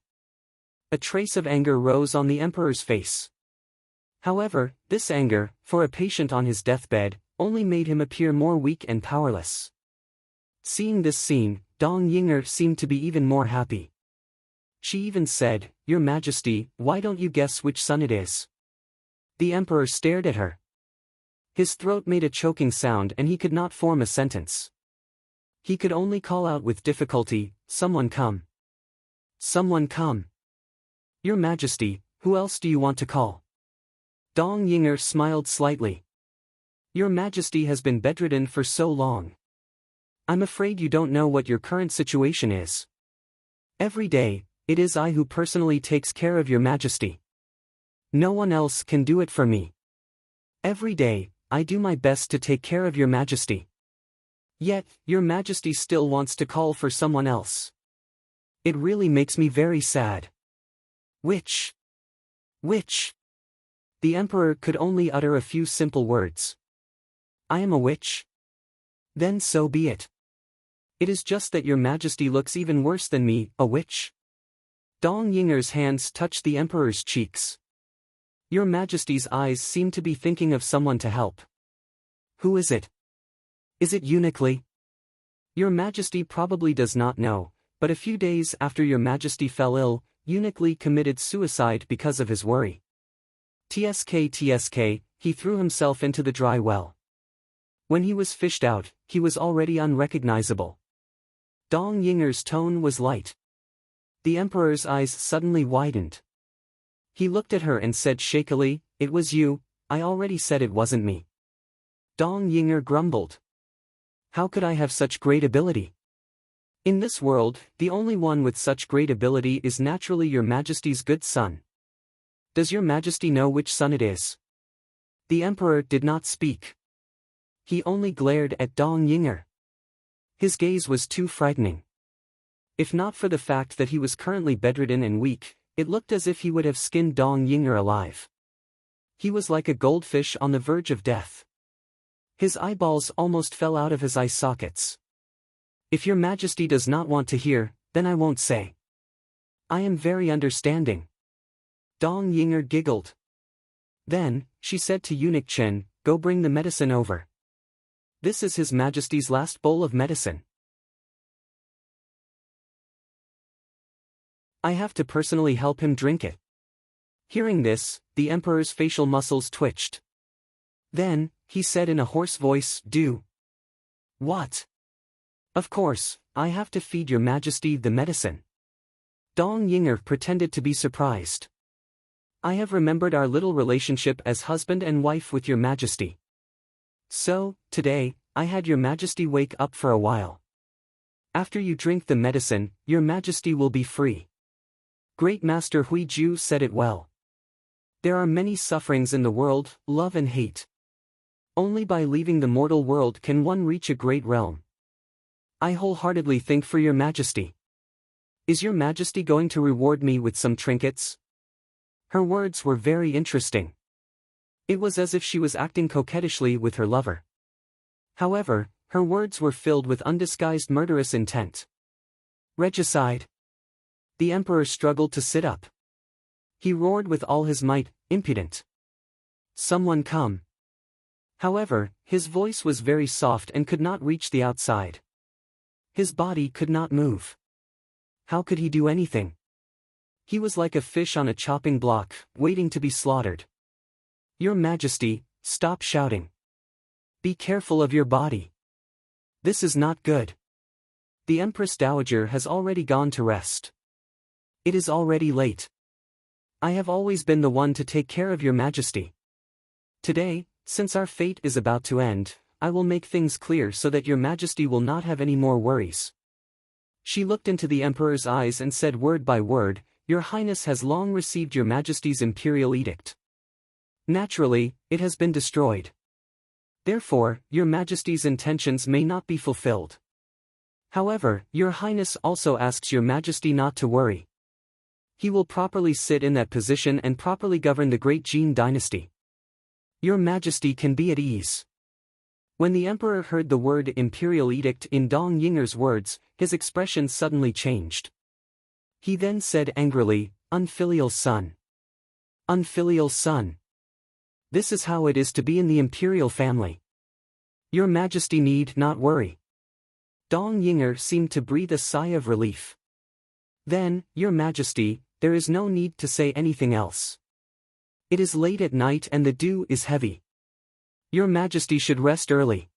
A trace of anger rose on the emperor's face. However, this anger, for a patient on his deathbed, only made him appear more weak and powerless. Seeing this scene, Dong Yinger seemed to be even more happy. She even said, Your Majesty, why don't you guess which son it is? The emperor stared at her. His throat made a choking sound and he could not form a sentence. He could only call out with difficulty, Someone come. Someone come. Your Majesty, who else do you want to call? Dong Yinger smiled slightly. Your Majesty has been bedridden for so long. I'm afraid you don't know what your current situation is. Every day, it is I who personally takes care of your Majesty. No one else can do it for me. Every day, I do my best to take care of your Majesty. Yet, your Majesty still wants to call for someone else. It really makes me very sad. Which? The emperor could only utter a few simple words. I am a witch? Then so be it. It is just that your Majesty looks even worse than me, a witch. Dong Yinger's hands touched the emperor's cheeks. Your Majesty's eyes seem to be thinking of someone to help. Who is it? Is it Eunuch Li? Your Majesty probably does not know, but a few days after your Majesty fell ill, Eunuch Li committed suicide because of his worry. TSK, he threw himself into the dry well. When he was fished out, he was already unrecognizable. Dong Yinger's tone was light. The emperor's eyes suddenly widened. He looked at her and said shakily, It was you, I already said it wasn't me. Dong Yinger grumbled. How could I have such great ability? In this world, the only one with such great ability is naturally your Majesty's good son. Does your Majesty know which son it is? The emperor did not speak. He only glared at Dong Yinger. His gaze was too frightening. If not for the fact that he was currently bedridden and weak, it looked as if he would have skinned Dong Yinger alive. He was like a goldfish on the verge of death. His eyeballs almost fell out of his eye sockets. If your Majesty does not want to hear, then I won't say. I am very understanding. Dong Yinger giggled. Then, she said to Eunuch Chen, Go bring the medicine over. This is His Majesty's last bowl of medicine. I have to personally help him drink it. Hearing this, the emperor's facial muscles twitched. Then, he said in a hoarse voice, Do. What? Of course, I have to feed your Majesty the medicine. Dong Yinger pretended to be surprised. I have remembered our little relationship as husband and wife with your majesty. So, today, I had your majesty wake up for a while. After you drink the medicine, your majesty will be free. Great Master Huiju said it well. There are many sufferings in the world, love and hate. Only by leaving the mortal world can one reach a great realm. I wholeheartedly think for your majesty. Is your majesty going to reward me with some trinkets? Her words were very interesting. It was as if she was acting coquettishly with her lover. However, her words were filled with undisguised murderous intent. Regicide. The emperor struggled to sit up. He roared with all his might, impudent. Someone come. However, his voice was very soft and could not reach the outside. His body could not move. How could he do anything? He was like a fish on a chopping block, waiting to be slaughtered. Your Majesty, stop shouting. Be careful of your body. This is not good. The Empress Dowager has already gone to rest. It is already late. I have always been the one to take care of your Majesty. Today, since our fate is about to end, I will make things clear so that your Majesty will not have any more worries. She looked into the Emperor's eyes and said word by word, Your Highness has long received your Majesty's imperial edict. Naturally, it has been destroyed. Therefore, your Majesty's intentions may not be fulfilled. However, your Highness also asks your Majesty not to worry. He will properly sit in that position and properly govern the great Jin dynasty. Your Majesty can be at ease. When the Emperor heard the word imperial edict in Dong Yinger's words, his expression suddenly changed. He then said angrily, Unfilial son. Unfilial son. This is how it is to be in the imperial family. Your Majesty need not worry. Dong Yinger seemed to breathe a sigh of relief. Then, Your Majesty, there is no need to say anything else. It is late at night and the dew is heavy. Your Majesty should rest early.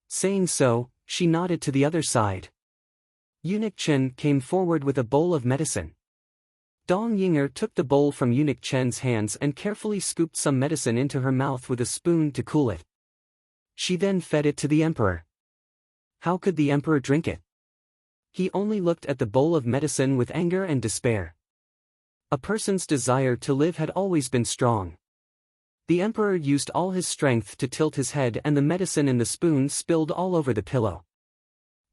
Saying so, she nodded to the other side. Eunuch Chen came forward with a bowl of medicine. Dong Yinger took the bowl from Eunuch Chen's hands and carefully scooped some medicine into her mouth with a spoon to cool it. She then fed it to the Emperor. How could the Emperor drink it? He only looked at the bowl of medicine with anger and despair. A person's desire to live had always been strong. The Emperor used all his strength to tilt his head and the medicine in the spoon spilled all over the pillow.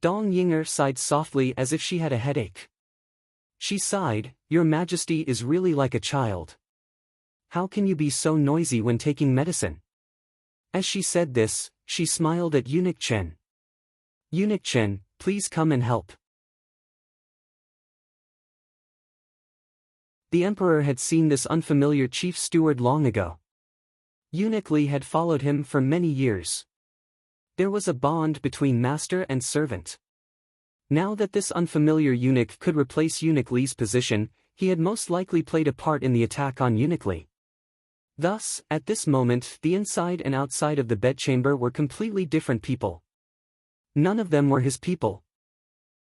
Dong Yinger sighed softly as if she had a headache. She sighed, Your Majesty is really like a child. How can you be so noisy when taking medicine? As she said this, she smiled at Eunuch Chen. Eunuch Chen, please come and help. The Emperor had seen this unfamiliar chief steward long ago. Eunuch Li had followed him for many years. There was a bond between master and servant. Now that this unfamiliar eunuch could replace Eunuch Li's position, he had most likely played a part in the attack on Eunuch Li. Thus, at this moment, the inside and outside of the bedchamber were completely different people. None of them were his people.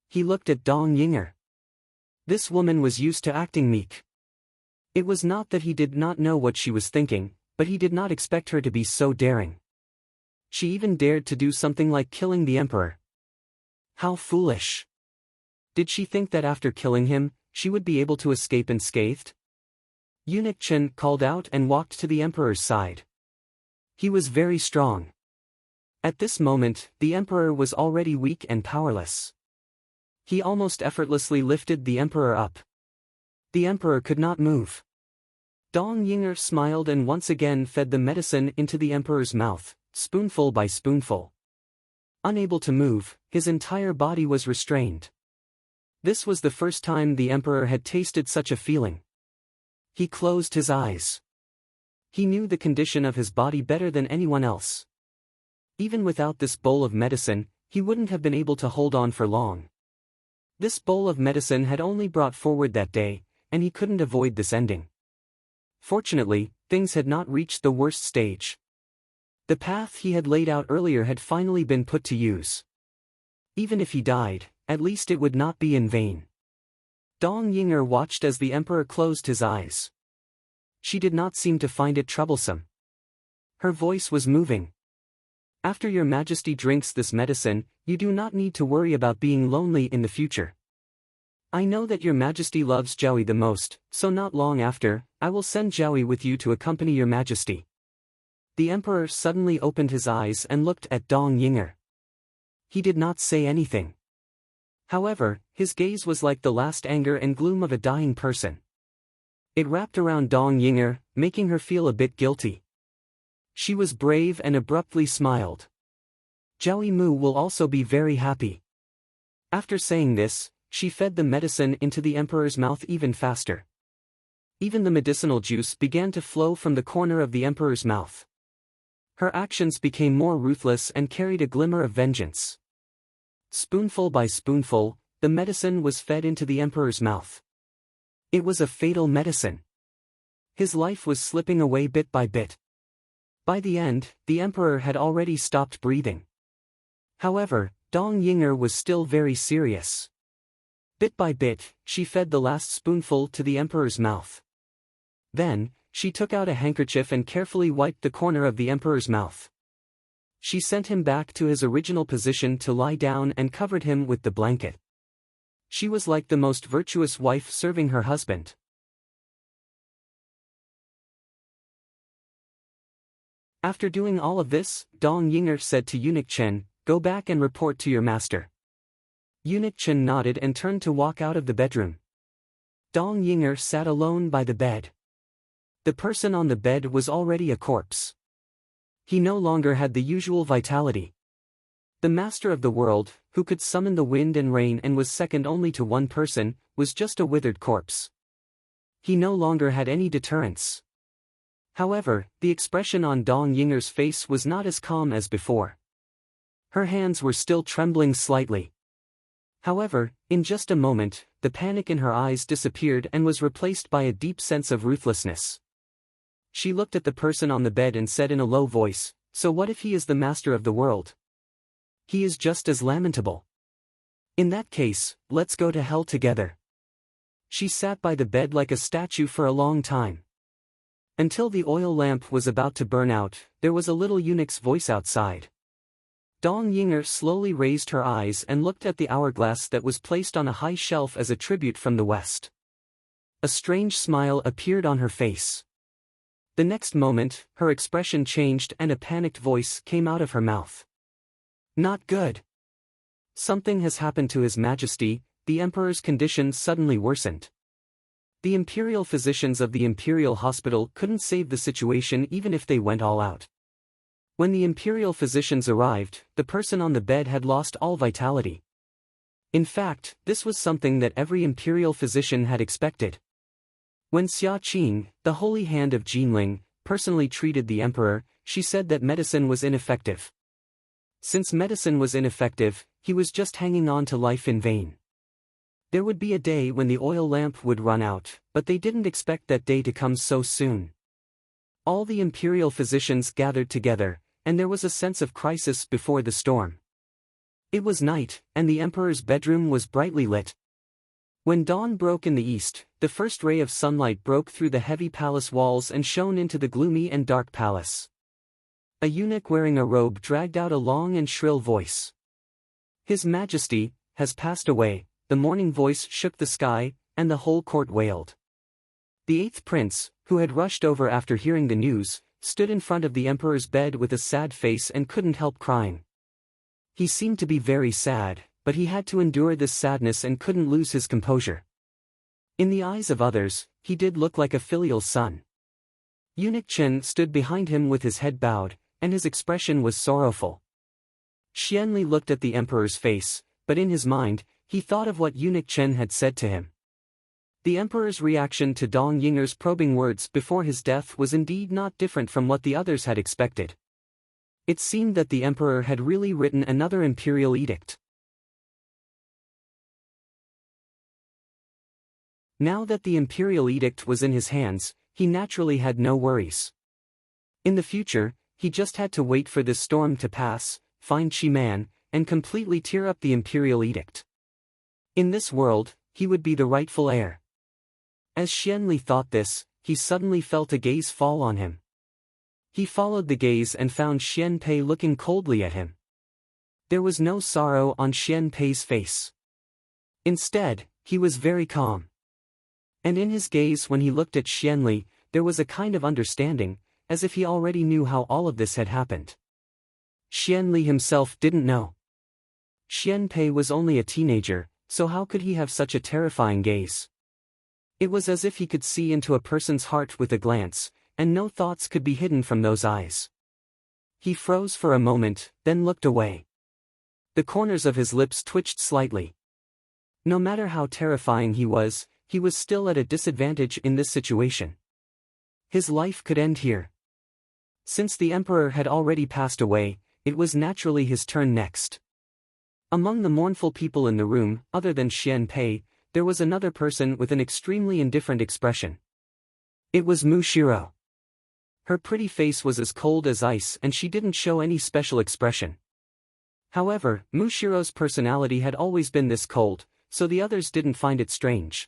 He looked at Dong Yinger. This woman was used to acting meek. It was not that he did not know what she was thinking, but he did not expect her to be so daring. She even dared to do something like killing the Emperor. How foolish! Did she think that after killing him, she would be able to escape unscathed? Eunuch Chen called out and walked to the Emperor's side. He was very strong. At this moment, the Emperor was already weak and powerless. He almost effortlessly lifted the Emperor up. The Emperor could not move. Dong Yinger smiled and once again fed the medicine into the Emperor's mouth, spoonful by spoonful. Unable to move, his entire body was restrained. This was the first time the Emperor had tasted such a feeling. He closed his eyes. He knew the condition of his body better than anyone else. Even without this bowl of medicine, he wouldn't have been able to hold on for long. This bowl of medicine had only brought forward that day, and he couldn't avoid this ending. Fortunately, things had not reached the worst stage. The path he had laid out earlier had finally been put to use. Even if he died, at least it would not be in vain. Dong Yinger watched as the Emperor closed his eyes. She did not seem to find it troublesome. Her voice was moving. After your majesty drinks this medicine, you do not need to worry about being lonely in the future. I know that your majesty loves Joey the most, so not long after, I will send Joey with you to accompany your majesty. The emperor suddenly opened his eyes and looked at Dong Yinger. He did not say anything. However, his gaze was like the last anger and gloom of a dying person. It wrapped around Dong Yinger, making her feel a bit guilty. She was brave and abruptly smiled. Joey Mu will also be very happy. After saying this, she fed the medicine into the emperor's mouth even faster. Even the medicinal juice began to flow from the corner of the emperor's mouth. Her actions became more ruthless and carried a glimmer of vengeance. Spoonful by spoonful, the medicine was fed into the emperor's mouth. It was a fatal medicine. His life was slipping away bit by bit. By the end, the emperor had already stopped breathing. However, Dong Yinger was still very serious. Bit by bit, she fed the last spoonful to the emperor's mouth. Then, she took out a handkerchief and carefully wiped the corner of the emperor's mouth. She sent him back to his original position to lie down and covered him with the blanket. She was like the most virtuous wife serving her husband. After doing all of this, Dong Yinger said to Eunuch Chen, "Go back and report to your master." Eunuch Chen nodded and turned to walk out of the bedroom. Dong Yinger sat alone by the bed. The person on the bed was already a corpse. He no longer had the usual vitality. The master of the world, who could summon the wind and rain and was second only to one person, was just a withered corpse. He no longer had any deterrence. However, the expression on Dong Yinger's face was not as calm as before. Her hands were still trembling slightly. However, in just a moment, the panic in her eyes disappeared and was replaced by a deep sense of ruthlessness. She looked at the person on the bed and said in a low voice, "So what if he is the master of the world? He is just as lamentable. In that case, let's go to hell together." She sat by the bed like a statue for a long time. Until the oil lamp was about to burn out, there was a little eunuch's voice outside. Dong Yinger slowly raised her eyes and looked at the hourglass that was placed on a high shelf as a tribute from the West. A strange smile appeared on her face. The next moment, her expression changed and a panicked voice came out of her mouth. "Not good. Something has happened to His Majesty." The emperor's condition suddenly worsened. The imperial physicians of the imperial hospital couldn't save the situation even if they went all out. When the imperial physicians arrived, the person on the bed had lost all vitality. In fact, this was something that every imperial physician had expected. When Xia Qing, the holy hand of Jinling, personally treated the emperor, she said that medicine was ineffective. Since medicine was ineffective, he was just hanging on to life in vain. There would be a day when the oil lamp would run out, but they didn't expect that day to come so soon. All the imperial physicians gathered together, and there was a sense of crisis before the storm. It was night, and the emperor's bedroom was brightly lit. When dawn broke in the east, the first ray of sunlight broke through the heavy palace walls and shone into the gloomy and dark palace. A eunuch wearing a robe dragged out a long and shrill voice. "His Majesty has passed away." The morning voice shook the sky, and the whole court wailed. The eighth prince, who had rushed over after hearing the news, stood in front of the emperor's bed with a sad face and couldn't help crying. He seemed to be very sad, but he had to endure this sadness and couldn't lose his composure. In the eyes of others, he did look like a filial son. Eunuch Chen stood behind him with his head bowed, and his expression was sorrowful. Xianli looked at the emperor's face, but in his mind, he thought of what Eunuch Chen had said to him. The emperor's reaction to Dong Yinger's probing words before his death was indeed not different from what the others had expected. It seemed that the emperor had really written another imperial edict. Now that the imperial edict was in his hands, he naturally had no worries. In the future, he just had to wait for this storm to pass, find Shiman, and completely tear up the imperial edict. In this world, he would be the rightful heir. As Xianli thought this, he suddenly felt a gaze fall on him. He followed the gaze and found Xian Pei looking coldly at him. There was no sorrow on Xian Pei's face. Instead, he was very calm. And in his gaze when he looked at Xianli, there was a kind of understanding, as if he already knew how all of this had happened. Xianli himself didn't know. Xian Pei was only a teenager, so how could he have such a terrifying gaze? It was as if he could see into a person's heart with a glance, and no thoughts could be hidden from those eyes. He froze for a moment, then looked away. The corners of his lips twitched slightly. No matter how terrifying he was still at a disadvantage in this situation. His life could end here. Since the emperor had already passed away, it was naturally his turn next. Among the mournful people in the room, other than Xian Pei, there was another person with an extremely indifferent expression. It was Mu Shiro. Her pretty face was as cold as ice and she didn't show any special expression. However, Mu Shiro's personality had always been this cold, so the others didn't find it strange.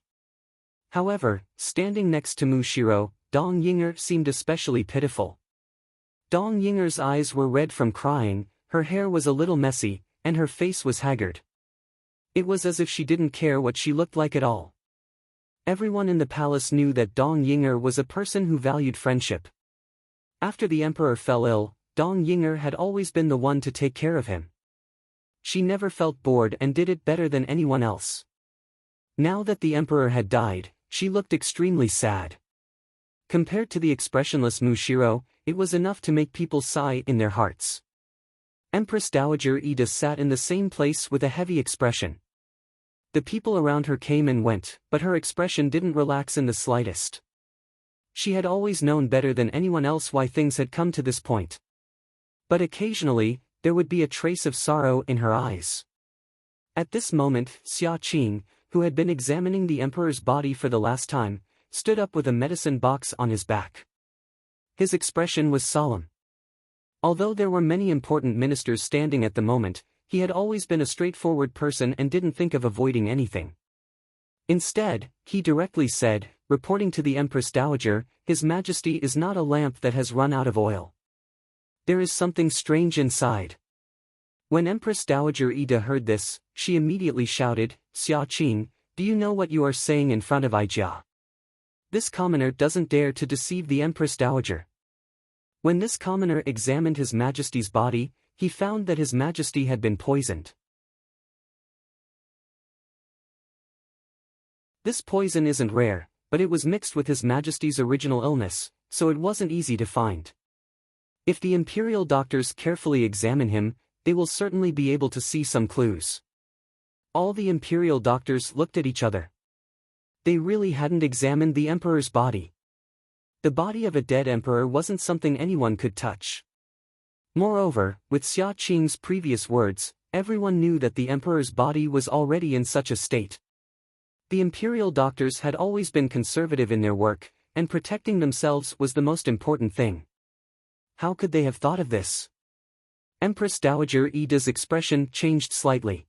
However, standing next to Mu Shiro, Dong Yinger seemed especially pitiful. Dong Yinger's eyes were red from crying, her hair was a little messy, and her face was haggard. It was as if she didn't care what she looked like at all. Everyone in the palace knew that Dong Yinger was a person who valued friendship. After the emperor fell ill, Dong Yinger had always been the one to take care of him. She never felt bored and did it better than anyone else. Now that the emperor had died, she looked extremely sad. Compared to the expressionless Mu Shiro, it was enough to make people sigh in their hearts. Empress Dowager Ida sat in the same place with a heavy expression. The people around her came and went, but her expression didn't relax in the slightest. She had always known better than anyone else why things had come to this point. But occasionally, there would be a trace of sorrow in her eyes. At this moment, Xia Qing, who had been examining the emperor's body for the last time, stood up with a medicine box on his back. His expression was solemn. Although there were many important ministers standing at the moment, he had always been a straightforward person and didn't think of avoiding anything. Instead, he directly said, reporting to the Empress Dowager, "His Majesty is not a lamp that has run out of oil. There is something strange inside." When Empress Dowager Ida heard this, she immediately shouted, "Xia Qing, do you know what you are saying in front of Ijia? This commoner doesn't dare to deceive the Empress Dowager." When this commoner examined His Majesty's body, he found that His Majesty had been poisoned. This poison isn't rare, but it was mixed with His Majesty's original illness, so it wasn't easy to find. If the imperial doctors carefully examine him, they will certainly be able to see some clues. All the imperial doctors looked at each other. They really hadn't examined the emperor's body. The body of a dead emperor wasn't something anyone could touch. Moreover, with Xia Qing's previous words, everyone knew that the emperor's body was already in such a state. The imperial doctors had always been conservative in their work, and protecting themselves was the most important thing. How could they have thought of this? Empress Dowager Ida's expression changed slightly.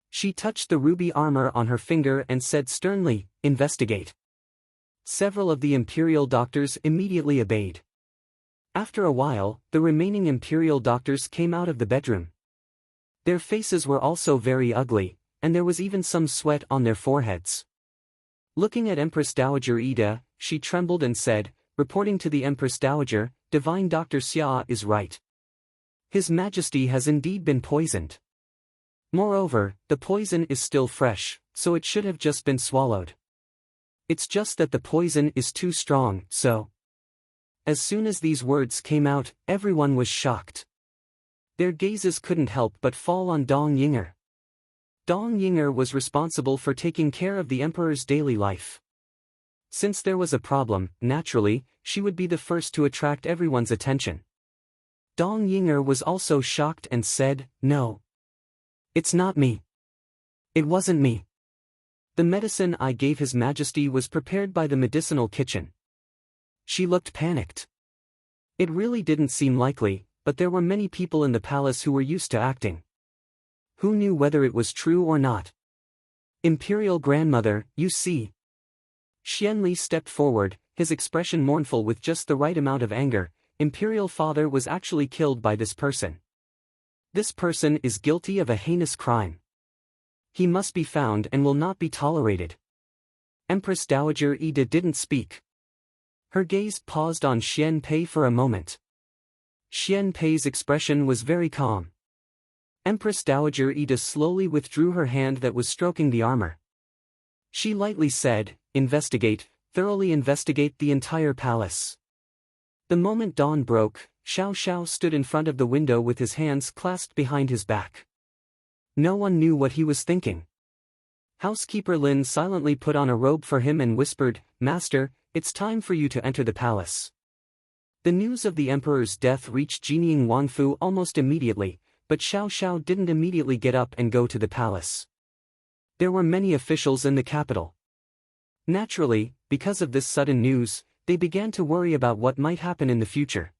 She touched the ruby armor on her finger and said sternly, "Investigate." Several of the imperial doctors immediately obeyed. After a while, the remaining imperial doctors came out of the bedroom. Their faces were also very ugly, and there was even some sweat on their foreheads. Looking at Empress Dowager Ida, she trembled and said, reporting to the Empress Dowager, "Divine Dr. Xia is right. His Majesty has indeed been poisoned. Moreover, the poison is still fresh, so it should have just been swallowed. It's just that the poison is too strong, so..." As soon as these words came out, everyone was shocked. Their gazes couldn't help but fall on Dong Yinger. Dong Yinger was responsible for taking care of the emperor's daily life. Since there was a problem, naturally, she would be the first to attract everyone's attention. Dong Yinger was also shocked and said, "No. It's not me. It wasn't me. The medicine I gave His Majesty was prepared by the medicinal kitchen." She looked panicked. It really didn't seem likely, but there were many people in the palace who were used to acting. Who knew whether it was true or not? "Imperial grandmother, you see." Xianli stepped forward, his expression mournful with just the right amount of anger. Imperial father was actually killed by this person. This person is guilty of a heinous crime. He must be found and will not be tolerated. Empress Dowager Ida didn't speak. Her gaze paused on Xian Pei for a moment. Xian Pei's expression was very calm. Empress Dowager Ida slowly withdrew her hand that was stroking the armor. She lightly said, "Investigate, thoroughly investigate the entire palace." The moment dawn broke, Xiao Xiao stood in front of the window with his hands clasped behind his back. No one knew what he was thinking. Housekeeper Lin silently put on a robe for him and whispered, "Master, it's time for you to enter the palace." The news of the emperor's death reached Jinying Wangfu almost immediately, but Xiao Xiao didn't immediately get up and go to the palace. There were many officials in the capital. Naturally, because of this sudden news, they began to worry about what might happen in the future.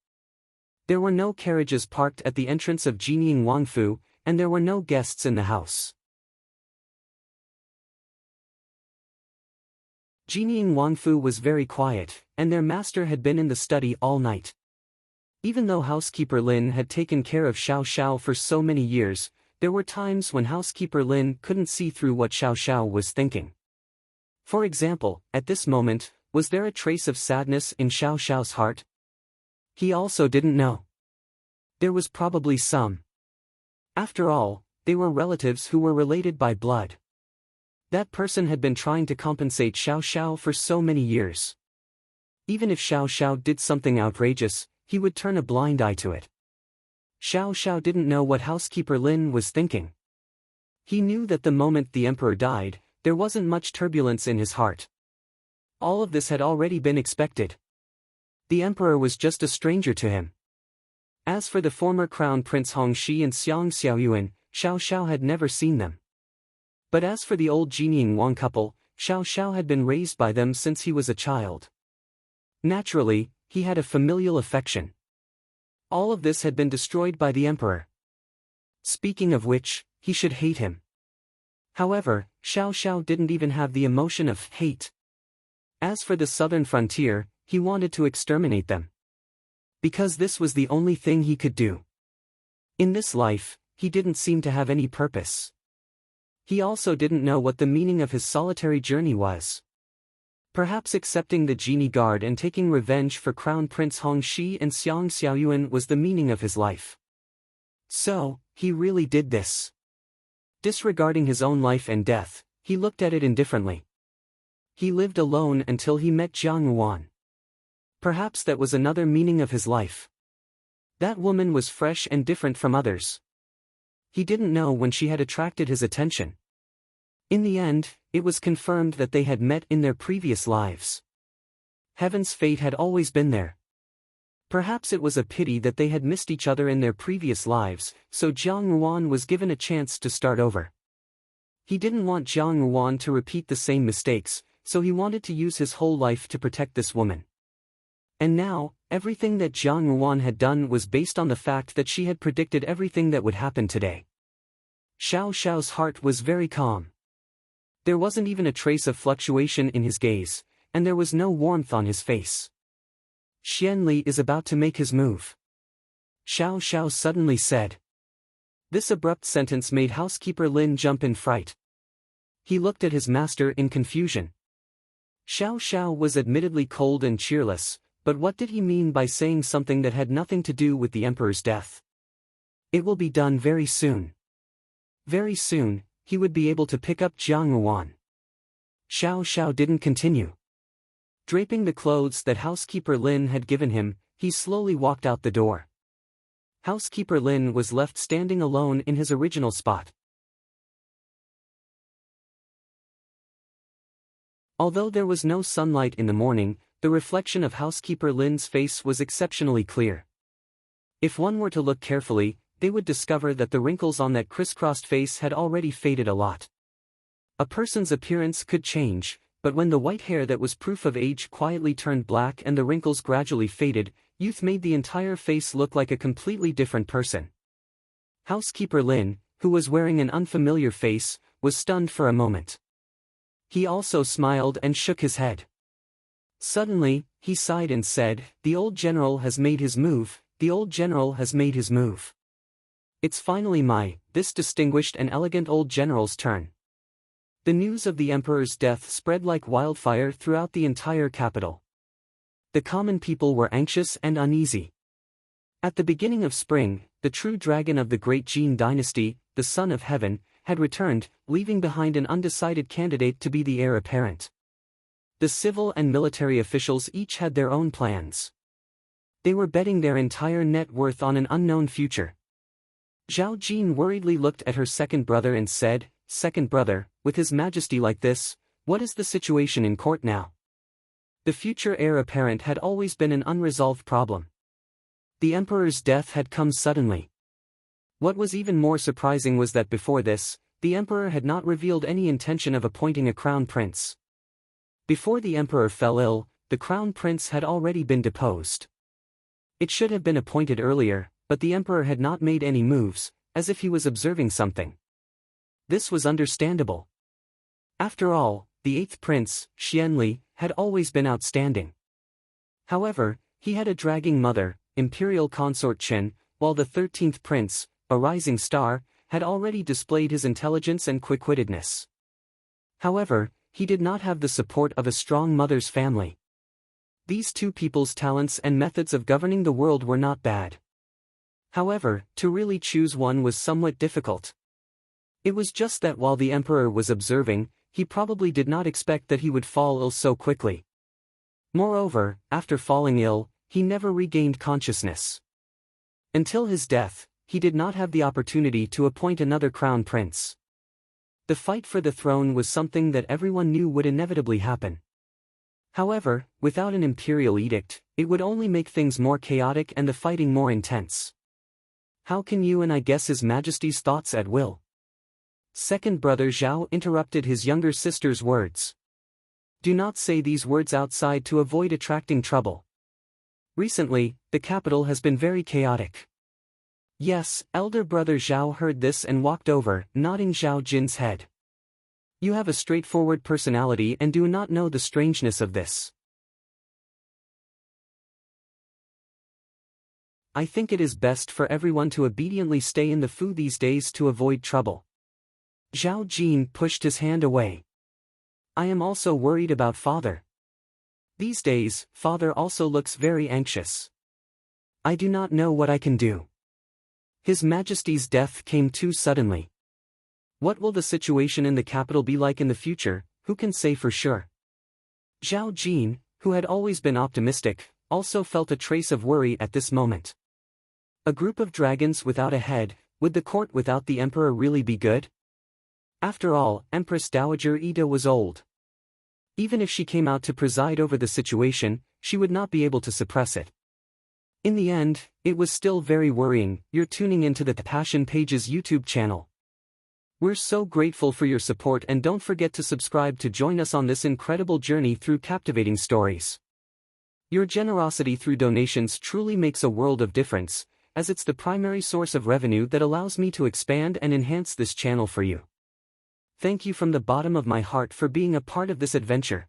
There were no carriages parked at the entrance of Jinying Wangfu, and there were no guests in the house. Jinying Wangfu was very quiet, and their master had been in the study all night. Even though housekeeper Lin had taken care of Xiao Xiao for so many years, there were times when housekeeper Lin couldn't see through what Xiao Xiao was thinking. For example, at this moment, was there a trace of sadness in Xiao Xiao's heart? He also didn't know. There was probably some. After all, they were relatives who were related by blood. That person had been trying to compensate Xiao Xiao for so many years. Even if Xiao Xiao did something outrageous, he would turn a blind eye to it. Xiao Xiao didn't know what housekeeper Lin was thinking. He knew that the moment the emperor died, there wasn't much turbulence in his heart. All of this had already been expected. The emperor was just a stranger to him. As for the former crown prince Hongxi and Xiang Xiaoyuan, Xiao Xiao had never seen them. But as for the old Jinying Wang couple, Xiao Xiao had been raised by them since he was a child. Naturally, he had a familial affection. All of this had been destroyed by the emperor. Speaking of which, he should hate him. However, Xiao Xiao didn't even have the emotion of hate. As for the southern frontier, he wanted to exterminate them. Because this was the only thing he could do. In this life, he didn't seem to have any purpose. He also didn't know what the meaning of his solitary journey was. Perhaps accepting the genie guard and taking revenge for Crown Prince Hongxi and Xiang Xiaoyuan was the meaning of his life. So, he really did this. Disregarding his own life and death, he looked at it indifferently. He lived alone until he met Jiang Yuan. Perhaps that was another meaning of his life. That woman was fresh and different from others. He didn't know when she had attracted his attention. In the end, it was confirmed that they had met in their previous lives. Heaven's fate had always been there. Perhaps it was a pity that they had missed each other in their previous lives, so Jiang Yuan was given a chance to start over. He didn't want Jiang Yuan to repeat the same mistakes, so he wanted to use his whole life to protect this woman. And now, everything that Jiang Yuan had done was based on the fact that she had predicted everything that would happen today. Xiao Xiao's heart was very calm. There wasn't even a trace of fluctuation in his gaze, and there was no warmth on his face. Xian Li is about to make his move. Xiao Xiao suddenly said. This abrupt sentence made housekeeper Lin jump in fright. He looked at his master in confusion. Xiao Xiao was admittedly cold and cheerless, but what did he mean by saying something that had nothing to do with the emperor's death? It will be done very soon. Very soon, he would be able to pick up Jiang Yuan. Xiao Xiao didn't continue. Draping the clothes that housekeeper Lin had given him, he slowly walked out the door. Housekeeper Lin was left standing alone in his original spot. Although there was no sunlight in the morning, the reflection of housekeeper Lin's face was exceptionally clear. If one were to look carefully, they would discover that the wrinkles on that crisscrossed face had already faded a lot. A person's appearance could change, but when the white hair that was proof of age quietly turned black and the wrinkles gradually faded, youth made the entire face look like a completely different person. Housekeeper Lin, who was wearing an unfamiliar face, was stunned for a moment. He also smiled and shook his head. Suddenly, he sighed and said, "The old general has made his move, the old general has made his move. It's finally this distinguished and elegant old general's turn." The news of the emperor's death spread like wildfire throughout the entire capital. The common people were anxious and uneasy. At the beginning of spring, the true dragon of the great Jin dynasty, the son of heaven, had returned, leaving behind an undecided candidate to be the heir apparent. The civil and military officials each had their own plans. They were betting their entire net worth on an unknown future. Zhao Jin worriedly looked at her second brother and said, "Second brother, with his majesty like this, what is the situation in court now?" The future heir apparent had always been an unresolved problem. The emperor's death had come suddenly. What was even more surprising was that before this, the emperor had not revealed any intention of appointing a crown prince. Before the emperor fell ill, the crown prince had already been deposed. It should have been appointed earlier, but the emperor had not made any moves, as if he was observing something. This was understandable. After all, the eighth prince, Xianli, had always been outstanding. However, he had a dragging mother, imperial consort Chen, while the 13th prince, a rising star, had already displayed his intelligence and quick-wittedness. However, he did not have the support of a strong mother's family. These two people's talents and methods of governing the world were not bad. However, to really choose one was somewhat difficult. It was just that while the emperor was observing, he probably did not expect that he would fall ill so quickly. Moreover, after falling ill, he never regained consciousness. Until his death, he did not have the opportunity to appoint another crown prince. The fight for the throne was something that everyone knew would inevitably happen. However, without an imperial edict, it would only make things more chaotic and the fighting more intense. How can you and I guess His Majesty's thoughts at will? Second brother Zhao interrupted his younger sister's words. Do not say these words outside to avoid attracting trouble. Recently, the capital has been very chaotic. Yes, elder brother Zhao heard this and walked over, nodding Zhao Jin's head. You have a straightforward personality and do not know the strangeness of this. I think it is best for everyone to obediently stay in the Fu these days to avoid trouble. Zhao Jin pushed his hand away. I am also worried about father. These days, father also looks very anxious. I do not know what I can do. His Majesty's death came too suddenly. What will the situation in the capital be like in the future, who can say for sure? Zhao Jin, who had always been optimistic, also felt a trace of worry at this moment. A group of dragons without a head, would the court without the emperor really be good? After all, Empress Dowager Ida was old. Even if she came out to preside over the situation, she would not be able to suppress it. In the end, it was still very worrying. You're tuning into the Passion Pages YouTube channel. We're so grateful for your support and don't forget to subscribe to join us on this incredible journey through captivating stories. Your generosity through donations truly makes a world of difference, as it's the primary source of revenue that allows me to expand and enhance this channel for you. Thank you from the bottom of my heart for being a part of this adventure.